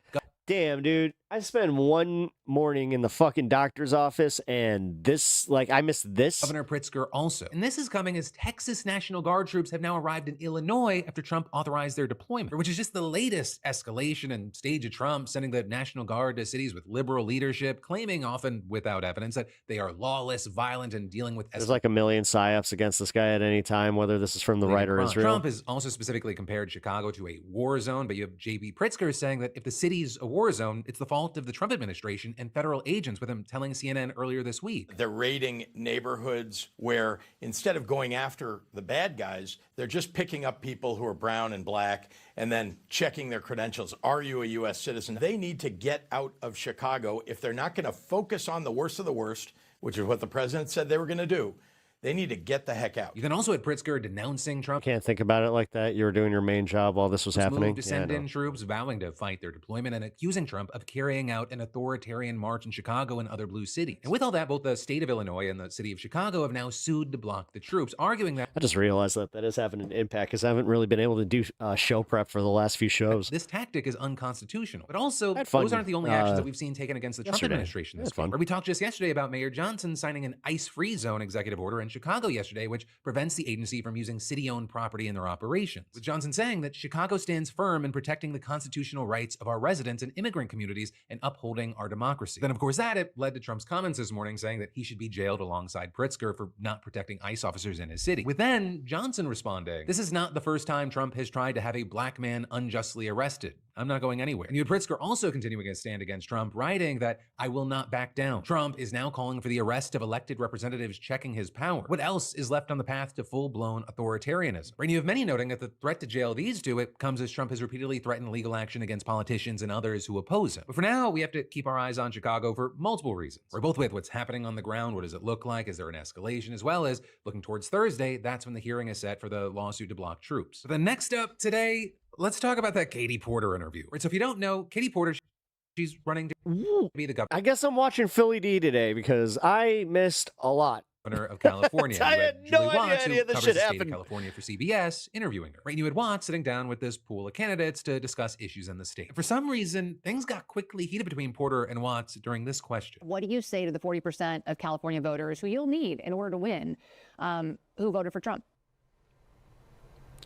Damn, dude. I spent one morning in the fucking doctor's office, and this, like, I missed this. Governor Pritzker also. And this is coming as Texas National Guard troops have now arrived in Illinois after Trump authorized their deployment, which is just the latest escalation and stage of Trump sending the National Guard to cities with liberal leadership, claiming often without evidence that they are lawless, violent, and dealing with There's like a million psyops against this guy at any time, whether this is from the right or Israel. Trump has also specifically compared Chicago to a war zone, but you have J.B. Pritzker saying that if the city's a war zone, it's the fault of the Trump administration and federal agents, with him telling CNN earlier this week. They're raiding neighborhoods where instead of going after the bad guys, they're just picking up people who are brown and black and then checking their credentials. Are you a U.S. citizen? They need to get out of Chicago if they're not going to focus on the worst of the worst, which is what the president said they were going to do. They need to get the heck out. You then also had Pritzker denouncing Trump. Can't think about it like that. You were doing your main job while this was happening. To Yeah, I send know. in troops vowing to fight their deployment and accusing Trump of carrying out an authoritarian march in Chicago and other blue cities. And with all that, both the state of Illinois and the city of Chicago have now sued to block the troops, arguing that I just realized that is having an impact because I haven't really been able to do show prep for the last few shows. this tactic is unconstitutional. But also, Had fun, those aren't the only actions uh, that we've seen taken against the Trump yesterday. administration this Had fun. week. Where we talked just yesterday about Mayor Johnson signing an ICE-free zone executive order in Chicago yesterday, which prevents the agency from using city-owned property in their operations. With Johnson saying that Chicago stands firm in protecting the constitutional rights of our residents and immigrant communities and upholding our democracy. Then, of course, it led to Trump's comments this morning saying that he should be jailed alongside Pritzker for not protecting ICE officers in his city. With then Johnson responding, "This is not the first time Trump has tried to have a black man unjustly arrested. I'm not going anywhere." And you had Pritzker also continuing his stand against Trump, writing that, "I will not back down. Trump is now calling for the arrest of elected representatives checking his power. What else is left on the path to full-blown authoritarianism?" And you have many noting that the threat to jail these two, it comes as Trump has repeatedly threatened legal action against politicians and others who oppose him. But for now, we have to keep our eyes on Chicago for multiple reasons. We're both with what's happening on the ground, what does it look like, is there an escalation, as well as looking towards Thursday, that's when the hearing is set for the lawsuit to block troops. But then next up today, let's talk about that Katie Porter interview. Right, so if you don't know, Katie Porter, she's running to be the governor. I guess I'm watching Philly D today because I missed a lot. Governor of California. I had no Julie Watts, idea who this covers shit the state happened. of California for CBS, interviewing her. Right, and you had Watts sitting down with this pool of candidates to discuss issues in the state. And for some reason, things got quickly heated between Porter and Watts during this question. What do you say to the 40% of California voters who you'll need in order to win, who voted for Trump?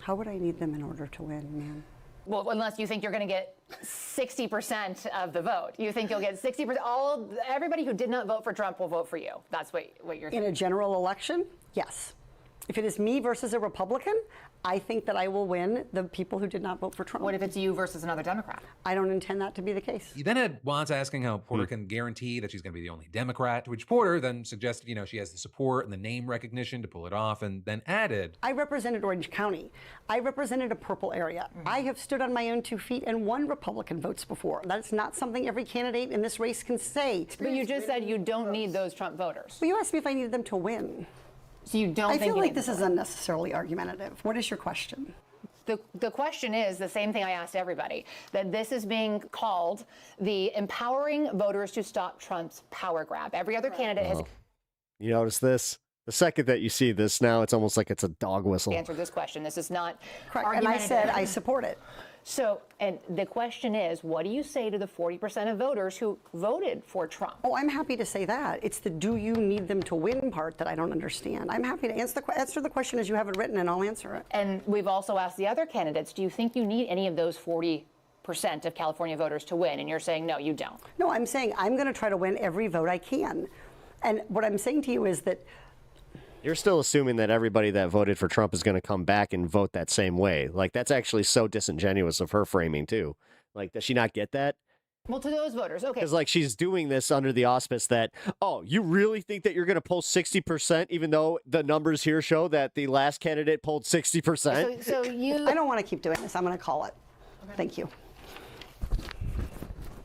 How would I need them in order to win, ma'am? Well, unless you think you're going to get 60% of the vote. You think you'll get 60%. Everybody who did not vote for Trump will vote for you. That's what you're thinking. In a general election, yes. If it is me versus a Republican, I think that I will win the people who did not vote for Trump. What if it's you versus another Democrat? I don't intend that to be the case. You then had Watts asking how Porter can guarantee that she's going to be the only Democrat, to which Porter then suggested, she has the support and the name recognition to pull it off, and then added, I represented Orange County. I represented a purple area. I have stood on my own 2 feet and won Republican votes before. That's not something every candidate in this race can say. But you just said you don't need those Trump voters. Well, you asked me if I needed them to win. So you don't I think feel you like need this them is to win? unnecessarily argumentative. What is your question? The question is the same thing I asked everybody, that this is being called the empowering voters to stop Trump's power grab. Every other candidate has You notice this? The second that you see this now, it's almost like it's a dog whistle. answered this question. This is not Correct. And I argumentative. said I support it. So, and the question is, what do you say to the 40% of voters who voted for Trump? Oh, I'm happy to say that. It's the do you need them to win part that I don't understand. I'm happy to answer the question as you have it written, and I'll answer it. And we've also asked the other candidates, do you think you need any of those 40% of California voters to win? And you're saying, no, you don't. No, I'm saying I'm going to try to win every vote I can. And what I'm saying to you is that You're still assuming that everybody that voted for Trump is going to come back and vote that same way. Like, that's actually so disingenuous of her framing, too. Like, does she not get that? Well, to those voters, okay. Because, like, she's doing this under the auspice that, oh, you really think that you're going to pull 60%, even though the numbers here show that the last candidate pulled 60%? So you... I don't want to keep doing this. I'm going to call it. Okay. Thank you.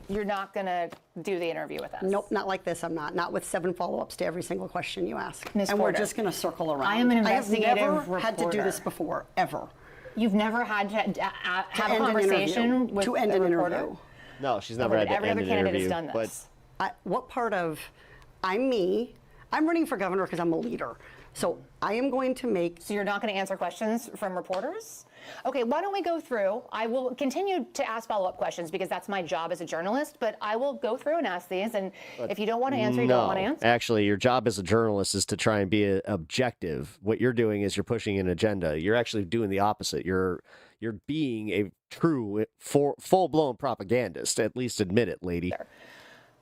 You're not going to do the interview with us? Nope, not like this. I'm not. Not with 7 follow-ups to every single question you ask. Ms. And Porter, we're just going to circle around. I am an investigative I have never had to do reporter. this before, ever. You've never had to have a end an conversation interview. with To end a an reporter? interview. No, she's never had to Every end other an candidate interview. has done this. What part of I'm me? I'm running for governor because I'm a leader. So I am going to make... So you're not going to answer questions from reporters? Okay, why don't we go through? I will continue to ask follow-up questions because that's my job as a journalist, but I will go through and ask these, and if you don't want to answer, you don't want to answer. Actually, your job as a journalist is to try and be objective. What you're doing is you're pushing an agenda. You're actually doing the opposite. You're being a true, full-blown propagandist. At least admit it, lady.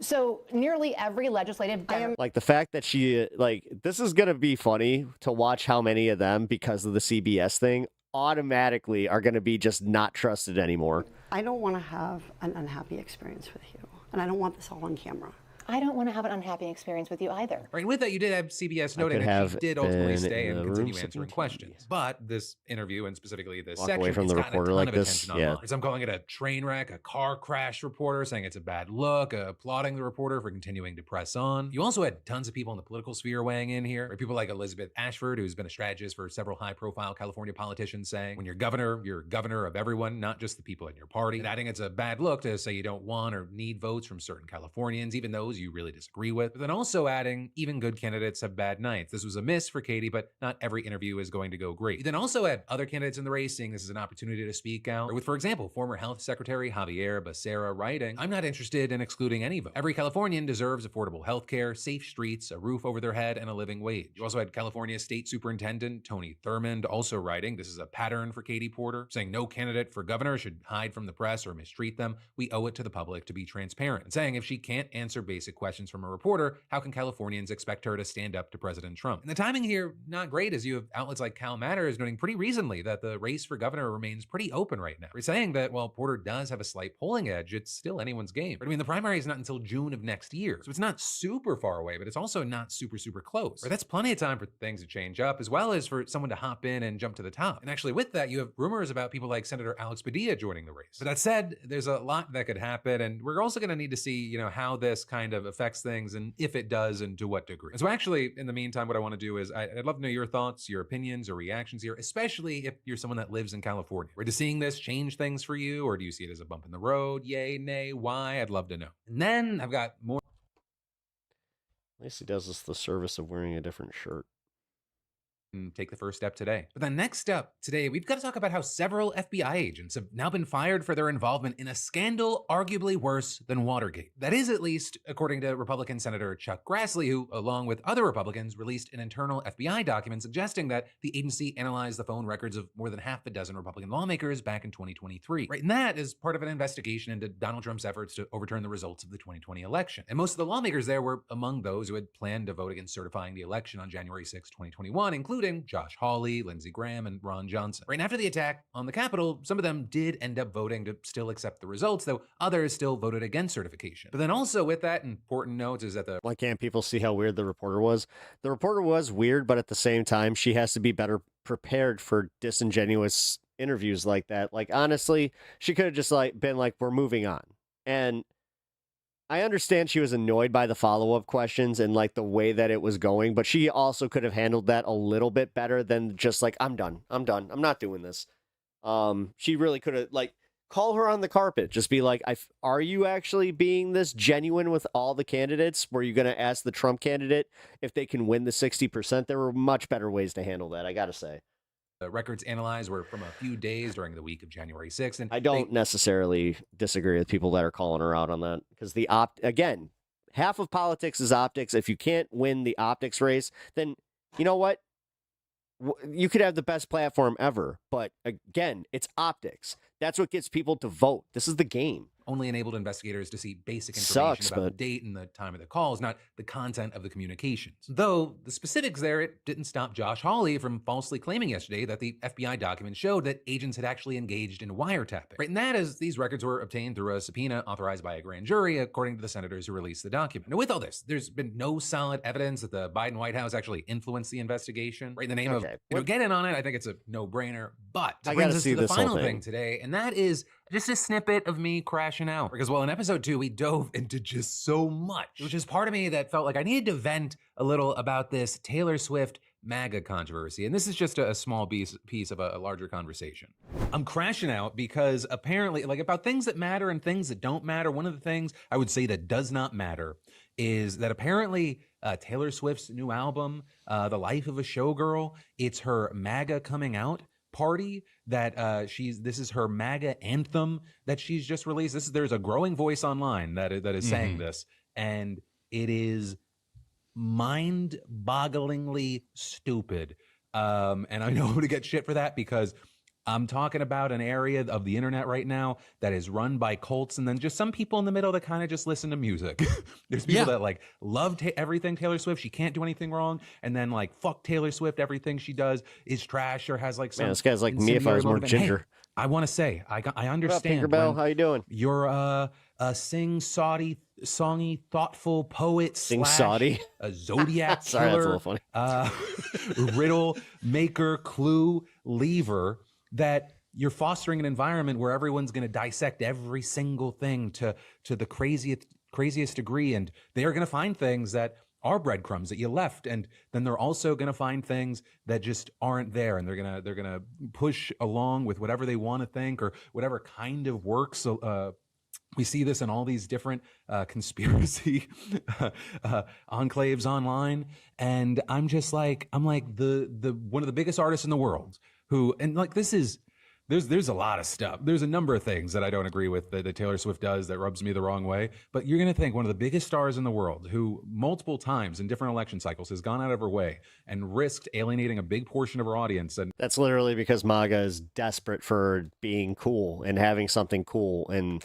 So nearly every legislative... Like the fact that she, like, this is going to be funny to watch how many of them, because of the CBS thing, automatically are going to be just not trusted anymore. I don't want to have an unhappy experience with you, and I don't want this all on camera. I don't want to have an unhappy experience with you either. Right, with that, you did have CBS noting could that have she did ultimately been stay in and the continue room answering questions. But this interview, and specifically this Walk section, away from it's the gotten a reporter ton like of this, attention online. So I'm calling it a train wreck, a car crash reporter, saying it's a bad look, applauding the reporter for continuing to press on. You also had tons of people in the political sphere weighing in here. Right? People like Elizabeth Ashford, who's been a strategist for several high-profile California politicians, saying, when you're governor of everyone, not just the people in your party. And adding it's a bad look to say you don't want or need votes from certain Californians, even those you really disagree with, but then also adding even good candidates have bad nights. This was a miss for Katie, but not every interview is going to go great. You then also add other candidates in the race seeing this as an opportunity to speak out, or with, for example, former Health Secretary Javier Becerra writing, "I'm not interested in excluding any vote. Every Californian deserves affordable health care, safe streets, a roof over their head, and a living wage." You also had California State Superintendent Tony Thurmond also writing, "This is a pattern for Katie Porter," saying no candidate for governor should hide from the press or mistreat them. "We owe it to the public to be transparent," and saying if she can't answer basic questions from a reporter, how can Californians expect her to stand up to President Trump? And the timing here, not great, as you have outlets like Cal Matters noting pretty recently that the race for governor remains pretty open right now. We're saying that while Porter does have a slight polling edge, it's still anyone's game. But I mean, the primary is not until June of next year, so it's not super far away, but it's also not super close. Right? That's plenty of time for things to change up, as well as for someone to hop in and jump to the top. And actually with that, you have rumors about people like Senator Alex Padilla joining the race. But that said, there's a lot that could happen, and we're also going to need to see, how this kind of affects things, and if it does, and to what degree. And so actually, in the meantime, what I want to do is I'd love to know your thoughts, your opinions, or reactions here, especially if you're someone that lives in California. Does seeing this change things for you, or do you see it as a bump in the road? Yay, nay, why? I'd love to know. And then I've got more. At least he does us the service of wearing a different shirt. Take the first step today. But then next up today, we've got to talk about how several FBI agents have now been fired for their involvement in a scandal arguably worse than Watergate. That is, at least according to Republican Senator Chuck Grassley, who, along with other Republicans, released an internal FBI document suggesting that the agency analyzed the phone records of more than half a dozen Republican lawmakers back in 2023. Right, and that is part of an investigation into Donald Trump's efforts to overturn the results of the 2020 election. And most of the lawmakers there were among those who had planned to vote against certifying the election on January 6, 2021, including Josh Hawley, Lindsey Graham, and Ron Johnson. Right after the attack on the Capitol, some of them did end up voting to still accept the results, though others still voted against certification. But then also with that, important note is that Why can't people see how weird the reporter was? The reporter was weird, but at the same time, she has to be better prepared for disingenuous interviews like that. Like, honestly, she could have just been like, we're moving on. And I understand she was annoyed by the follow-up questions and the way that it was going, but she also could have handled that a little bit better than just I'm done. I'm not doing this. She really could have call her on the carpet. Just be like, are you actually being this genuine with all the candidates? Were you going to ask the Trump candidate if they can win the 60%? There were much better ways to handle that, I got to say. The records analyzed were from a few days during the week of January 6th. And I don't necessarily disagree with people that are calling her out on that, because again, half of politics is optics. If you can't win the optics race, then you know what? You could have the best platform ever, but again, it's optics. That's what gets people to vote. This is the game. Only enabled investigators to see basic information about the date and the time of the calls, not the content of the communications. Though the specifics there, it didn't stop Josh Hawley from falsely claiming yesterday that the FBI document showed that agents had actually engaged in wiretapping. Right, and that is, these records were obtained through a subpoena authorized by a grand jury, according to the senators who released the document. Now, with all this, there's been no solid evidence that the Biden White House actually influenced the investigation. Right, in the name of get in on it, I think it's a no-brainer. But that brings us to the final thing today, and that is just a snippet of me crashing out. Because, well, in episode 2, we dove into just so much, which is part of me that felt like I needed to vent a little about this Taylor Swift MAGA controversy. And this is just a small piece of a larger conversation. I'm crashing out because apparently, about things that matter and things that don't matter, one of the things I would say that does not matter is that apparently Taylor Swift's new album, The Life of a Showgirl, it's her MAGA coming out party that this is her MAGA anthem that she's just released. There's a growing voice online that is saying this, and it is mind-bogglingly stupid. And I know I'm gonna get shit for that because I'm talking about an area of the internet right now that is run by cults, and then just some people in the middle that kind of just listen to music. There's people that love everything Taylor Swift. She can't do anything wrong, and then fuck Taylor Swift. Everything she does is trash or has some. Man, this guy's like me if I was more ginger. Hey, I want to say I understand. What up, Tinkerbell? How you doing? You're a songy, thoughtful poet. Sing-soddy. A Zodiac Sorry, killer. that's a little funny. Riddle maker, clue lever. That you're fostering an environment where everyone's going to dissect every single thing to the craziest degree, and they are going to find things that are breadcrumbs that you left, and then they're also going to find things that just aren't there, and they're gonna push along with whatever they want to think or whatever kind of works We see this in all these different conspiracy enclaves online, and I'm like the one of the biggest artists in the world who, and like this is. There's a lot of stuff. There's a number of things that I don't agree with that Taylor Swift does that rubs me the wrong way. But you're going to think one of the biggest stars in the world who multiple times in different election cycles has gone out of her way and risked alienating a big portion of her audience. And That's literally because MAGA is desperate for being cool and having something cool. And,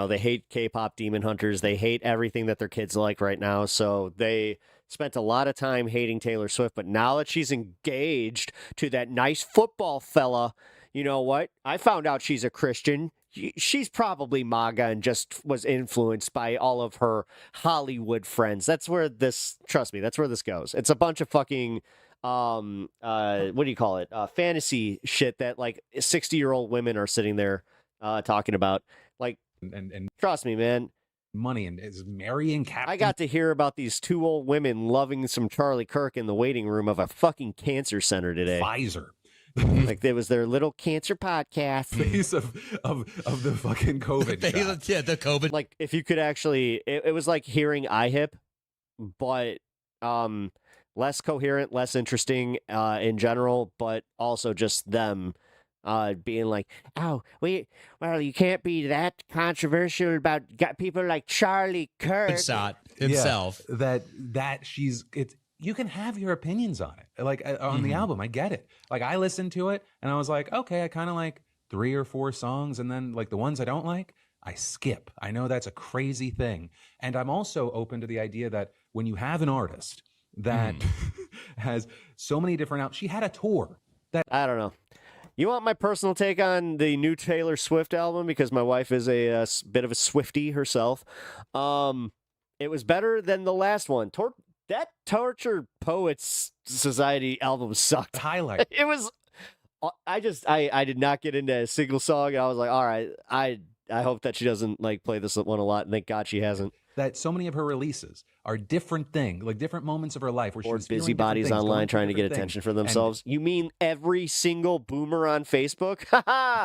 they hate K-pop demon hunters. They hate everything that their kids like right now. So they spent a lot of time hating Taylor Swift, but now that she's engaged to that nice football fella, you know what? I found out she's a Christian. She's probably MAGA and just was influenced by all of her Hollywood friends. That's where this, trust me, that's where this goes. It's a bunch of fucking, what do you call it? Fantasy shit that like 60-year-old women are sitting there talking about. Like, and trust me, man. Money and is marrying Captain. I got to hear about these two old women loving some Charlie Kirk in the waiting room of a fucking cancer center today. Pfizer. Like there was their little cancer podcast. Face of the fucking COVID. shot. Yeah, the COVID. Like if you could actually, it was like hearing IHIP, but less coherent, less interesting in general, but also just them. Being like, oh, well, you can't be that controversial about people like Charlie Kirk himself. Yeah, that she's it's. You can have your opinions on it, like on the album. I get it. Like I listened to it and I was like, okay, I kind of like 3 or 4 songs, and then like the ones I don't like, I skip. I know that's a crazy thing, and I'm also open to the idea that when you have an artist that has so many different she had a tour that I don't know. You want my personal take on the new Taylor Swift album? Because my wife is a bit of a Swiftie herself. It was better than the last one. That Torture Poets Society album sucked. Highlight. It was. I did not get into a single song. And I was like, all right, I hope that she doesn't like play this one a lot. And thank God she hasn't. That so many of her releases are different things, like different moments of her life where or she's busybodies online trying to get attention for themselves. You mean every single boomer on Facebook?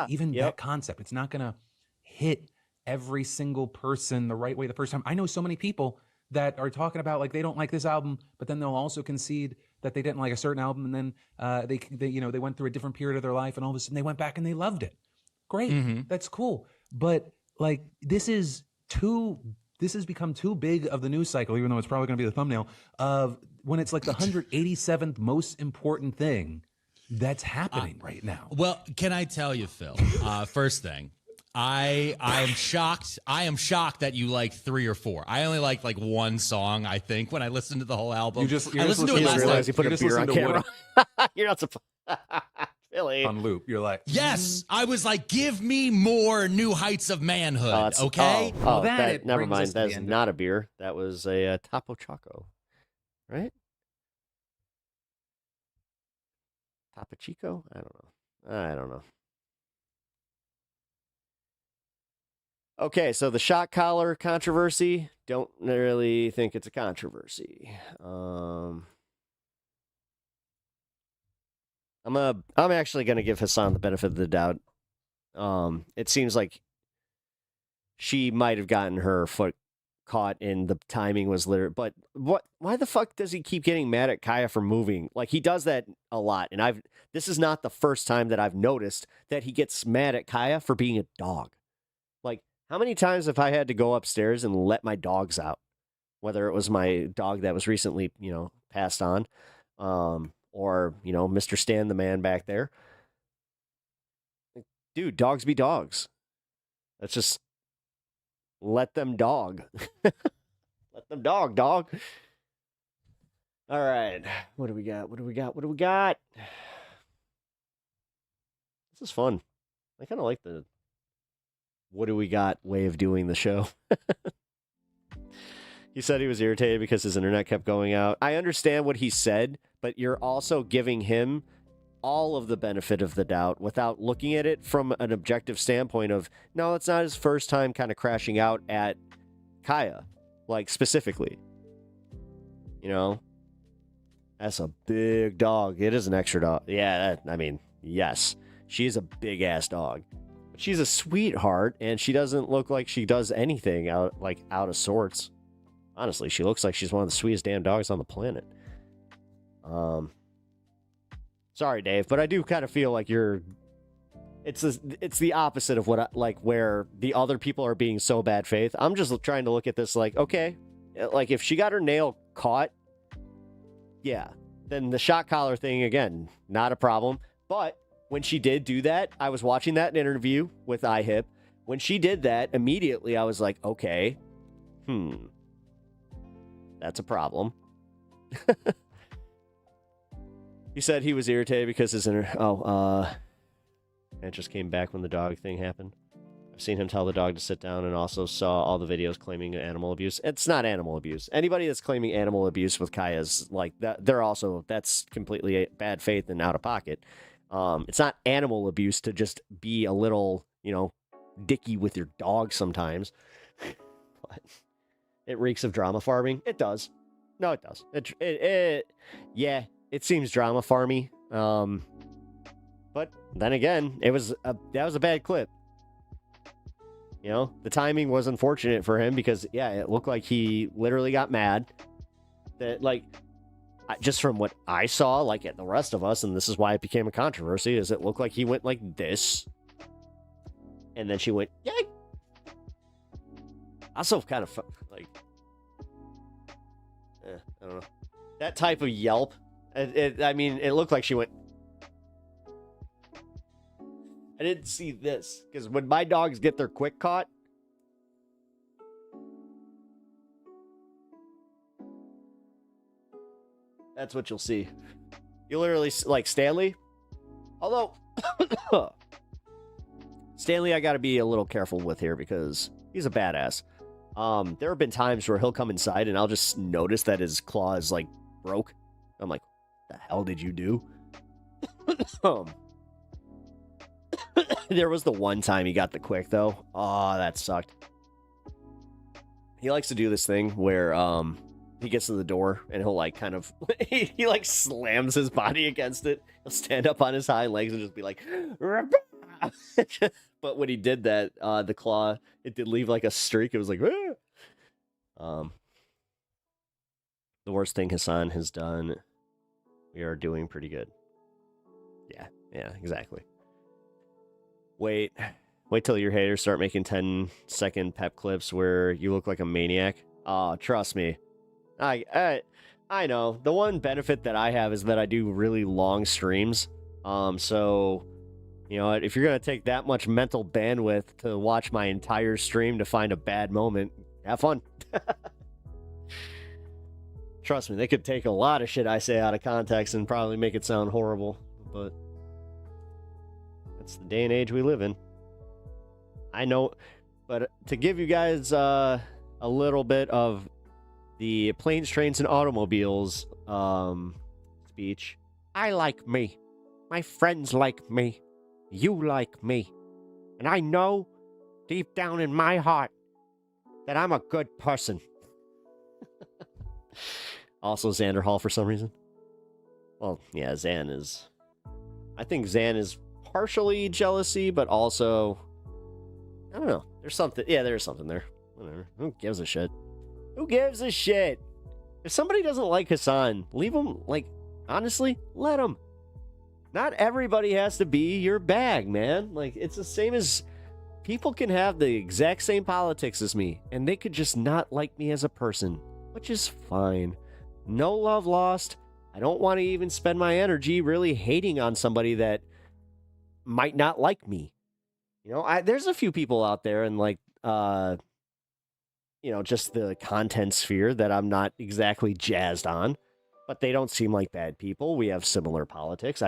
Even that concept, it's not going to hit every single person the right way the first time. I know so many people that are talking about like they don't like this album, but then they'll also concede that they didn't like a certain album, and then they went through a different period of their life, and all of a sudden they went back and they loved it. Great, that's cool. But like this has become too big of the news cycle, even though it's probably going to be the thumbnail, of when it's like the 187th most important thing that's happening right now. Well, can I tell you, Phil, first thing, I am shocked. I am shocked that you like 3 or 4. I only liked like 1 song, I think, when I listened to the whole album. I listened to it last night. You put a beer on camera. You're not supposed Philly. On loop. You're like, yes. I was like, give me more New Heights of Manhood, okay? Never mind. That's not a beer. That was a Topo Choco, right? Topo Chico? I don't know. Okay, so the shot collar controversy, don't really think it's a controversy. I'm actually going to give Hassan the benefit of the doubt. It seems like she might have gotten her foot caught and the timing was literally, but why the fuck does he keep getting mad at Kaya for moving? Like he does that a lot. And this is not the first time that I've noticed that he gets mad at Kaya for being a dog. Like how many times have I had to go upstairs and let my dogs out? Whether it was my dog that was recently, passed on, or, Mr. Stan the man back there. Dude, dogs be dogs. Let's just let them dog. Let them dog. All right. What do we got? This is fun. I kind of like the what do we got way of doing the show. He said he was irritated because his internet kept going out. I understand what he said, but you're also giving him all of the benefit of the doubt without looking at it from an objective standpoint of, no, it's not his first time kind of crashing out at Kaya, like specifically. That's a big dog. It is an extra dog. Yeah, yes. She is a big-ass dog. But she's a sweetheart, and she doesn't look like she does anything out of sorts. Honestly, she looks like she's one of the sweetest damn dogs on the planet. Sorry, Dave, but I do kind of feel like it's the opposite of what where the other people are being so bad faith. I'm just trying to look at this like, okay, like if she got her nail caught, yeah, then the shock collar thing, again, not a problem. But when she did do that, I was watching that interview with iHip. When she did that, immediately I was like, okay, that's a problem. He said he was irritated because his it just came back when the dog thing happened. I've seen him tell the dog to sit down and also saw all the videos claiming animal abuse. It's not animal abuse. Anybody that's claiming animal abuse with Kaya's like that, that's completely bad faith and out of pocket. It's not animal abuse to just be a little, dicky with your dog sometimes. But it reeks of drama farming. It does. No, it does. It seems drama farmy. But then again, that was a bad clip. The timing was unfortunate for him because, it looked like he literally got mad. That, just from what I saw, like at the rest of us, and this is why it became a controversy, is it looked like he went like this. And then she went, yay! Also kind of, I don't know. That type of yelp, it looked like she went... I didn't see this, because when my dogs get their quick caught, that's what you'll see. You literally, like Stanley, although, Stanley I gotta be a little careful with here because he's a badass. There have been times where he'll come inside and I'll just notice that his claw is, broke. I'm like, what the hell did you do? There was the one time he got the quick, though. Oh, that sucked. He likes to do this thing where he gets to the door and he'll kind of he slams his body against it. He'll stand up on his hind legs and just be like but when he did that, the claw, it did leave a streak. It was like the worst thing Hassan has done, we are doing pretty good. Yeah, exactly. Wait till your haters start making 10-second pep clips where you look like a maniac. Oh, trust me. I know. The one benefit that I have is that I do really long streams. So, if you're going to take that much mental bandwidth to watch my entire stream to find a bad moment, have fun. Trust me, they could take a lot of shit I say out of context and probably make it sound horrible, but that's the day and age we live in. I know, but to give you guys a little bit of the planes, trains, and automobiles speech. I like me. My friends like me. You like me. And I know deep down in my heart that I'm a good person. Also Xander Hall for some reason. Well, yeah, Xan is... I think Xan is partially jealousy, but also... I don't know. There's something... Yeah, there's something there. Whatever. Who gives a shit? Who gives a shit? If somebody doesn't like Hassan, leave him, honestly, let him. Not everybody has to be your bag, man. It's the same as... People can have the exact same politics as me, and they could just not like me as a person, which is fine. No love lost. I don't want to even spend my energy really hating on somebody that might not like me. There's a few people out there in just the content sphere that I'm not exactly jazzed on, but they don't seem like bad people. We have similar politics.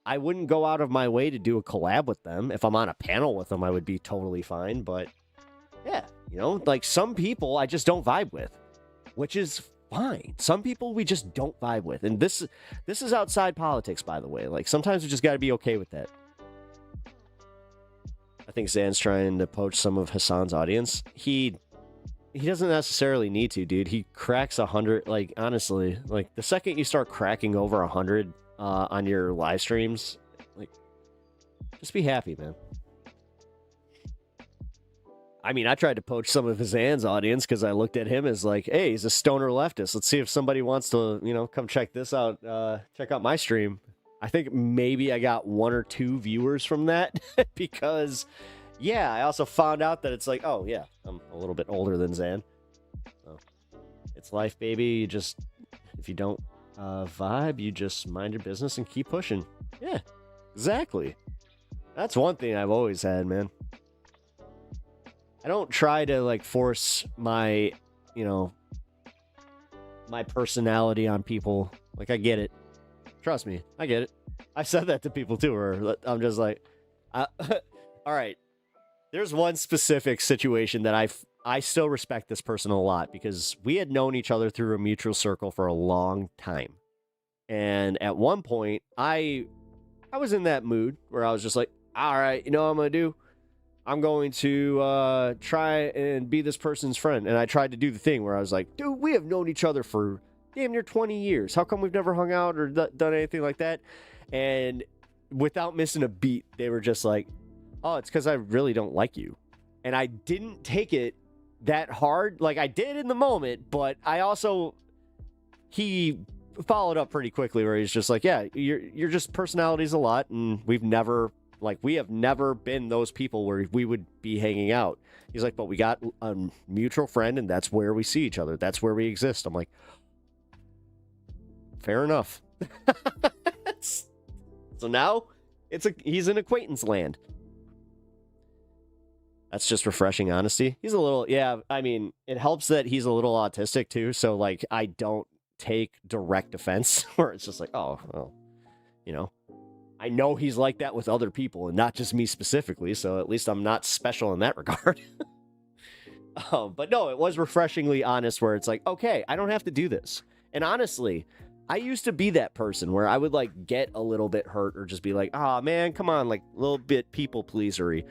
I wouldn't go out of my way to do a collab with them. If I'm on a panel with them, I would be totally fine. But yeah, some people I just don't vibe with, which is fine. Some people we just don't vibe with. And this is outside politics, by the way. Sometimes we just got to be okay with that. I think Zan's trying to poach some of Hassan's audience. He doesn't necessarily need to, dude. He cracks 100. Honestly, the second you start cracking over 100 on your live streams, just be happy, man. I mean, I tried to poach some of Zan's audience because I looked at him as like, hey, he's a stoner leftist. Let's see if somebody wants to, come check this out, check out my stream. I think maybe I got 1 or 2 viewers from that because, yeah, I also found out that it's like, oh, yeah, I'm a little bit older than Zan. So, it's life, baby. You just, if you don't vibe, you just mind your business and keep pushing. Yeah, exactly. That's one thing I've always had, man. I don't try to like force my, my personality on people. Like, I get it. Trust me, I get it. I said that to people too, where I'm just like, all right. There's one specific situation that I still respect this person a lot because we had known each other through a mutual circle for a long time. And at one point, I was in that mood where I was just like, all right, you know what I'm going to do? I'm going to try and be this person's friend. And I tried to do the thing where I was like, dude, we have known each other for damn near 20 years. How come we've never hung out or done anything like that? And without missing a beat, they were just like, oh, it's because I really don't like you. And I didn't take it that hard. Like, I did in the moment, but I also, he followed up pretty quickly where he's just like, yeah, you're just personalities a lot, and we have never been those people where we would be hanging out. He's like, but we got a mutual friend, and that's where we see each other. That's where we exist. I'm like, fair enough. So now he's in acquaintance land. That's just refreshing honesty. He's a little, yeah, I mean, it helps that he's a little autistic too. So like, I don't take direct offense where it's just like, oh, well, I know he's like that with other people and not just me specifically. So at least I'm not special in that regard. But no, it was refreshingly honest where it's like, okay, I don't have to do this. And honestly, I used to be that person where I would like get a little bit hurt or just be like, oh man, come on, like a little bit people pleasery.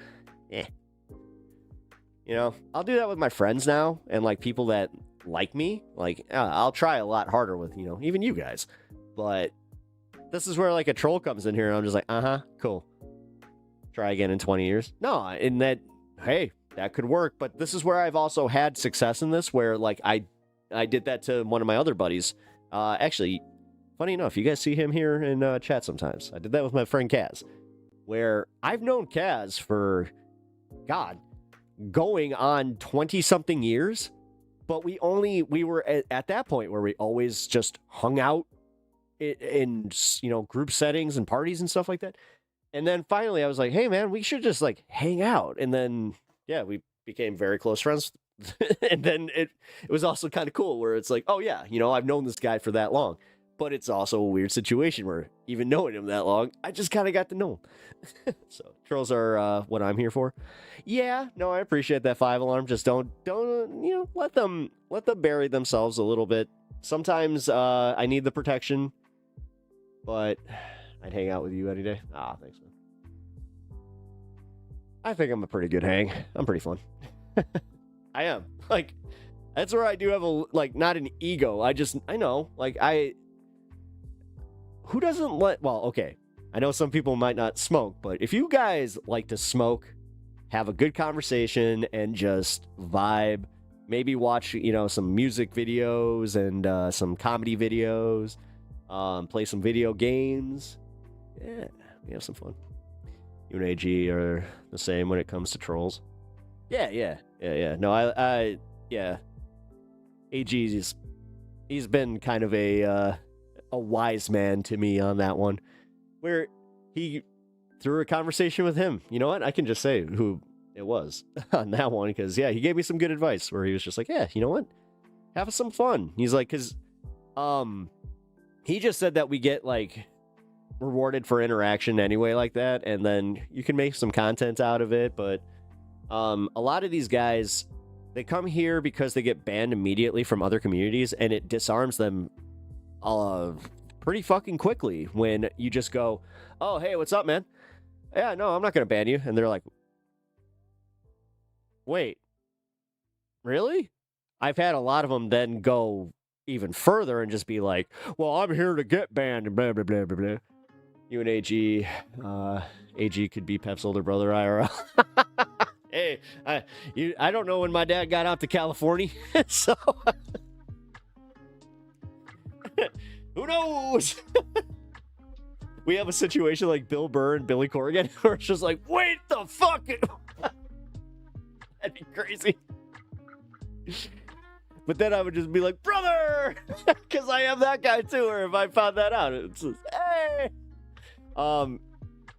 I'll do that with my friends now and like people that like me. Like, I'll try a lot harder with, even you guys. But this is where like a troll comes in here and I'm just like, cool. Try again in 20 years. No, in that, hey, that could work. But this is where I've also had success in this where like I did that to one of my other buddies. Actually, funny enough, you guys see him here in chat sometimes. I did that with my friend Kaz, where I've known Kaz for, God, going on 20-something years, but we were at that point where we always just hung out in group settings and parties and stuff like that. And then finally I was like, hey man, we should just like hang out. And then, yeah, we became very close friends. And then it was also kind of cool where it's like, oh yeah, I've known this guy for that long, but it's also a weird situation where even knowing him that long, I just kind of got to know him. So trolls are what I'm here for. Yeah, no, I appreciate that 5-alarm. Just don't let them bury themselves a little bit. Sometimes I need the protection, but I'd hang out with you any day. Thanks, man. I think I'm a pretty good hang. I'm pretty fun. I am. Like, that's where I do have not an ego. I know, like, who doesn't okay. I know some people might not smoke, but if you guys like to smoke, have a good conversation, and just vibe, maybe watch, some music videos and some comedy videos, play some video games. Yeah, we have some fun. You and AG are the same when it comes to trolls. Yeah. No, yeah. AG he's been kind of a wise man to me on that one, where he through a conversation with him. You know what? I can just say who it was on that one because yeah, he gave me some good advice where he was just like, yeah, you know what? Have some fun. He's like, because he just said that we get like rewarded for interaction anyway like that, and then you can make some content out of it, but a lot of these guys, they come here because they get banned immediately from other communities, and it disarms them pretty fucking quickly when you just go, oh, hey, what's up, man? Yeah, no, I'm not going to ban you. And they're like, wait, really? I've had a lot of them then go even further and just be like, well, I'm here to get banned and blah, blah, blah, blah, blah. You and AG could be Pep's older brother, IRL. Hey, I don't know when my dad got out to California, so who knows? We have a situation like Bill Burr and Billy Corgan where it's just like, wait the fuck. That'd be crazy. But then I would just be like, brother, because I am that guy too. Or if I found that out, it's just, hey.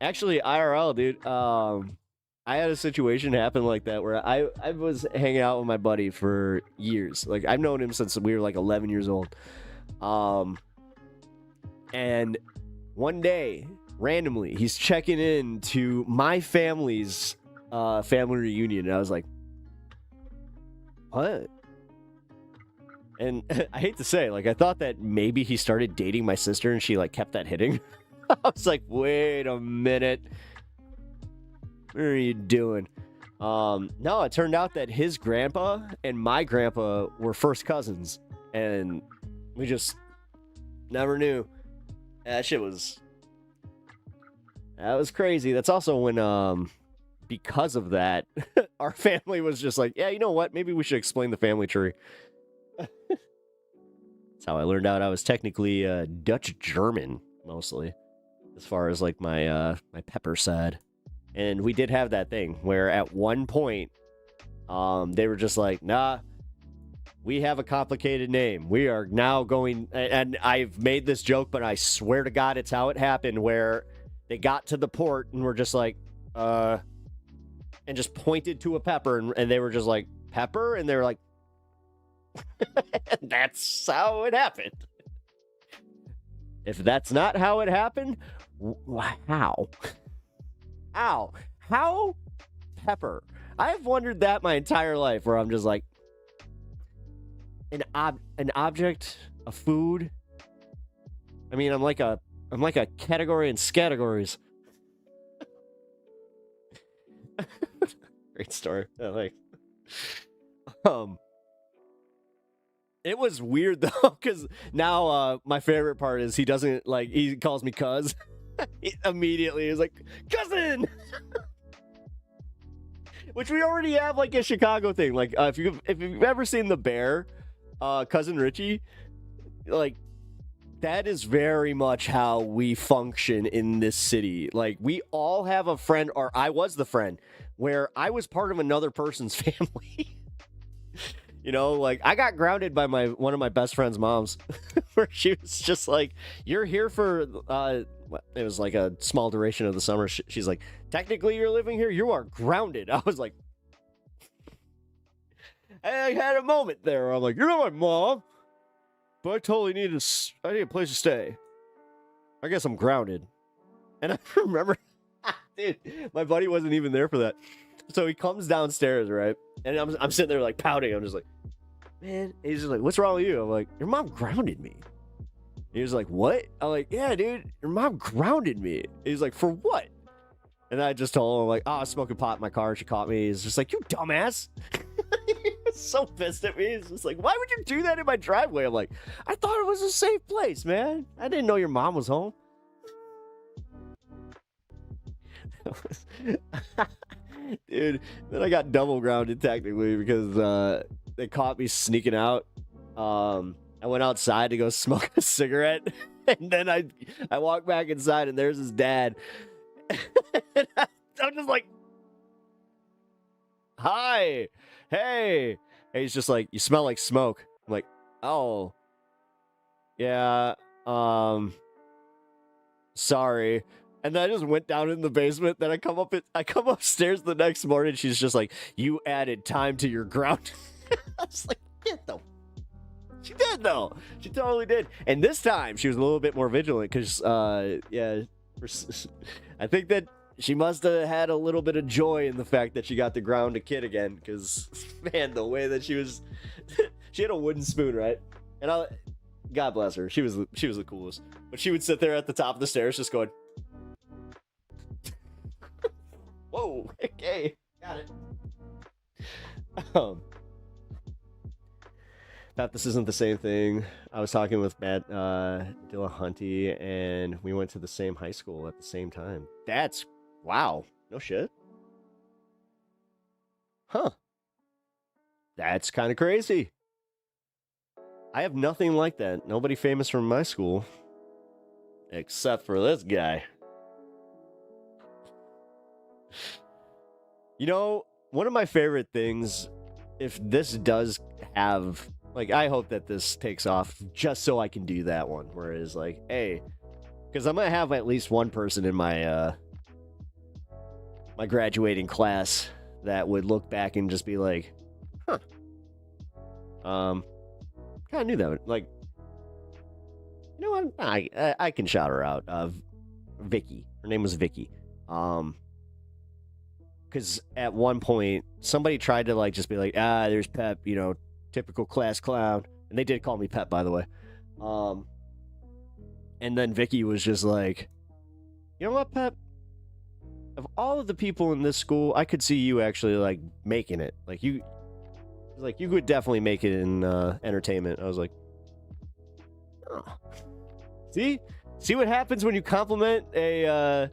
Actually, IRL, dude. I had a situation happen like that where I was hanging out with my buddy for years. Like I've known him since we were like 11 years old. And one day, randomly, he's checking in to my family's family reunion, and I was like, what? And I hate to say, like, I thought that maybe he started dating my sister and she, like, kept that hitting. I was like, wait a minute. What are you doing? No, it turned out that his grandpa and my grandpa were first cousins. And we just never knew. That was crazy. That's also when, because of that, our family was just like, yeah, you know what? Maybe we should explain the family tree. That's how I learned out I was technically Dutch German, mostly, as far as like my pepper side. And we did have that thing where at one point, they were just like, nah, we have a complicated name. We are now going, and I've made this joke, but I swear to God, it's how it happened, where they got to the port and were just like, and just pointed to a pepper, and they were just like, pepper? And they were like, that's how it happened. If that's not how it happened, how? How pepper? I've wondered that my entire life, where I'm just like, an object, a food. I mean, I'm like a category in categories. Great story. It was weird though, because now my favorite part is he doesn't like, he calls me cuz. Immediately he's like, cousin. Which we already have like a Chicago thing. Like if you've ever seen The Bear, Cousin Richie, like that is very much how we function in this city. Like we all have a friend, or I was the friend, where I was part of another person's family. You know, like I got grounded by one of my best friend's moms, where she was just like, "You're here for," it was like a small duration of the summer. She's like, "Technically, you're living here. You are grounded." I was like, I had a moment there where I'm like, "You're not my mom, but I totally need a place to stay. I guess I'm grounded." And I remember, dude, my buddy wasn't even there for that. So he comes downstairs, right? And I'm sitting there like pouting. I'm just like, man. He's just like, "What's wrong with you?" I'm like, "Your mom grounded me." He was like, "What?" I'm like, "Yeah, dude, your mom grounded me." He's like, "For what?" And I just told him, like, "Oh, I was smoking pot in my car and she caught me." He's just like, "You dumbass." He was so pissed at me. He's just like, "Why would you do that in my driveway?" I'm like, "I thought it was a safe place, man. I didn't know your mom was home." Dude, then I got double grounded technically because they caught me sneaking out. I went outside to go smoke a cigarette, and then I walked back inside, and there's his dad. And I'm just like, "Hi, hey." And he's just like, "You smell like smoke." I'm like, "Oh, yeah, sorry." And then I just went down in the basement. Then I come upstairs the next morning. She's just like, "You added time to your ground." I was like, "Get the." She did though. She totally did. And this time she was a little bit more vigilant because, yeah, I think that she must have had a little bit of joy in the fact that she got to ground a kid again. Because, man, the way that she was, she had a wooden spoon, right? And God bless her. She was the coolest. But she would sit there at the top of the stairs, just going. Whoa, okay, got it. Pat, this isn't the same thing. I was talking with Matt Dillahunty, and we went to the same high school at the same time. That's wow, no shit. Huh. That's kind of crazy. I have nothing like that. Nobody famous from my school. Except for this guy. You know, one of my favorite things, if this does have, like, I hope that this takes off just so I can do that one, where it's like, hey, because I'm going to have at least one person in my, my graduating class that would look back and just be like, huh. Kind of knew that. Like, you know what? I can shout her out. Vicky. Her name was Vicky. Because at one point, somebody tried to, like, just be like, there's Pep, you know, typical class clown. And they did call me Pep, by the way. And then Vicky was just like, you know what, Pep? Of all of the people in this school, I could see you actually, like, making it. Like, you could definitely make it in entertainment. I was like, oh. See what happens when you compliment a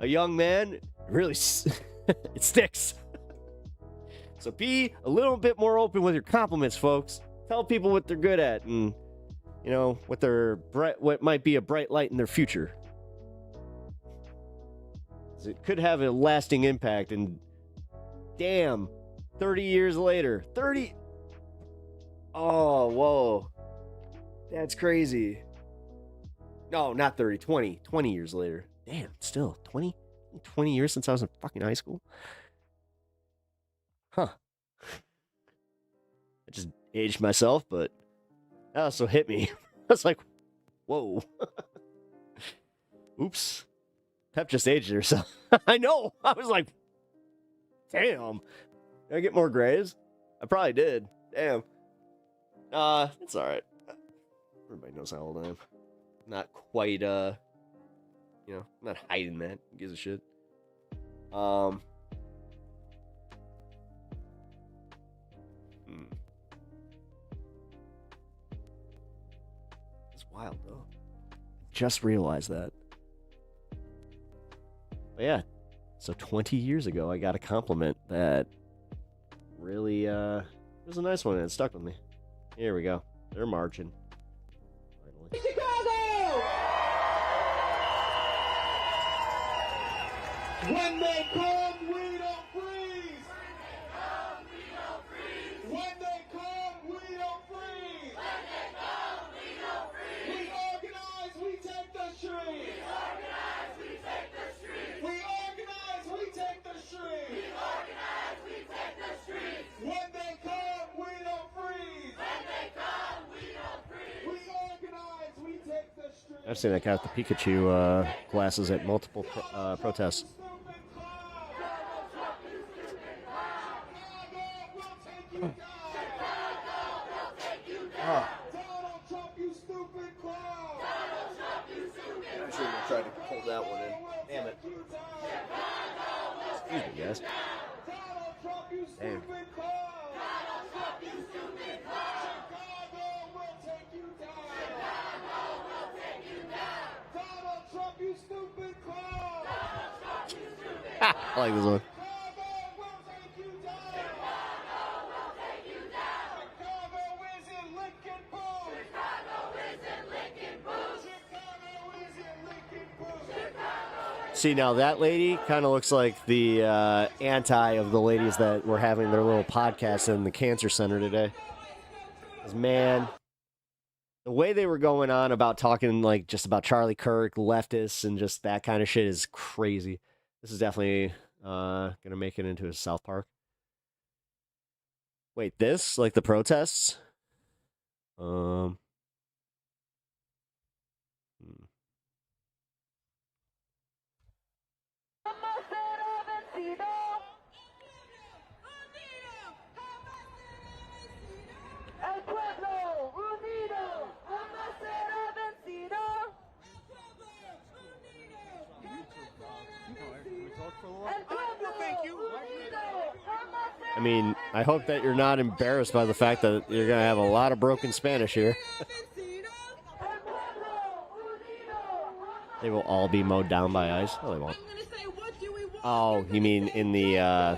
young man? Really, it sticks. So be a little bit more open with your compliments, folks. Tell people what they're good at, and you know what might be a bright light in their future. It could have a lasting impact. And damn, 30 years later, 30. Oh, whoa, that's crazy. No, not 30, 20 years later. Damn, still 20 years since I was in fucking high school. Huh. I just aged myself, but that also hit me. I was like, whoa. Oops. Pep just aged herself. I know. I was like, damn. Did I get more grays? I probably did. Damn. It's alright. Everybody knows how old I am. Not quite, you know, I'm not hiding that. Who gives a shit? It's wild, though. Just realized that. But yeah, so 20 years ago, I got a compliment that really, it was a nice one, and it stuck with me. Here we go. They're marching. Finally. Chicago! When they come, we don't freeze. When they come, we don't freeze. When they come, we don't freeze. We organize, we take the street. We organize, we take the street. We organize, we take the street. When they come, we don't freeze. When they come, we don't freeze. We organize, we take the street. I've seen that guy with the Pikachu glasses at multiple protests. Donald Trump, you stupid clown. Donald Trump, you stupid clown. I should have tried to pull that one in. Damn it. Excuse me, guys. Donald Trump, you Damn. stupid clown. Donald Trump, you stupid clown. Chicago will take you down. Chicago will take you down. Donald Trump, you stupid clown. Donald Trump, you stupid clown. I like this one. See, now that lady kind of looks like the anti of the ladies that were having their little podcast in the cancer center today. 'Cause, man, the way they were going on about talking like just about Charlie Kirk, leftists, and just that kind of shit is crazy. This is definitely gonna make it into a South Park. Wait, this? Like the protests? El pueblo unido jamás será vencido. El pueblo unido jamás será I mean, I hope that you're not embarrassed by the fact that you're gonna have a lot of broken Spanish here. They will all be mowed down by ice. No, they won't. Oh, you mean in the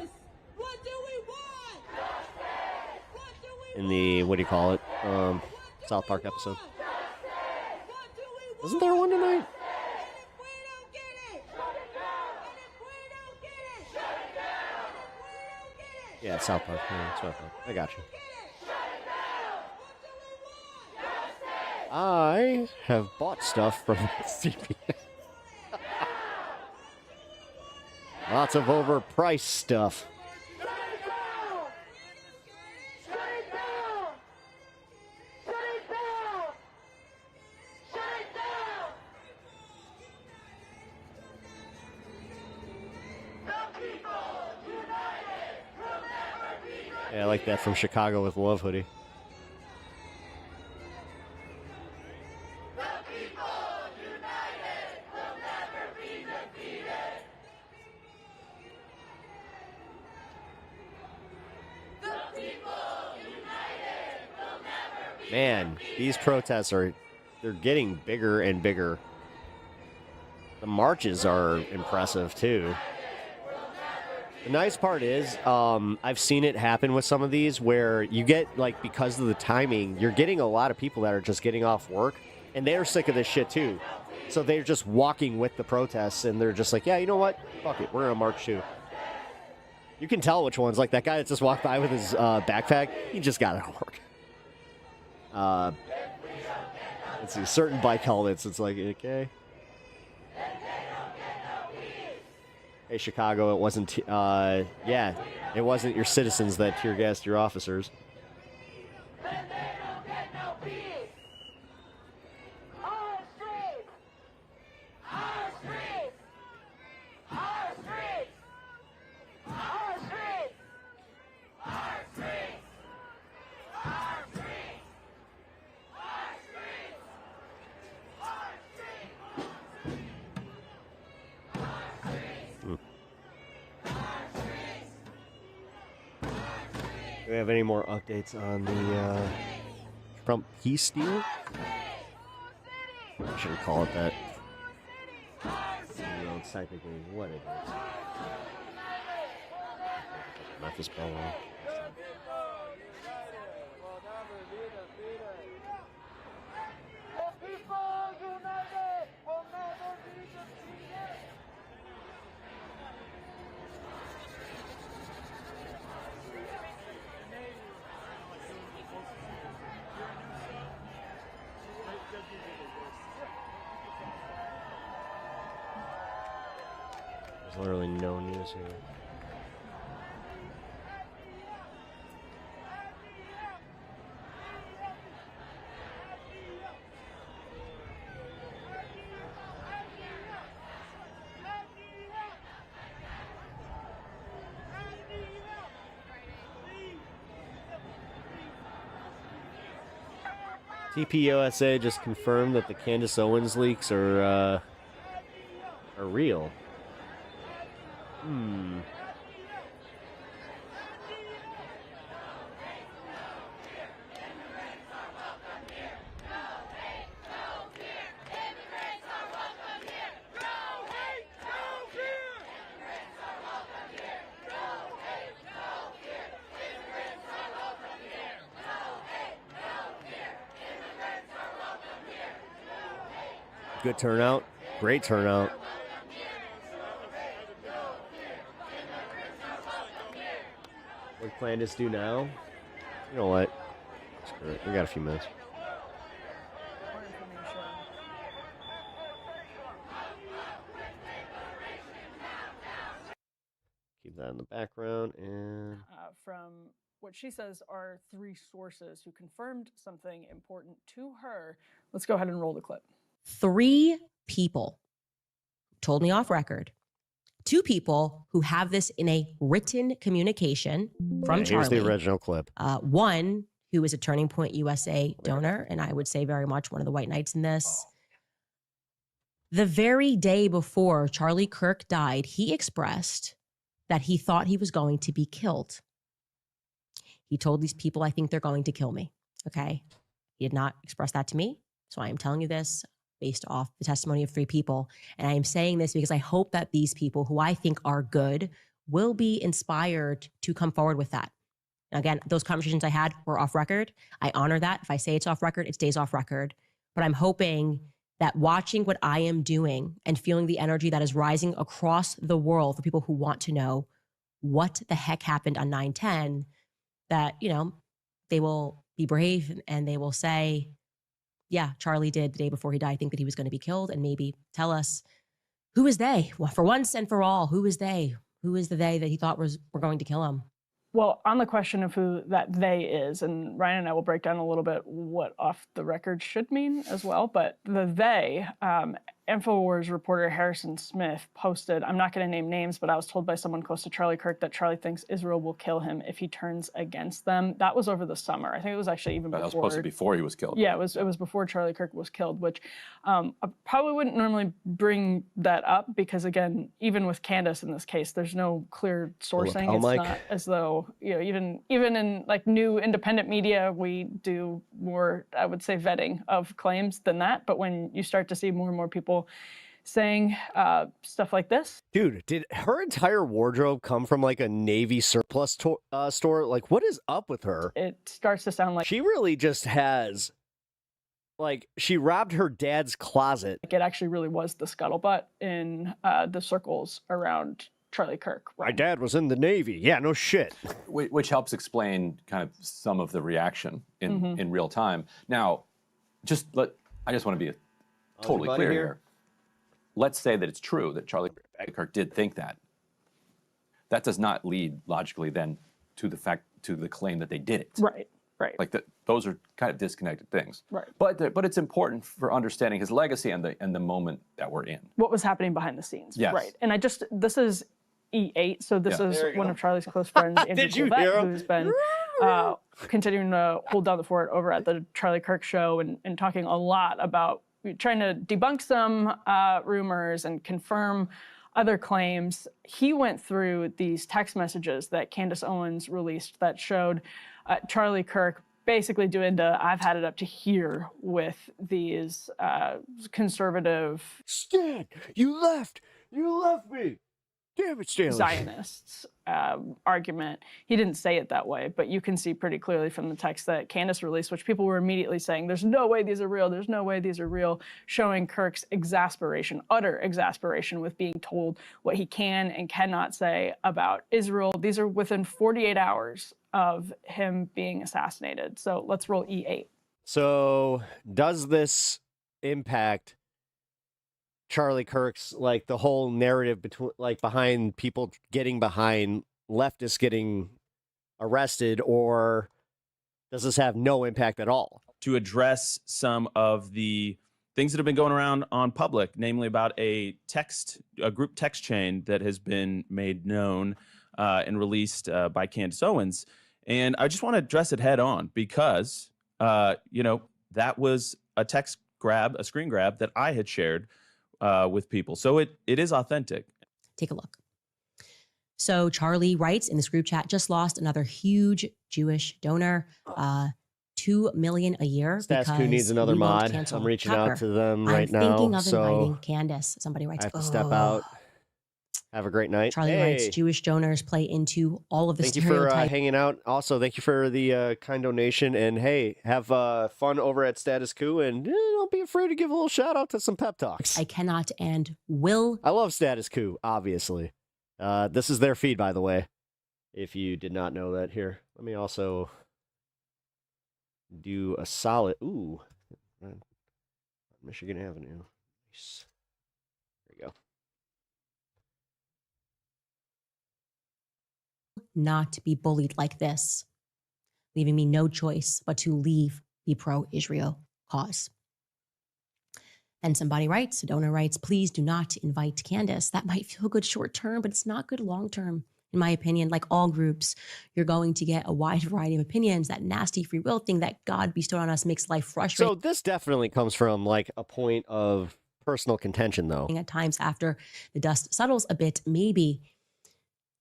in the, what do you call it? South Park episode. Isn't there one tonight? Yeah, South Park. Yeah, that's what I thought. I got you. I have bought stuff from CPS. Lots of overpriced stuff. Yeah, I like that from Chicago with Love Hoodie. Man, these protests they're getting bigger and bigger. The marches are impressive too. The nice part is, I've seen it happen with some of these where you get, like, because of the timing, you're getting a lot of people that are just getting off work and they're sick of this shit too. So they're just walking with the protests and they're just like, yeah, you know what? Fuck it. We're going to march too. You can tell which ones. Like that guy that just walked by with his backpack, he just got out of work. Let's see, certain bike helmets. It's like, okay. Hey, Chicago, it wasn't, yeah, it wasn't your citizens that tear gassed your officers. Do we have any more updates on the Trump peace deal? I shouldn't call it that. You know, it's technically what it is. Memphis Bell. There's literally no news here. TPUSA just confirmed that the Candace Owens leaks are real. Good turnout. Great turnout. What we plan to do now? You know what? Screw it. We got a few minutes. Keep that in the background and from what she says are 3 sources who confirmed something important to her. Let's go ahead and roll the clip. 3 people told me off record. 2 people who have this in a written communication from Charlie. Here's the original clip. One who is a Turning Point USA donor, and I would say very much one of the white knights in this. The very day before Charlie Kirk died, he expressed that he thought he was going to be killed. He told these people, I think they're going to kill me. Okay. He did not express that to me. So I am telling you this based off the testimony of 3 people. And I am saying this because I hope that these people who I think are good will be inspired to come forward with that. Again, those conversations I had were off record. I honor that. If I say it's off record, it stays off record. But I'm hoping that watching what I am doing and feeling the energy that is rising across the world for people who want to know what the heck happened on 9/10, that, you know, they will be brave and they will say, yeah, Charlie did the day before he died think that he was going to be killed, and maybe tell us, who is they? Well, for once and for all, who is they? Who is the they that he thought were going to kill him? Well, on the question of who that they is, and Ryan and I will break down a little bit what off the record should mean as well, but the they, InfoWars reporter Harrison Smith posted, I'm not going to name names, but I was told by someone close to Charlie Kirk that Charlie thinks Israel will kill him if he turns against them. That was over the summer. I think it was actually even before. That was supposed to be before he was killed. Yeah, it was before Charlie Kirk was killed, which I probably wouldn't normally bring that up because, again, even with Candace in this case, there's no clear sourcing. It's not as though, you know, even in like new independent media, we do more, I would say, vetting of claims than that. But when you start to see more and more people saying stuff like this. Dude, did her entire wardrobe come from like a Navy surplus store? Like, what is up with her? It starts to sound like she really just has, like, she robbed her dad's closet. It actually really was the scuttlebutt in the circles around Charlie Kirk. My dad was in the Navy. Yeah, no shit. Which helps explain kind of some of the reaction in real time. Now, I just want to be totally clear here. Let's say that it's true that Charlie Kirk did think that. That does not lead logically then to the claim that they did it. Right. Like those are kind of disconnected things. Right. But it's important for understanding his legacy and the moment that we're in. What was happening behind the scenes. Yes. Right. And this is E8, so this is one of Charlie's close friends, Andrew Did you Colvett, hear him? who's been continuing to hold down the fort over at the Charlie Kirk show and talking a lot about trying to debunk some rumors and confirm other claims. He went through these text messages that Candace Owens released that showed Charlie Kirk basically doing I've had it up to here with these conservative... Stan, you left me. Damn it, Stanley. Zionists argument. He didn't say it that way, but you can see pretty clearly from the text that Candace released, which people were immediately saying, there's no way these are real, there's no way these are real, showing Kirk's exasperation, utter exasperation with being told what he can and cannot say about Israel. These are within 48 hours of him being assassinated. So let's roll E8. So does this impact Charlie Kirk's, like, the whole narrative behind people getting behind leftists getting arrested, or does this have no impact at all? To address some of the things that have been going around on public, namely about a group text chain that has been made known and released by Candace Owens. And I just want to address it head on because, that was a screen grab that I had shared with people. So it is authentic. Take a look. So Charlie writes in this group chat, just lost another huge Jewish donor, $2 million a year. Stas Ku needs another mod. I'm reaching out to them right now. I'm thinking of inviting Candace. Somebody writes, I have to step out. Have a great night. Charlie writes, Jewish donors play into all of the stereotypes. Thank you for hanging out. Also, thank you for the kind donation. And hey, have fun over at Status Quo. And don't be afraid to give a little shout out to some pep talks. I cannot and will. I love Status Quo, obviously. This is their feed, by the way. If you did not know that. Here, let me also do a solid. Ooh, Michigan Avenue. Nice. There you go. Not be bullied like this, leaving me no choice but to leave the pro-Israel cause. Then somebody writes, a donor writes, please do not invite Candace. That might feel good short term, but it's not good long term. In my opinion, like all groups, you're going to get a wide variety of opinions. That nasty free will thing that God bestowed on us makes life frustrating. So this definitely comes from like a point of personal contention, though. At times after the dust settles a bit, maybe.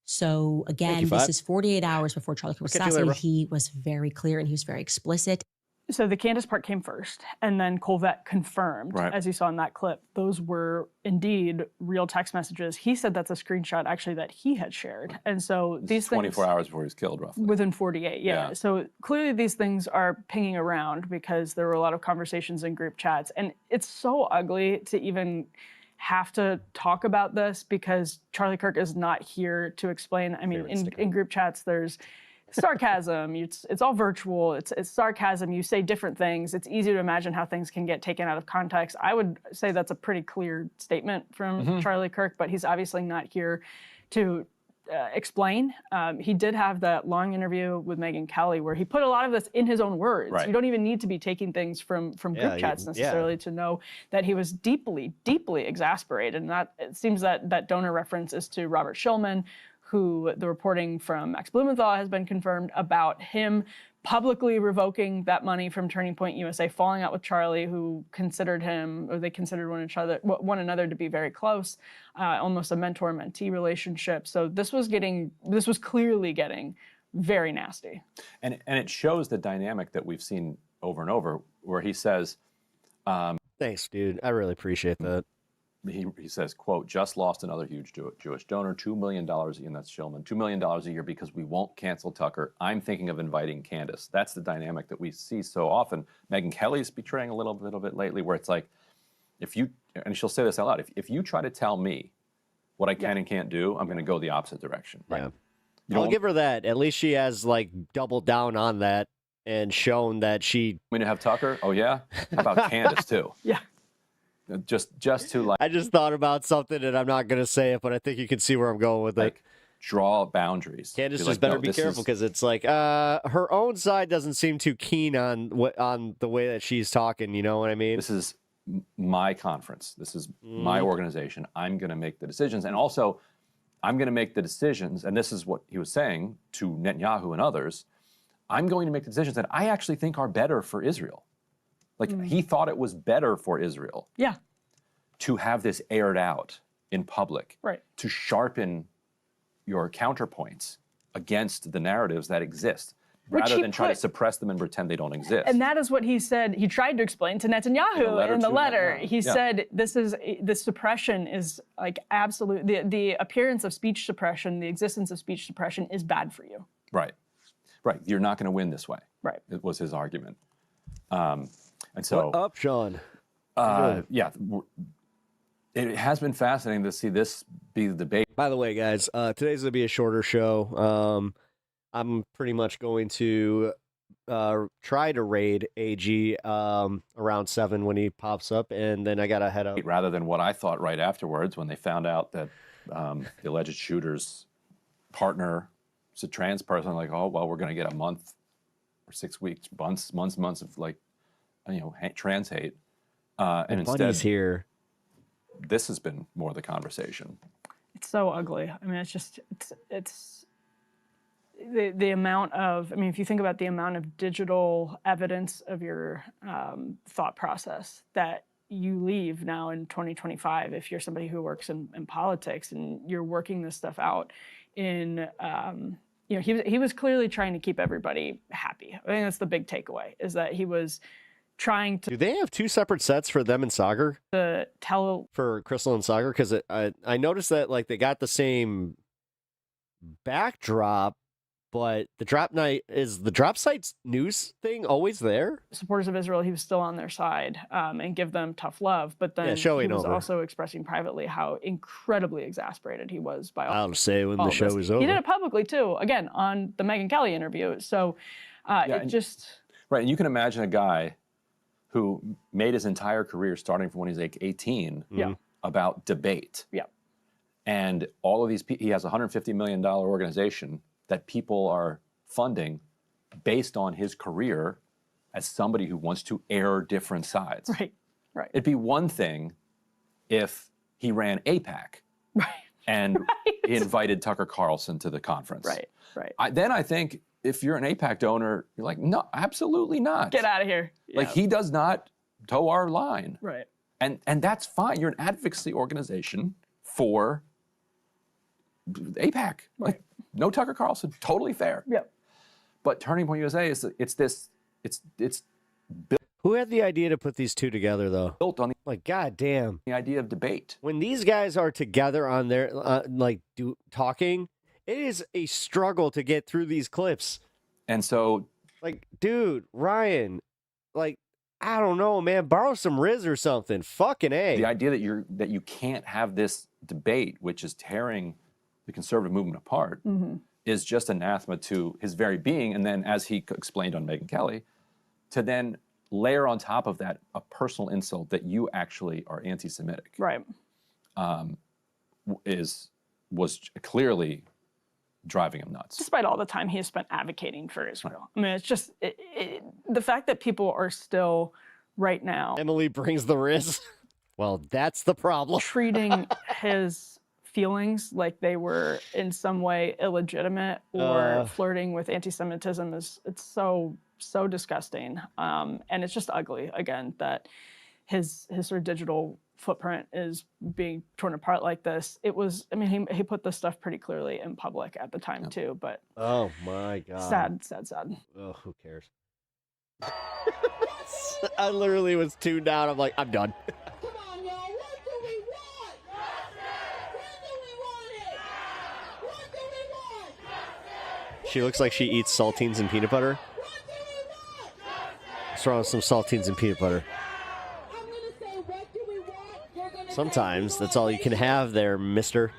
So again, this is 48 hours before Charlie Kirk was assassinated. He was very clear and he was very explicit. So the Candace part came first, and then Colvette confirmed, Right. as you saw in that clip, those were indeed real text messages. He said that's a screenshot actually that he had shared. And so these 24 things, hours before he was killed, roughly. within 48, yeah. Yeah. So clearly these things are pinging around because there were a lot of conversations in group chats. And it's so ugly to even have to talk about this because Charlie Kirk is not here to explain. I mean, in group chats, there's sarcasm. It's all virtual. It's sarcasm. You say different things. It's easy to imagine how things can get taken out of context. I would say that's a pretty clear statement from Charlie Kirk, but he's obviously not here to explain. He did have that long interview with Megyn Kelly where he put a lot of this in his own words. Right. You don't even need to be taking things from group chats necessarily to know that he was deeply, deeply exasperated. And that it seems that donor reference is to Robert Shulman, who the reporting from Max Blumenthal has been confirmed about him publicly revoking that money from Turning Point USA, falling out with Charlie, who considered him, or they considered one another to be very close, almost a mentor-mentee relationship. So this was clearly getting very nasty. And it shows the dynamic that we've seen over and over, where he says, "Thanks, dude. I really appreciate that." He says, quote, "Just lost another huge Jewish donor, $2 million, and that's Shulman, $2 million a year because we won't cancel Tucker. I'm thinking of inviting Candace." That's the dynamic that we see so often. Megyn Kelly's betraying a little bit lately, where it's like, and she'll say this out loud, if you try to tell me what I can and can't do, I'm going to go the opposite direction. Yeah. I'll give her that. At least she has like doubled down on that and shown that she. Want me to have Tucker? Oh yeah? How about Candace too? Yeah. Just to like. I just thought about something and I'm not going to say it, but I think you can see where I'm going with it. Draw boundaries. Candace Be just like, better no, be this careful is- because it's like her own side doesn't seem too keen on the way that she's talking. You know what I mean? This is my conference. This is my organization. I'm going to make the decisions. And also, I'm going to make the decisions, and this is what he was saying to Netanyahu and others, I'm going to make the decisions that I actually think are better for Israel. Like, he thought it was better for Israel Yeah. to have this aired out in public, Right. to sharpen your counterpoints against the narratives that exist, Which rather he than try to put- suppress them and pretend they don't exist. And that is what he said. He tried to explain to Netanyahu in the letter. He said this suppression is like absolute. The appearance of speech suppression, the existence of speech suppression, is bad for you. Right. You're not going to win this way. Right. It was his argument. And so. What up, Sean? Yeah. It has been fascinating to see this be the debate. By the way, guys, today's going to be a shorter show. I'm pretty much going to try to raid AG around 7 when he pops up, and then I got to head out. Rather than what I thought right afterwards when they found out that the alleged shooter's partner is a trans person, like, oh, well, we're going to get a month or 6 weeks, months of like, trans hate. And instead, Buddy's here. This has been more the conversation. It's so ugly. I mean, it's the amount of. I mean, if you think about the amount of digital evidence of your thought process that you leave now in 2025, if you're somebody who works in politics and you're working this stuff out in. He was clearly trying to keep everybody happy. I think that's the big takeaway, is that he was trying to. Do they have two separate sets for them and Sagar? For Crystal and Sagar? Because I noticed that like they got the same backdrop, but the drop site's news thing always there? Supporters of Israel, he was still on their side and give them tough love. But then show he ain't was over. also expressing privately how incredibly exasperated he was by all I'll say when all the of show this. is over. He did it publicly too, again, on the Megyn Kelly interview. So Right, and you can imagine a guy who made his entire career starting from when he's like 18 about debate. Yeah. And all of these people, he has a $150 million organization that people are funding based on his career as somebody who wants to air different sides. Right. It'd be one thing if he ran AIPAC and he invited Tucker Carlson to the conference. Right. Then I think if you're an AIPAC donor, you're like, no, absolutely not. Get out of here. Like, he does not toe our line. Right. And that's fine. You're an advocacy organization for AIPAC. Like, no Tucker Carlson, totally fair. Yep. But Turning Point USA it's Who had the idea to put these two together, though? Built on like, goddamn, the idea of debate. When these guys are together on their talking, it is a struggle to get through these clips. And so, like, dude, Ryan, like, I don't know, man, borrow some Riz or something. Fucking A. The idea that you can't have this debate, which is tearing the conservative movement apart, is just anathema to his very being. And then, as he explained on Megyn Kelly, to then layer on top of that a personal insult that you actually are anti-Semitic, right? Was clearly driving him nuts. Despite all the time he has spent advocating for Israel. I mean, it's just the fact that people are still right now. Emily brings the Riz. Well, that's the problem. Treating his feelings like they were in some way illegitimate or flirting with anti-Semitism it's so disgusting. And it's just ugly, again, that his sort of digital footprint is being torn apart like this. It was, I mean, he put this stuff pretty clearly in public at the time too, but oh my God. Sad. Oh, who cares? I literally was tuned out. I'm like, I'm done. She looks like she eats saltines and peanut butter. What's wrong with some saltines and peanut butter? Sometimes that's all you can have there, mister.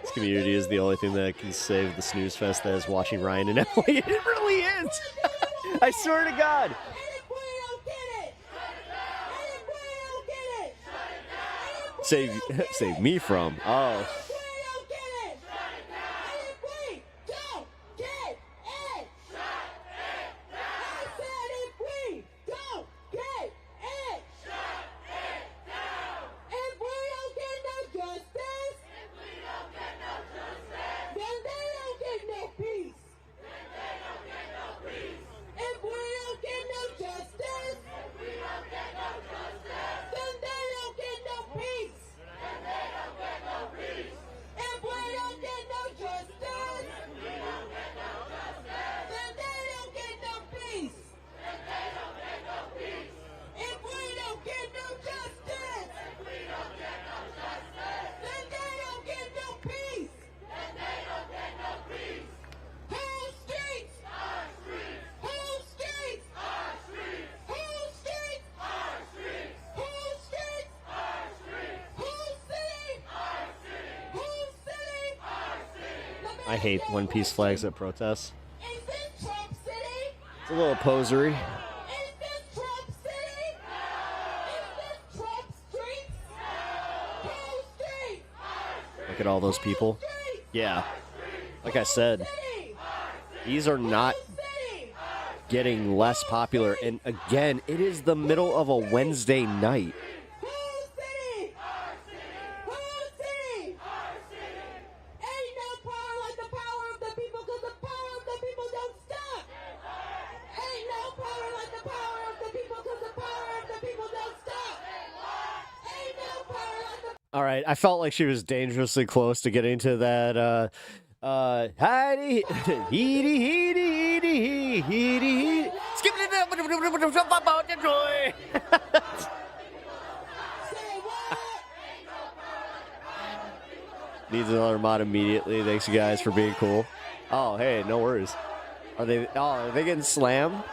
This community is the only thing that can save the snooze fest that is watching Ryan and Emily. It really is. I swear to God. Save me from. Oh. I hate One Piece flags at protests. It's a little posery. Look at all those people. Yeah. Like I said, these are not getting less popular. And again, it is the middle of a Wednesday night. All right, I felt like she was dangerously close to getting to that, Heidi, heedy, skip it about the joy. Needs another mod immediately. Thanks, you guys, for being cool. Oh, hey, no worries. Are they getting slammed?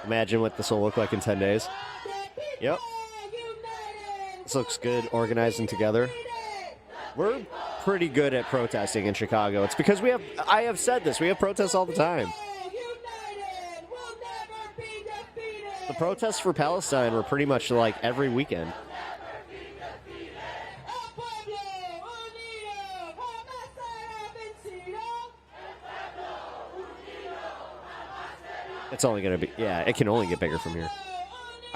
Imagine what this will look like in 10 days. Yep. This looks good, organized and together. We're pretty good at protesting in Chicago. It's because I have said this, we have protests all the time. The protests for Palestine were pretty much like every weekend. It's only gonna be, yeah, it can only get bigger from here.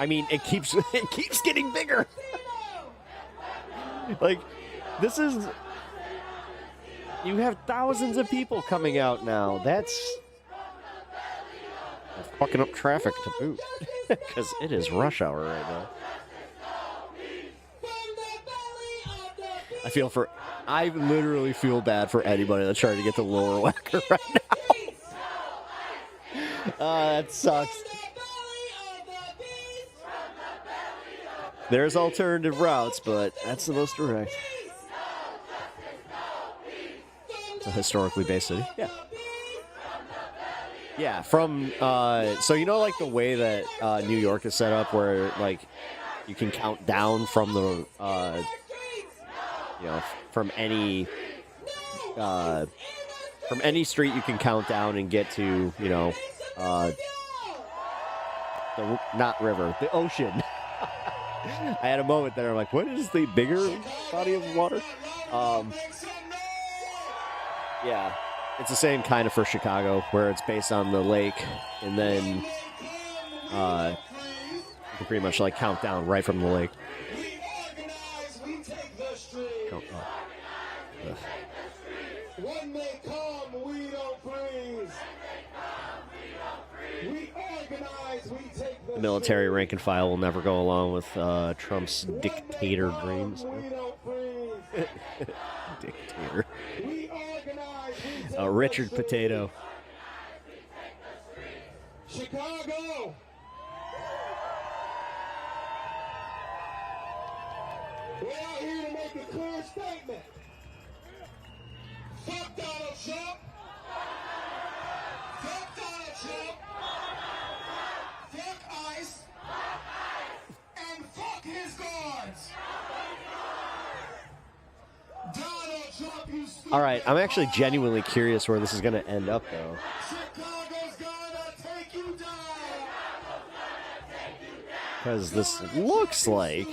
I mean, it keeps getting bigger. Like, this is, you have thousands of people coming out now. That's fucking up traffic to boot. Because it is rush hour right now. I literally feel bad for anybody that's trying to get the lower whacker right now. That sucks. There's alternative routes, but that's the most direct. It's a historically based city. Yeah. Yeah, from, so you know, like the way that New York is set up where, like, you can count down from the, from any street you can count down and get to, the, not river, the ocean. I had a moment there, I'm like, what is the bigger body of water? Yeah. It's the same kind of for Chicago, where it's based on the lake, and then you can pretty much like count down right from the lake. One may come, we don't freeze. We organize, we take The military rank and file will never go along with Trump's dictator dreams. Dictator. Richard Potato. Chicago. We're out here to make a clear statement. Fuck Donald Trump. Fuck Donald Trump. Fuck ICE. And fuck his guards. Donald Trump, you stupid. All right, I'm actually genuinely curious where this is going to end up, though. Chicago's gonna take you down. Because this looks like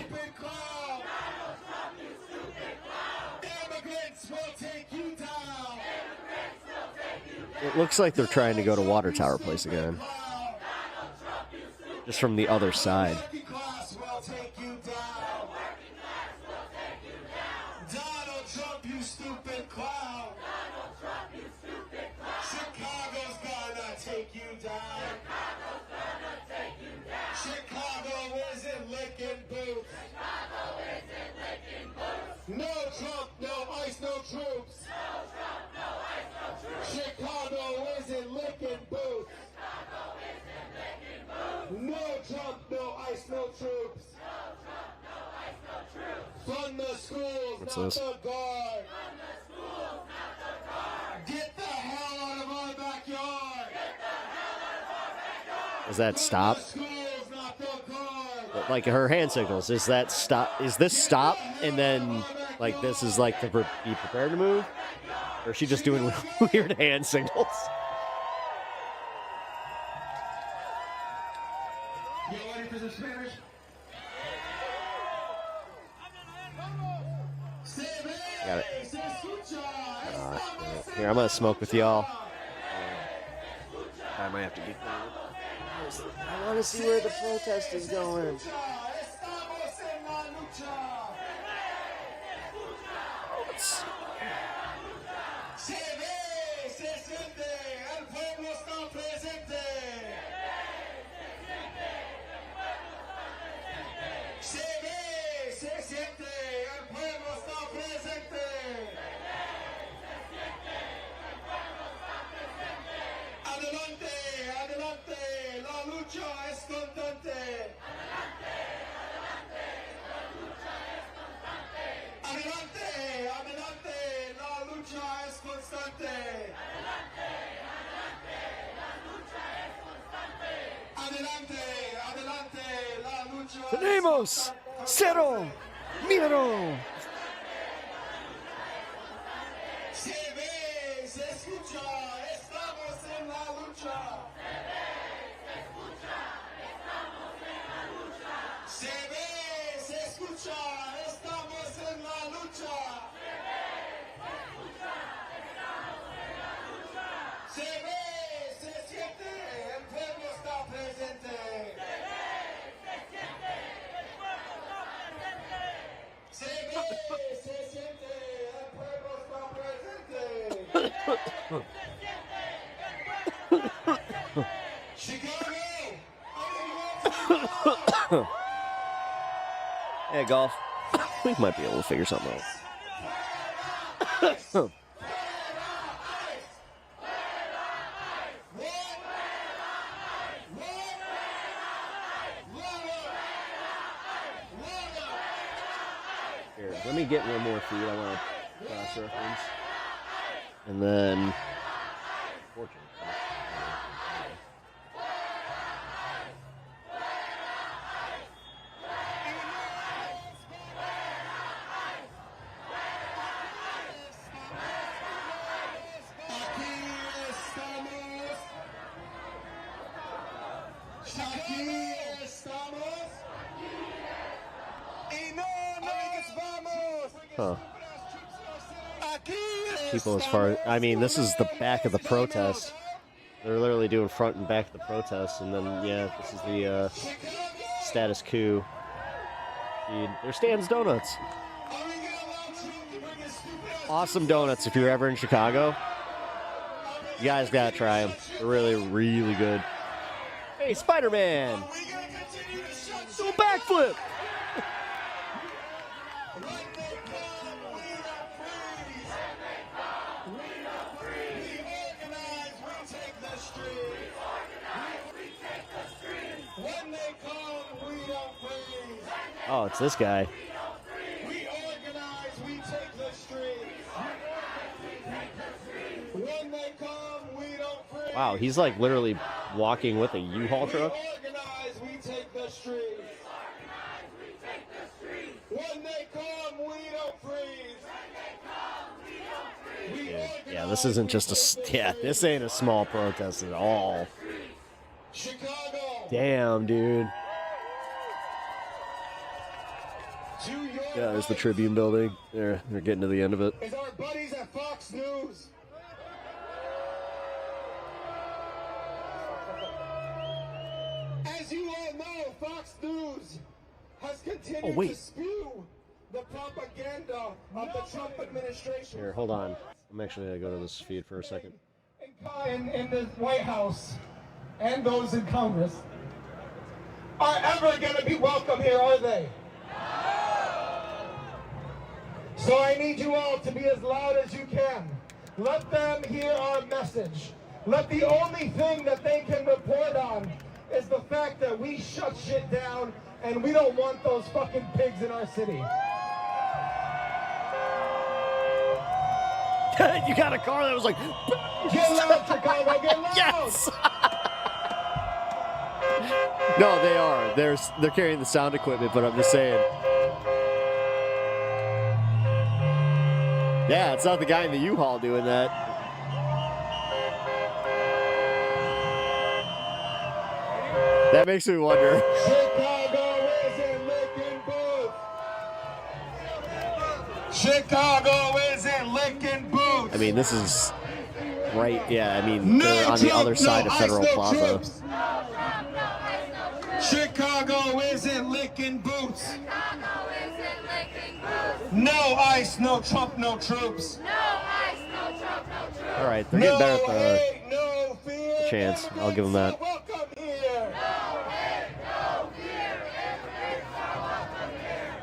Immigrants will take you down. it looks like they're trying to go to Water Tower Place again. Just from the other side. Donald Trump, you stupid clown. Chicago's gonna take you down. Chicago isn't licking boots. No Trump, no ICE, no troops. Chicago isn't licking boots. No Trump, no ICE, no troops. Fund the schools, What's not this? the guard. Get the hell out of our backyard. Is that stop? Like her hand signals. Is that stop? Is this stop? And then, like, this is like to be prepared to move? Or is she just doing weird hand signals? You ready for some Spanish? Got it. Here, I'm gonna smoke with y'all. I might have to get that. I want to see where the protest is going. Se ve, se siente, el pueblo está presente. Se ve, se siente, el pueblo está presente. Adelante, adelante, la lucha es constante. Adelante, adelante, la lucha es constante. Adelante, adelante, la lucha es Tenemos cero miedo. Se ve, se escucha, estamos en la lucha. Se ve, se escucha, estamos en la lucha. Se ve, se siente, el pueblo está presente. Se ve, se siente, el pueblo está presente. Chicago! Hey, golf. We might be able to figure something out. Here, let me get one more feed. I want to cross-reference. And then... Fortune. Huh. People as far... I mean, this is the back of the protest. They're literally doing front and back of the protest, and then, yeah, this is the status quo. There's Stan's Donuts. Awesome donuts if you're ever in Chicago. You guys gotta try them. They're really, really good. Hey, Spider-Man! Do a backflip! Oh, it's this guy. Wow, he's like literally walking with a U-Haul truck. Yeah, this isn't just a... Yeah, this ain't a small protest at all. Damn, dude. Yeah, there's the Tribune building. They're getting to the end of it. Is our buddies at Fox News. As you all know, Fox News has continued to spew the propaganda of the Trump administration. Here, hold on. I'm actually going to go to this feed for a second. In the White House and those in Congress are ever going to be welcome here, are they? So I need you all to be as loud as you can. Let them hear our message. Let the only thing that they can report on is the fact that we shut shit down and we don't want those fucking pigs in our city. You got a car that was like... Get loud, Chicago, get loud! Yes! No, they are. They're carrying the sound equipment, but I'm just saying. Yeah, it's not the guy in the U-Haul doing that. That makes me wonder. Chicago isn't licking boots. Chicago isn't licking boots. I mean, this is right. Yeah, I mean, they're on the other side of Federal Plaza. Chicago isn't licking boots. No ICE, no Trump, no troops. All right, they're getting better at the chance. I'll give them that.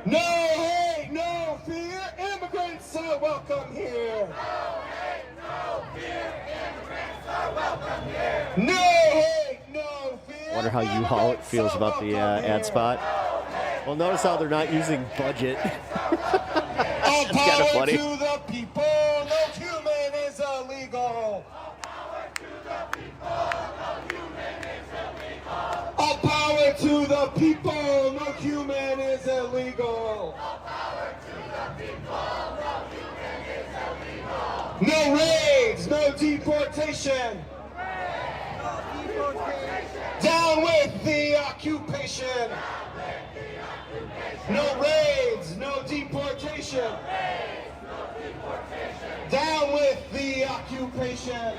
No hate, no fear, immigrants are welcome here. No fear, immigrants are welcome here. No hate, no fear. Wonder how U-Haul feels about the ad spot. Well, notice how they're not using budget. All That's kind of power funny. to the people, no human is illegal. All power to the people, no human is illegal. No raids, no deportation. Down with the occupation. No raids, no deportation. Down with the occupation.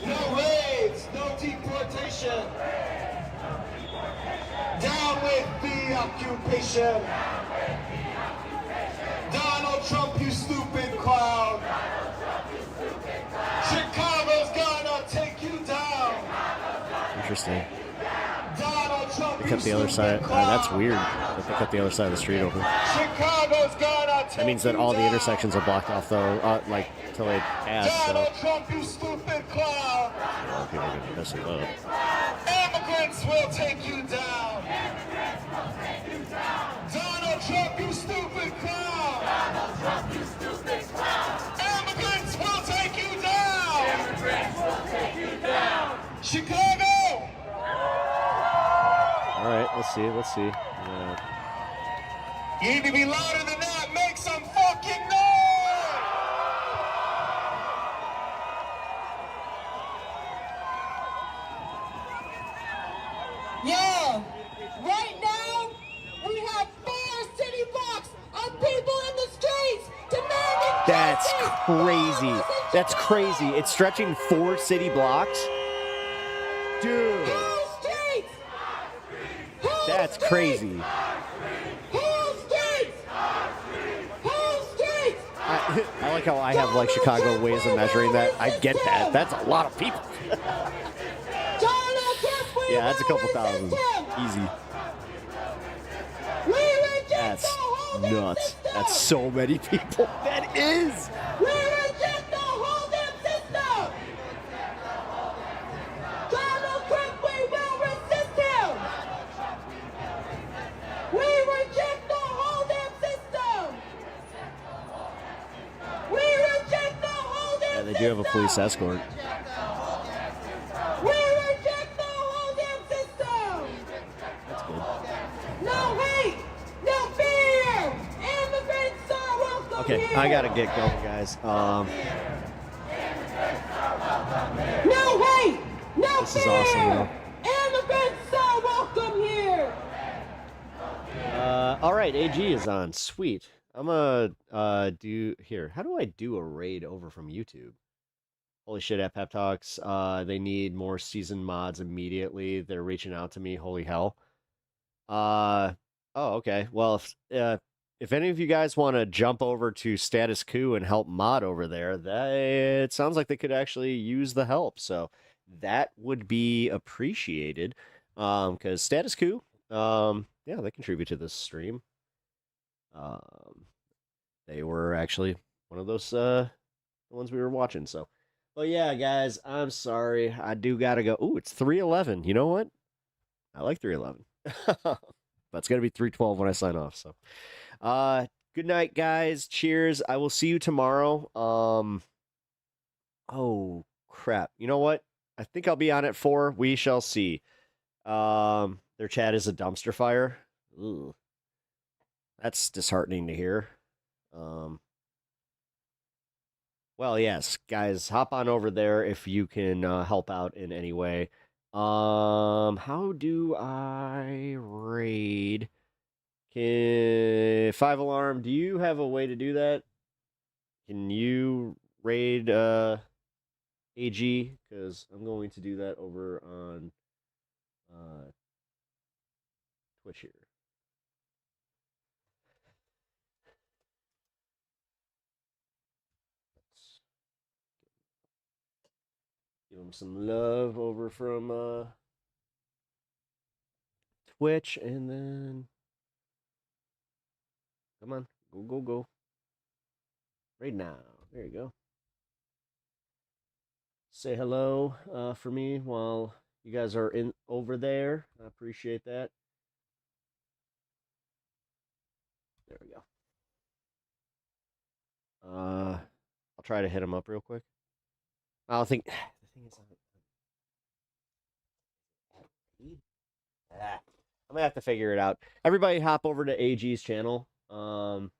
No raids, no deportation. Down with the occupation. Donald Trump, you stupid clown. Chicago's gonna take you down. Interesting. Donald Trump, They cut the other side. That's weird. That they cut the other side of the street open. Chicago's gonna That means that all the intersections are blocked off, though, like, until they pass, so. Donald Trump, you stupid clown. People are going to mess it up. Immigrants will take you down. Donald Trump, you stupid clown. Donald Trump, you stupid clown. Immigrants will take you down. Immigrants will take you down. Chicago. All right, let's see. You need to be louder than that. Make some fucking noise. Yeah, right now we have 4 city blocks of people in the streets demanding That's justice. crazy. That's crazy. It's stretching 4 city blocks? Dude. Whole streets. That's crazy. Whole streets. Whole streets. I like how I have, like, Chicago ways of measuring that. I get that. That's a lot of people. Yeah, that's a couple thousand. Easy. That's nuts. That's so many people. That is. We reject the whole damn system. Donald Trump, we will resist him. We reject the whole damn system. We reject the whole damn Yeah, they do have a police escort. We reject the whole damn system. That's good. No hate, no fear. Immigrants are welcome Okay, here. I gotta get going, guys. No hate, no This is awesome, though. Immigrants are welcome here. All right, AG is on. Sweet. I'm gonna do here. How do I do a raid over from YouTube? Holy shit, at Pep Talks. They need more season mods immediately. They're reaching out to me. Holy hell. Oh, okay. Well, if any of you guys want to jump over to Status Coup and help mod over there, it sounds like they could actually use the help. So that would be appreciated. Because Status Coup, yeah, they contribute to this stream. They were actually one of those the ones we were watching. So, but yeah, guys, I'm sorry. I do gotta go. Ooh, it's 3:11. You know what? I like 3:11. But it's gonna be 3:12 when I sign off. So, good night, guys. Cheers. I will see you tomorrow. Oh crap. You know what? I think I'll be on at 4. We shall see. Their chat is a dumpster fire. Ooh. That's disheartening to hear. Well, yes, guys, hop on over there if you can help out in any way. How do I raid? 5 Alarm, do you have a way to do that? Can you raid AG? Because I'm going to do that over on Twitch here. Give him some love over from Twitch, and then come on, go. Right now, there you go. Say hello for me while you guys are in over there. I appreciate that. There we go. I'll try to hit him up real quick. I don't think the thing is I'm gonna have to figure it out. Everybody hop over to AG's channel. If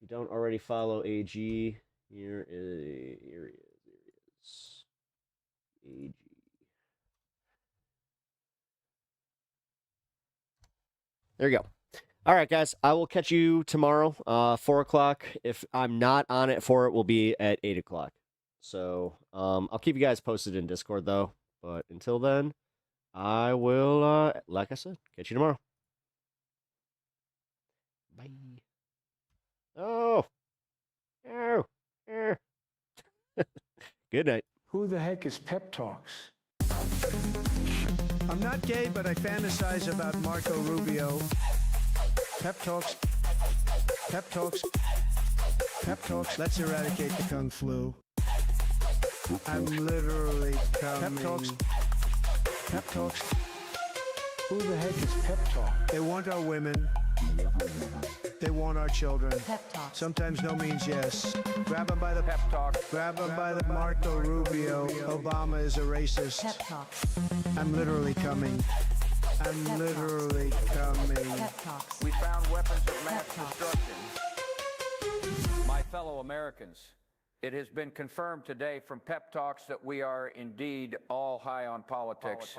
you don't already follow AG, here he is. AG. There you go. All right, guys. I will catch you tomorrow, 4 o'clock. If I'm not on at 4, it will be at 8 o'clock. So I'll keep you guys posted in Discord, though. But until then, I will, like I said, catch you tomorrow. Bye. Oh. Good night. Who the heck is Pep Talks? I'm not gay, but I fantasize about Marco Rubio. Pep talks. Pep talks. Pep talks. Let's eradicate the Kung flu. I'm literally coming. Pep talks. Pep talks. Who the heck is Pep Talk? They want our women. They want our children. Pep talk. Sometimes no means yes. Grab them by the pep talk. Grab them by the Marco Rubio. Obama is a racist. Pep talk. I'm literally coming. I'm literally coming. Pep talks. We found weapons of mass destruction. My fellow Americans, it has been confirmed today from Pep Talks that we are indeed all high on politics.